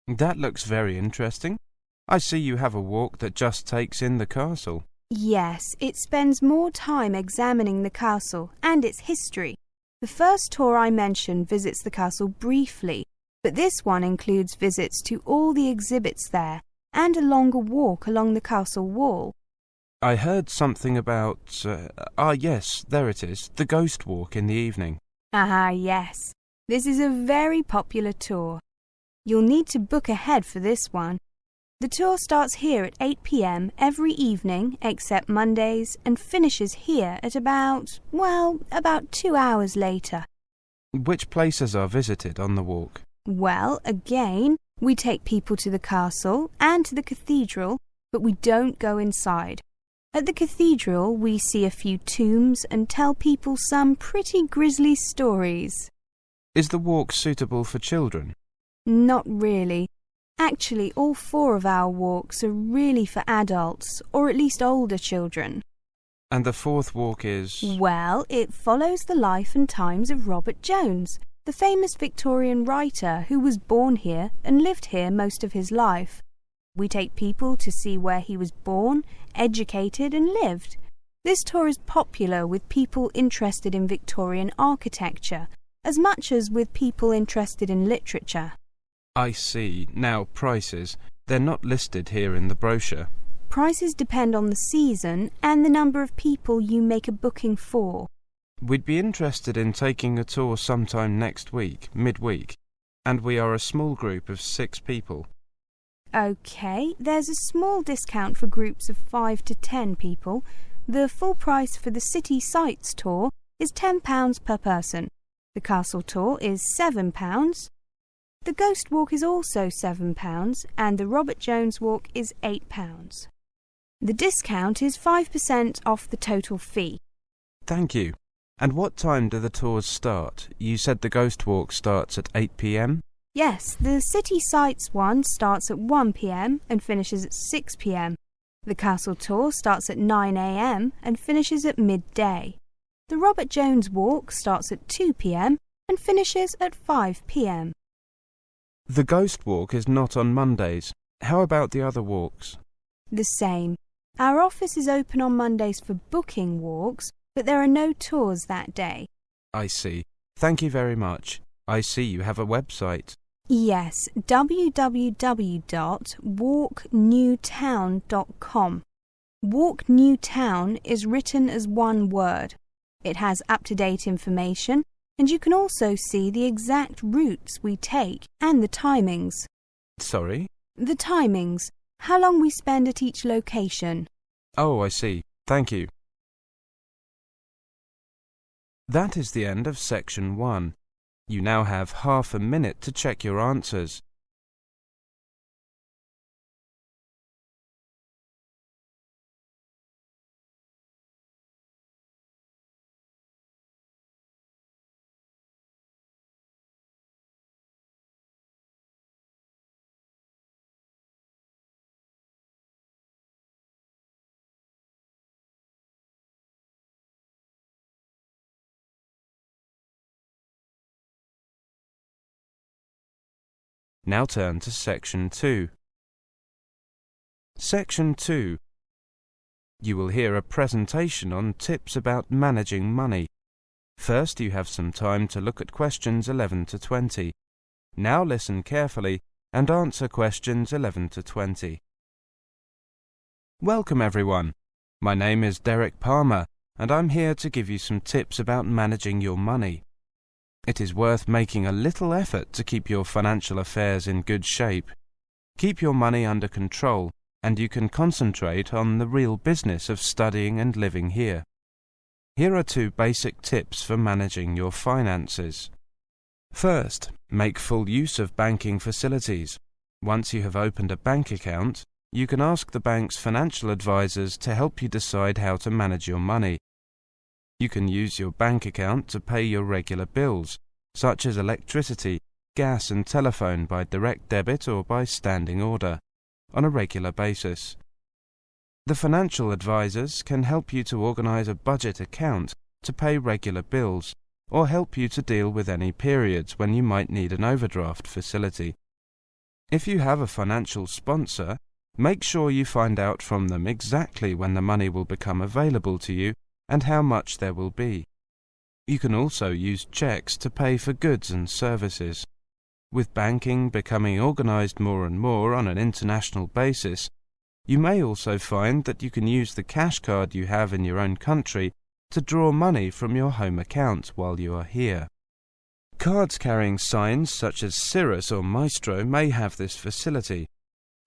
That looks very interesting. I see you have a walk that just takes in the castle. Yes, it spends more time examining the castle and its history. The first tour I mentioned visits the castle briefly, but this one includes visits to all the exhibits there and a longer walk along the castle wall. I heard something about... yes, there it is, the ghost walk in the evening. Ah, yes. This is a very popular tour. You'll need to book ahead for this one. The tour starts here at 8 p.m. every evening except Mondays and finishes here at about 2 hours later. Which places are visited on the walk? Well, again, we take people to the castle and to the cathedral, but we don't go inside. At the cathedral, we see a few tombs and tell people some pretty grisly stories. Is the walk suitable for children? Not really. Actually, all 4 of our walks are really for adults, or at least older children. And the 4th walk is... Well, it follows the life and times of Robert Jones, the famous Victorian writer who was born here and lived here most of his life. We take people to see where he was born, educated and lived. This tour is popular with people interested in Victorian architecture, as much as with people interested in literature. I see. Now, prices. They're not listed here in the brochure. Prices depend on the season and the number of people you make a booking for. We'd be interested in taking a tour sometime next week, midweek, and we are a small group of 6 people. OK, there's a small discount for groups of 5 to 10 people. The full price for the City Sights tour is £10 per person. The castle tour is £7. The Ghost Walk is also £7 and the Robert Jones Walk is £8. The discount is 5% off the total fee. Thank you. And what time do the tours start? You said the Ghost Walk starts at 8 p.m? Yes, the City Sights one starts at 1 p.m. and finishes at 6 p.m. The Castle Tour starts at 9 a.m. and finishes at midday. The Robert Jones Walk starts at 2 p.m. and finishes at 5 p.m. The Ghost Walk is not on Mondays. How about the other walks? The same. Our office is open on Mondays for booking walks, but there are no tours that day. I see. Thank you very much. I see you have a website. Yes, www.walknewtown.com. Walk New Town is written as one word. It has up-to-date information, and you can also see the exact routes we take and the timings. Sorry? The timings. How long we spend at each location. Oh, I see. Thank you. That is the end of section 1. You now have half a minute to check your answers. Now turn to Section 2. Section 2. You will hear a presentation on tips about managing money. First, you have some time to look at questions 11 to 20. Now listen carefully and answer questions 11 to 20. Welcome everyone. My name is Derek Palmer and I'm here to give you some tips about managing your money. It is worth making a little effort to keep your financial affairs in good shape. Keep your money under control and you can concentrate on the real business of studying and living here. Here are 2 basic tips for managing your finances. First, make full use of banking facilities. Once you have opened a bank account, you can ask the bank's financial advisors to help you decide how to manage your money. You can use your bank account to pay your regular bills, such as electricity, gas and telephone by direct debit or by standing order, on a regular basis. The financial advisors can help you to organize a budget account to pay regular bills or help you to deal with any periods when you might need an overdraft facility. If you have a financial sponsor, make sure you find out from them exactly when the money will become available to you and how much there will be. You can also use checks to pay for goods and services. With banking becoming organized more and more on an international basis, you may also find that you can use the cash card you have in your own country to draw money from your home account while you are here. Cards carrying signs such as Cirrus or Maestro may have this facility.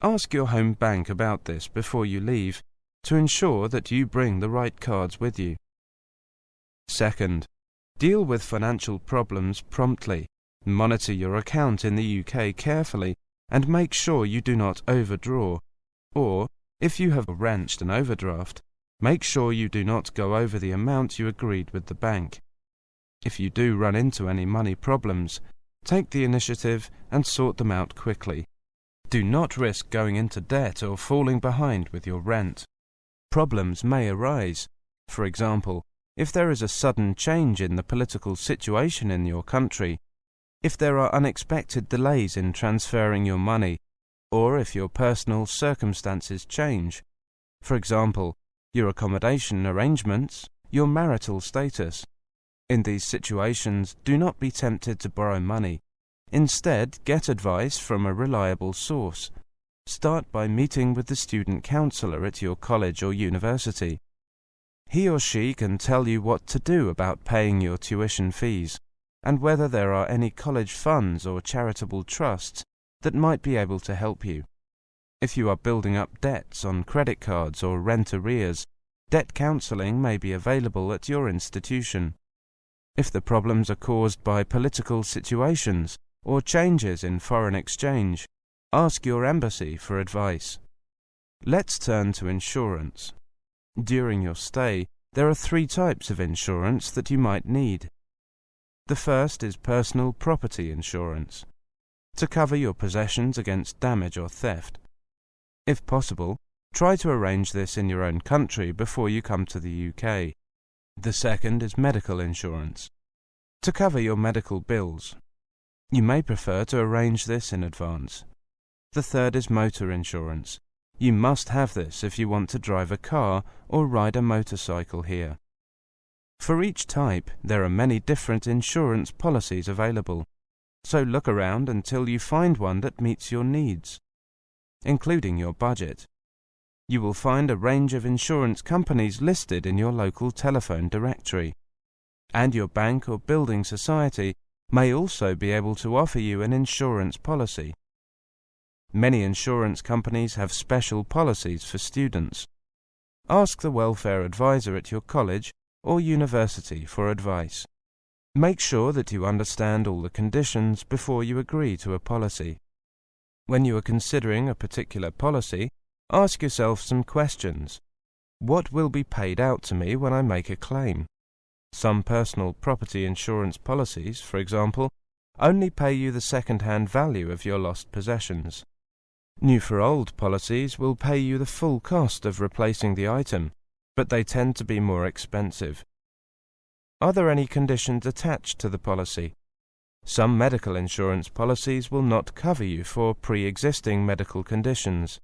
Ask your home bank about this before you leave to ensure that you bring the right cards with you. Second, deal with financial problems promptly. Monitor your account in the UK carefully and make sure you do not overdraw. Or, if you have arranged an overdraft, make sure you do not go over the amount you agreed with the bank. If you do run into any money problems, take the initiative and sort them out quickly. Do not risk going into debt or falling behind with your rent. Problems may arise. For example, if there is a sudden change in the political situation in your country, if there are unexpected delays in transferring your money, or if your personal circumstances change. For example, your accommodation arrangements, your marital status. In these situations, do not be tempted to borrow money. Instead, get advice from a reliable source. Start by meeting with the student counsellor at your college or university. He or she can tell you what to do about paying your tuition fees, and whether there are any college funds or charitable trusts that might be able to help you. If you are building up debts on credit cards or rent arrears, debt counselling may be available at your institution. If the problems are caused by political situations or changes in foreign exchange, ask your embassy for advice. Let's turn to insurance. During your stay, there are 3 types of insurance that you might need. The first is personal property insurance, to cover your possessions against damage or theft. If possible, try to arrange this in your own country before you come to the UK. The second is medical insurance, to cover your medical bills. You may prefer to arrange this in advance. The third is motor insurance. You must have this if you want to drive a car or ride a motorcycle here. For each type, there are many different insurance policies available, so look around until you find one that meets your needs, including your budget. You will find a range of insurance companies listed in your local telephone directory, and your bank or building society may also be able to offer you an insurance policy. Many insurance companies have special policies for students. Ask the welfare advisor at your college or university for advice. Make sure that you understand all the conditions before you agree to a policy. When you are considering a particular policy, ask yourself some questions. What will be paid out to me when I make a claim? Some personal property insurance policies, for example, only pay you the second-hand value of your lost possessions. New for old policies will pay you the full cost of replacing the item, but they tend to be more expensive. Are there any conditions attached to the policy? Some medical insurance policies will not cover you for pre-existing medical conditions.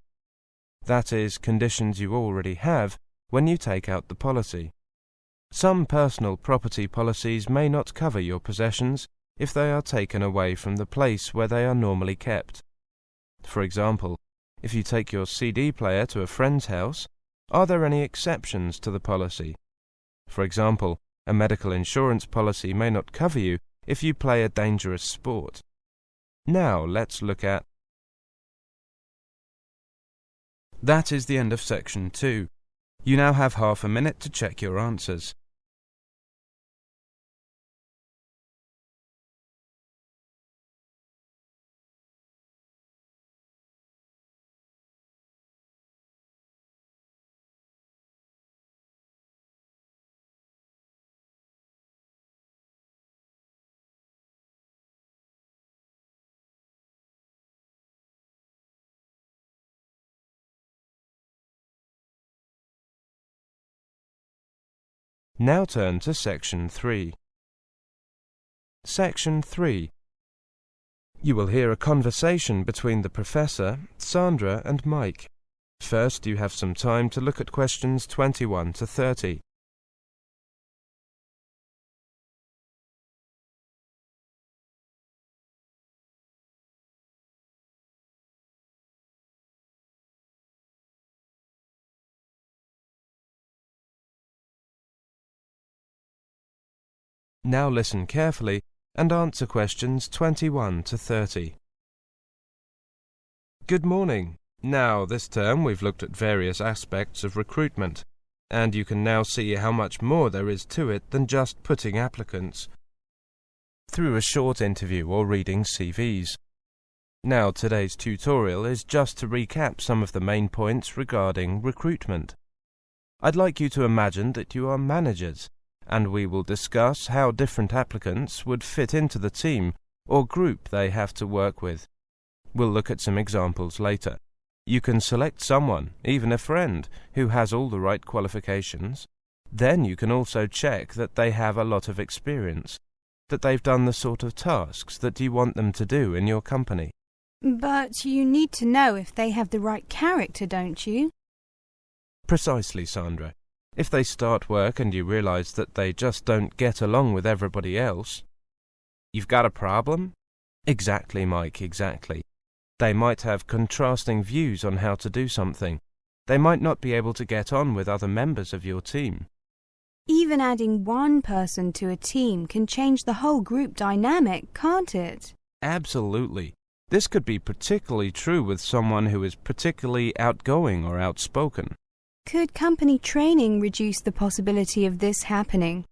That is, conditions you already have when you take out the policy. Some personal property policies may not cover your possessions if they are taken away from the place where they are normally kept. For example, if you take your CD player to a friend's house, are there any exceptions to the policy? For example, a medical insurance policy may not cover you if you play a dangerous sport. Now let's look at... That is the end of section 2. You now have half a minute to check your answers. Now turn to section 3. Section 3. You will hear a conversation between the professor, Sandra and Mike. First, you have some time to look at questions 21 to 30. Now listen carefully and answer questions 21 to 30. Good morning. Now, this term we've looked at various aspects of recruitment, and you can now see how much more there is to it than just putting applicants through a short interview or reading CVs. Now, today's tutorial is just to recap some of the main points regarding recruitment. I'd like you to imagine that you are managers, and we will discuss how different applicants would fit into the team or group they have to work with. We'll look at some examples later. You can select someone, even a friend, who has all the right qualifications. Then you can also check that they have a lot of experience, that they've done the sort of tasks that you want them to do in your company. But you need to know if they have the right character, don't you? Precisely, Sandra. If they start work and you realize that they just don't get along with everybody else, you've got a problem? Exactly, Mike, exactly. They might have contrasting views on how to do something. They might not be able to get on with other members of your team. Even adding one person to a team can change the whole group dynamic, can't it? Absolutely. This could be particularly true with someone who is particularly outgoing or outspoken. Could company training reduce the possibility of this happening?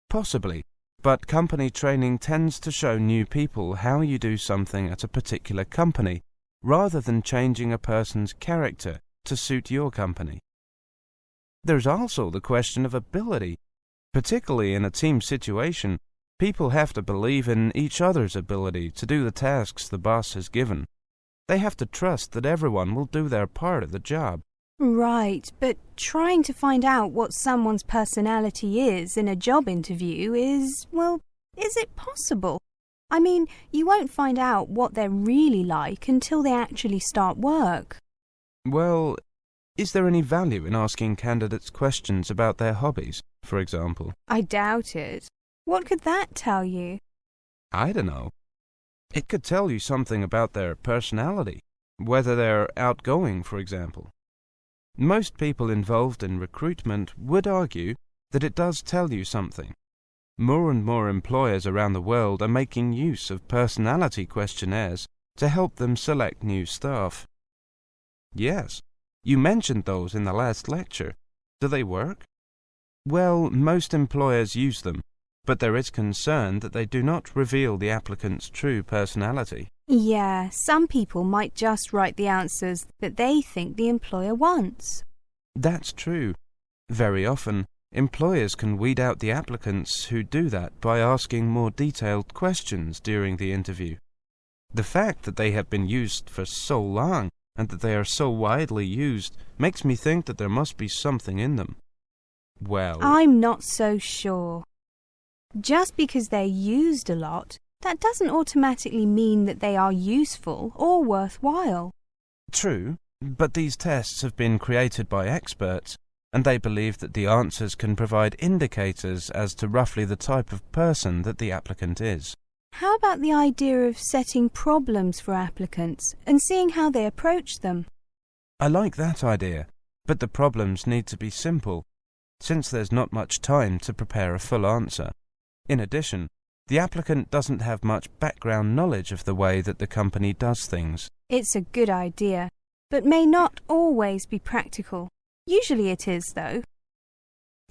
Possibly, but company training tends to show new people how you do something at a particular company, rather than changing a person's character to suit your company. There's also the question of ability. Particularly in a team situation, people have to believe in each other's ability to do the tasks the boss has given. They have to trust that everyone will do their part of the job. Right, but trying to find out what someone's personality is in a job interview is it possible? I mean, you won't find out what they're really like until they actually start work. Well, is there any value in asking candidates questions about their hobbies, for example? I doubt it. What could that tell you? I don't know. It could tell you something about their personality, whether they're outgoing, for example. Most people involved in recruitment would argue that it does tell you something. More and more employers around the world are making use of personality questionnaires to help them select new staff. Yes, you mentioned those in the last lecture. Do they work? Well, most employers use them, but there is concern that they do not reveal the applicant's true personality. Yeah, some people might just write the answers that they think the employer wants. That's true. Very often, employers can weed out the applicants who do that by asking more detailed questions during the interview. The fact that they have been used for so long and that they are so widely used makes me think that there must be something in them. Well, I'm not so sure. Just because they're used a lot that doesn't automatically mean that they are useful or worthwhile. True, but these tests have been created by experts, and they believe that the answers can provide indicators as to roughly the type of person that the applicant is. How about the idea of setting problems for applicants and seeing how they approach them? I like that idea, but the problems need to be simple, since there's not much time to prepare a full answer. In addition, the applicant doesn't have much background knowledge of the way that the company does things. It's a good idea, but may not always be practical. Usually it is, though.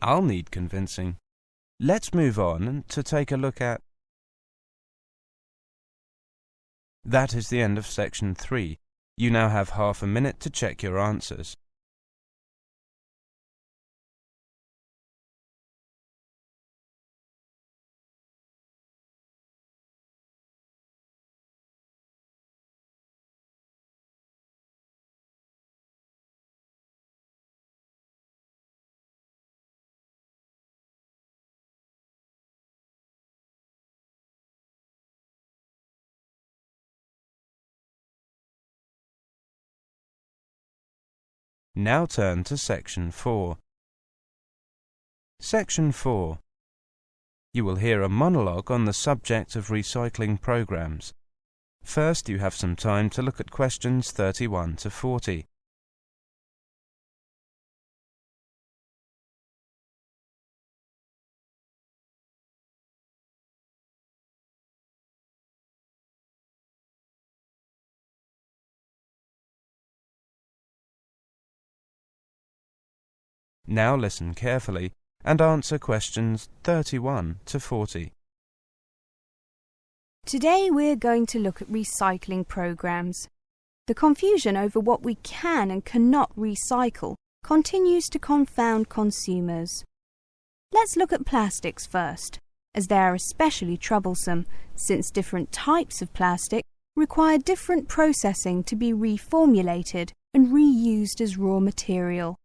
I'll need convincing. Let's move on to take a look at... That is the end of section 3. You now have half a minute to check your answers. Now turn to section 4. Section 4. You will hear a monologue on the subject of recycling programs. First, you have some time to look at questions 31 to 40. Now listen carefully and answer questions 31 to 40. Today we're going to look at recycling programs. The confusion over what we can and cannot recycle continues to confound consumers. Let's look at plastics first, as they are especially troublesome, since different types of plastic require different processing to be reformulated and reused as raw material.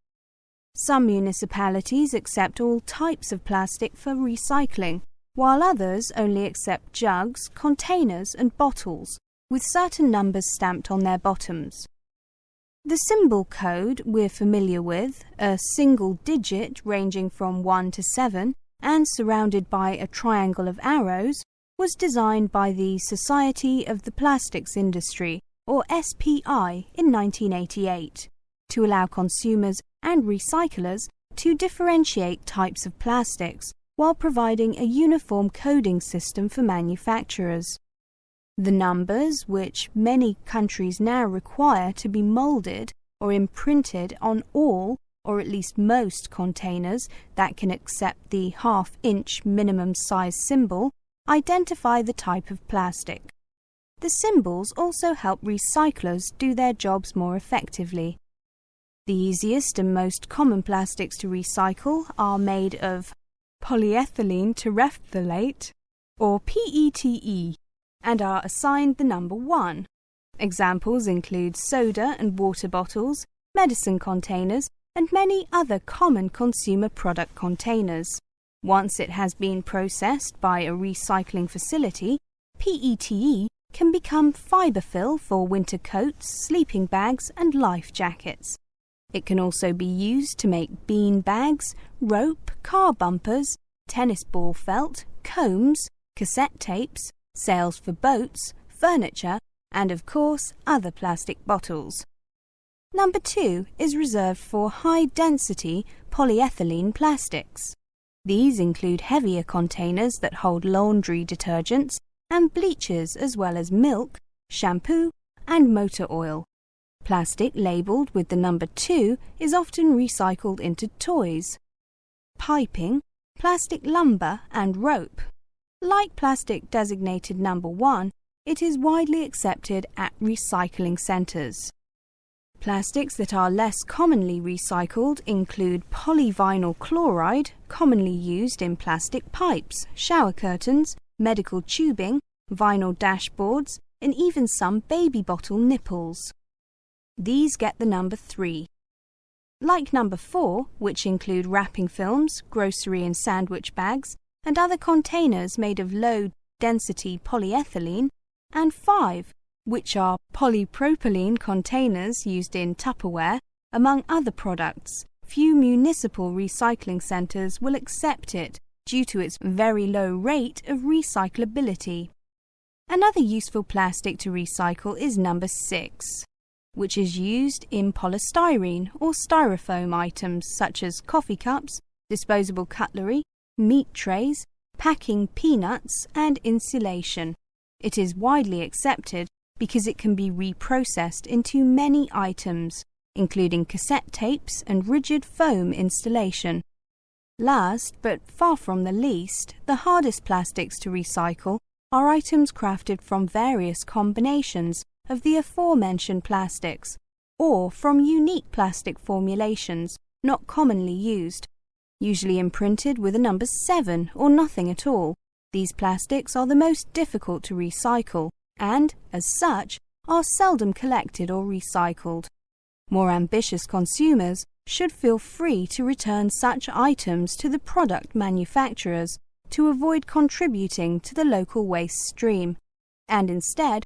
Some municipalities accept all types of plastic for recycling, while others only accept jugs, containers and bottles, with certain numbers stamped on their bottoms. The symbol code we're familiar with, a single digit ranging from 1 to 7 and surrounded by a triangle of arrows, was designed by the Society of the Plastics Industry, or SPI, in 1988, to allow consumers and recyclers to differentiate types of plastics while providing a uniform coding system for manufacturers. The numbers, which many countries now require to be moulded or imprinted on all or at least most containers that can accept the half-inch minimum size symbol, identify the type of plastic. The symbols also help recyclers do their jobs more effectively. The easiest and most common plastics to recycle are made of polyethylene terephthalate, or PETE, and are assigned the number 1. Examples include soda and water bottles, medicine containers, and many other common consumer product containers. Once it has been processed by a recycling facility, PETE can become fibre fill for winter coats, sleeping bags, and life jackets. It can also be used to make bean bags, rope, car bumpers, tennis ball felt, combs, cassette tapes, sails for boats, furniture, and of course other plastic bottles. Number 2 is reserved for high-density polyethylene plastics. These include heavier containers that hold laundry detergents and bleachers as well as milk, shampoo, and motor oil. Plastic labelled with the number 2 is often recycled into toys, piping, plastic lumber and rope. Like plastic designated number 1, it is widely accepted at recycling centres. Plastics that are less commonly recycled include polyvinyl chloride, commonly used in plastic pipes, shower curtains, medical tubing, vinyl dashboards, and even some baby bottle nipples. These get the number 3. Like number 4, which include wrapping films, grocery and sandwich bags, and other containers made of low density polyethylene, and 5, which are polypropylene containers used in Tupperware, among other products. Few municipal recycling centres will accept it due to its very low rate of recyclability. Another useful plastic to recycle is number 6, which is used in polystyrene or styrofoam items such as coffee cups, disposable cutlery, meat trays, packing peanuts, and insulation. It is widely accepted because it can be reprocessed into many items, including cassette tapes and rigid foam installation. Last, but far from the least, the hardest plastics to recycle are items crafted from various combinations of the aforementioned plastics, or from unique plastic formulations not commonly used, usually imprinted with a number 7 or nothing at all. These plastics are the most difficult to recycle and, as such, are seldom collected or recycled. More ambitious consumers should feel free to return such items to the product manufacturers to avoid contributing to the local waste stream, and instead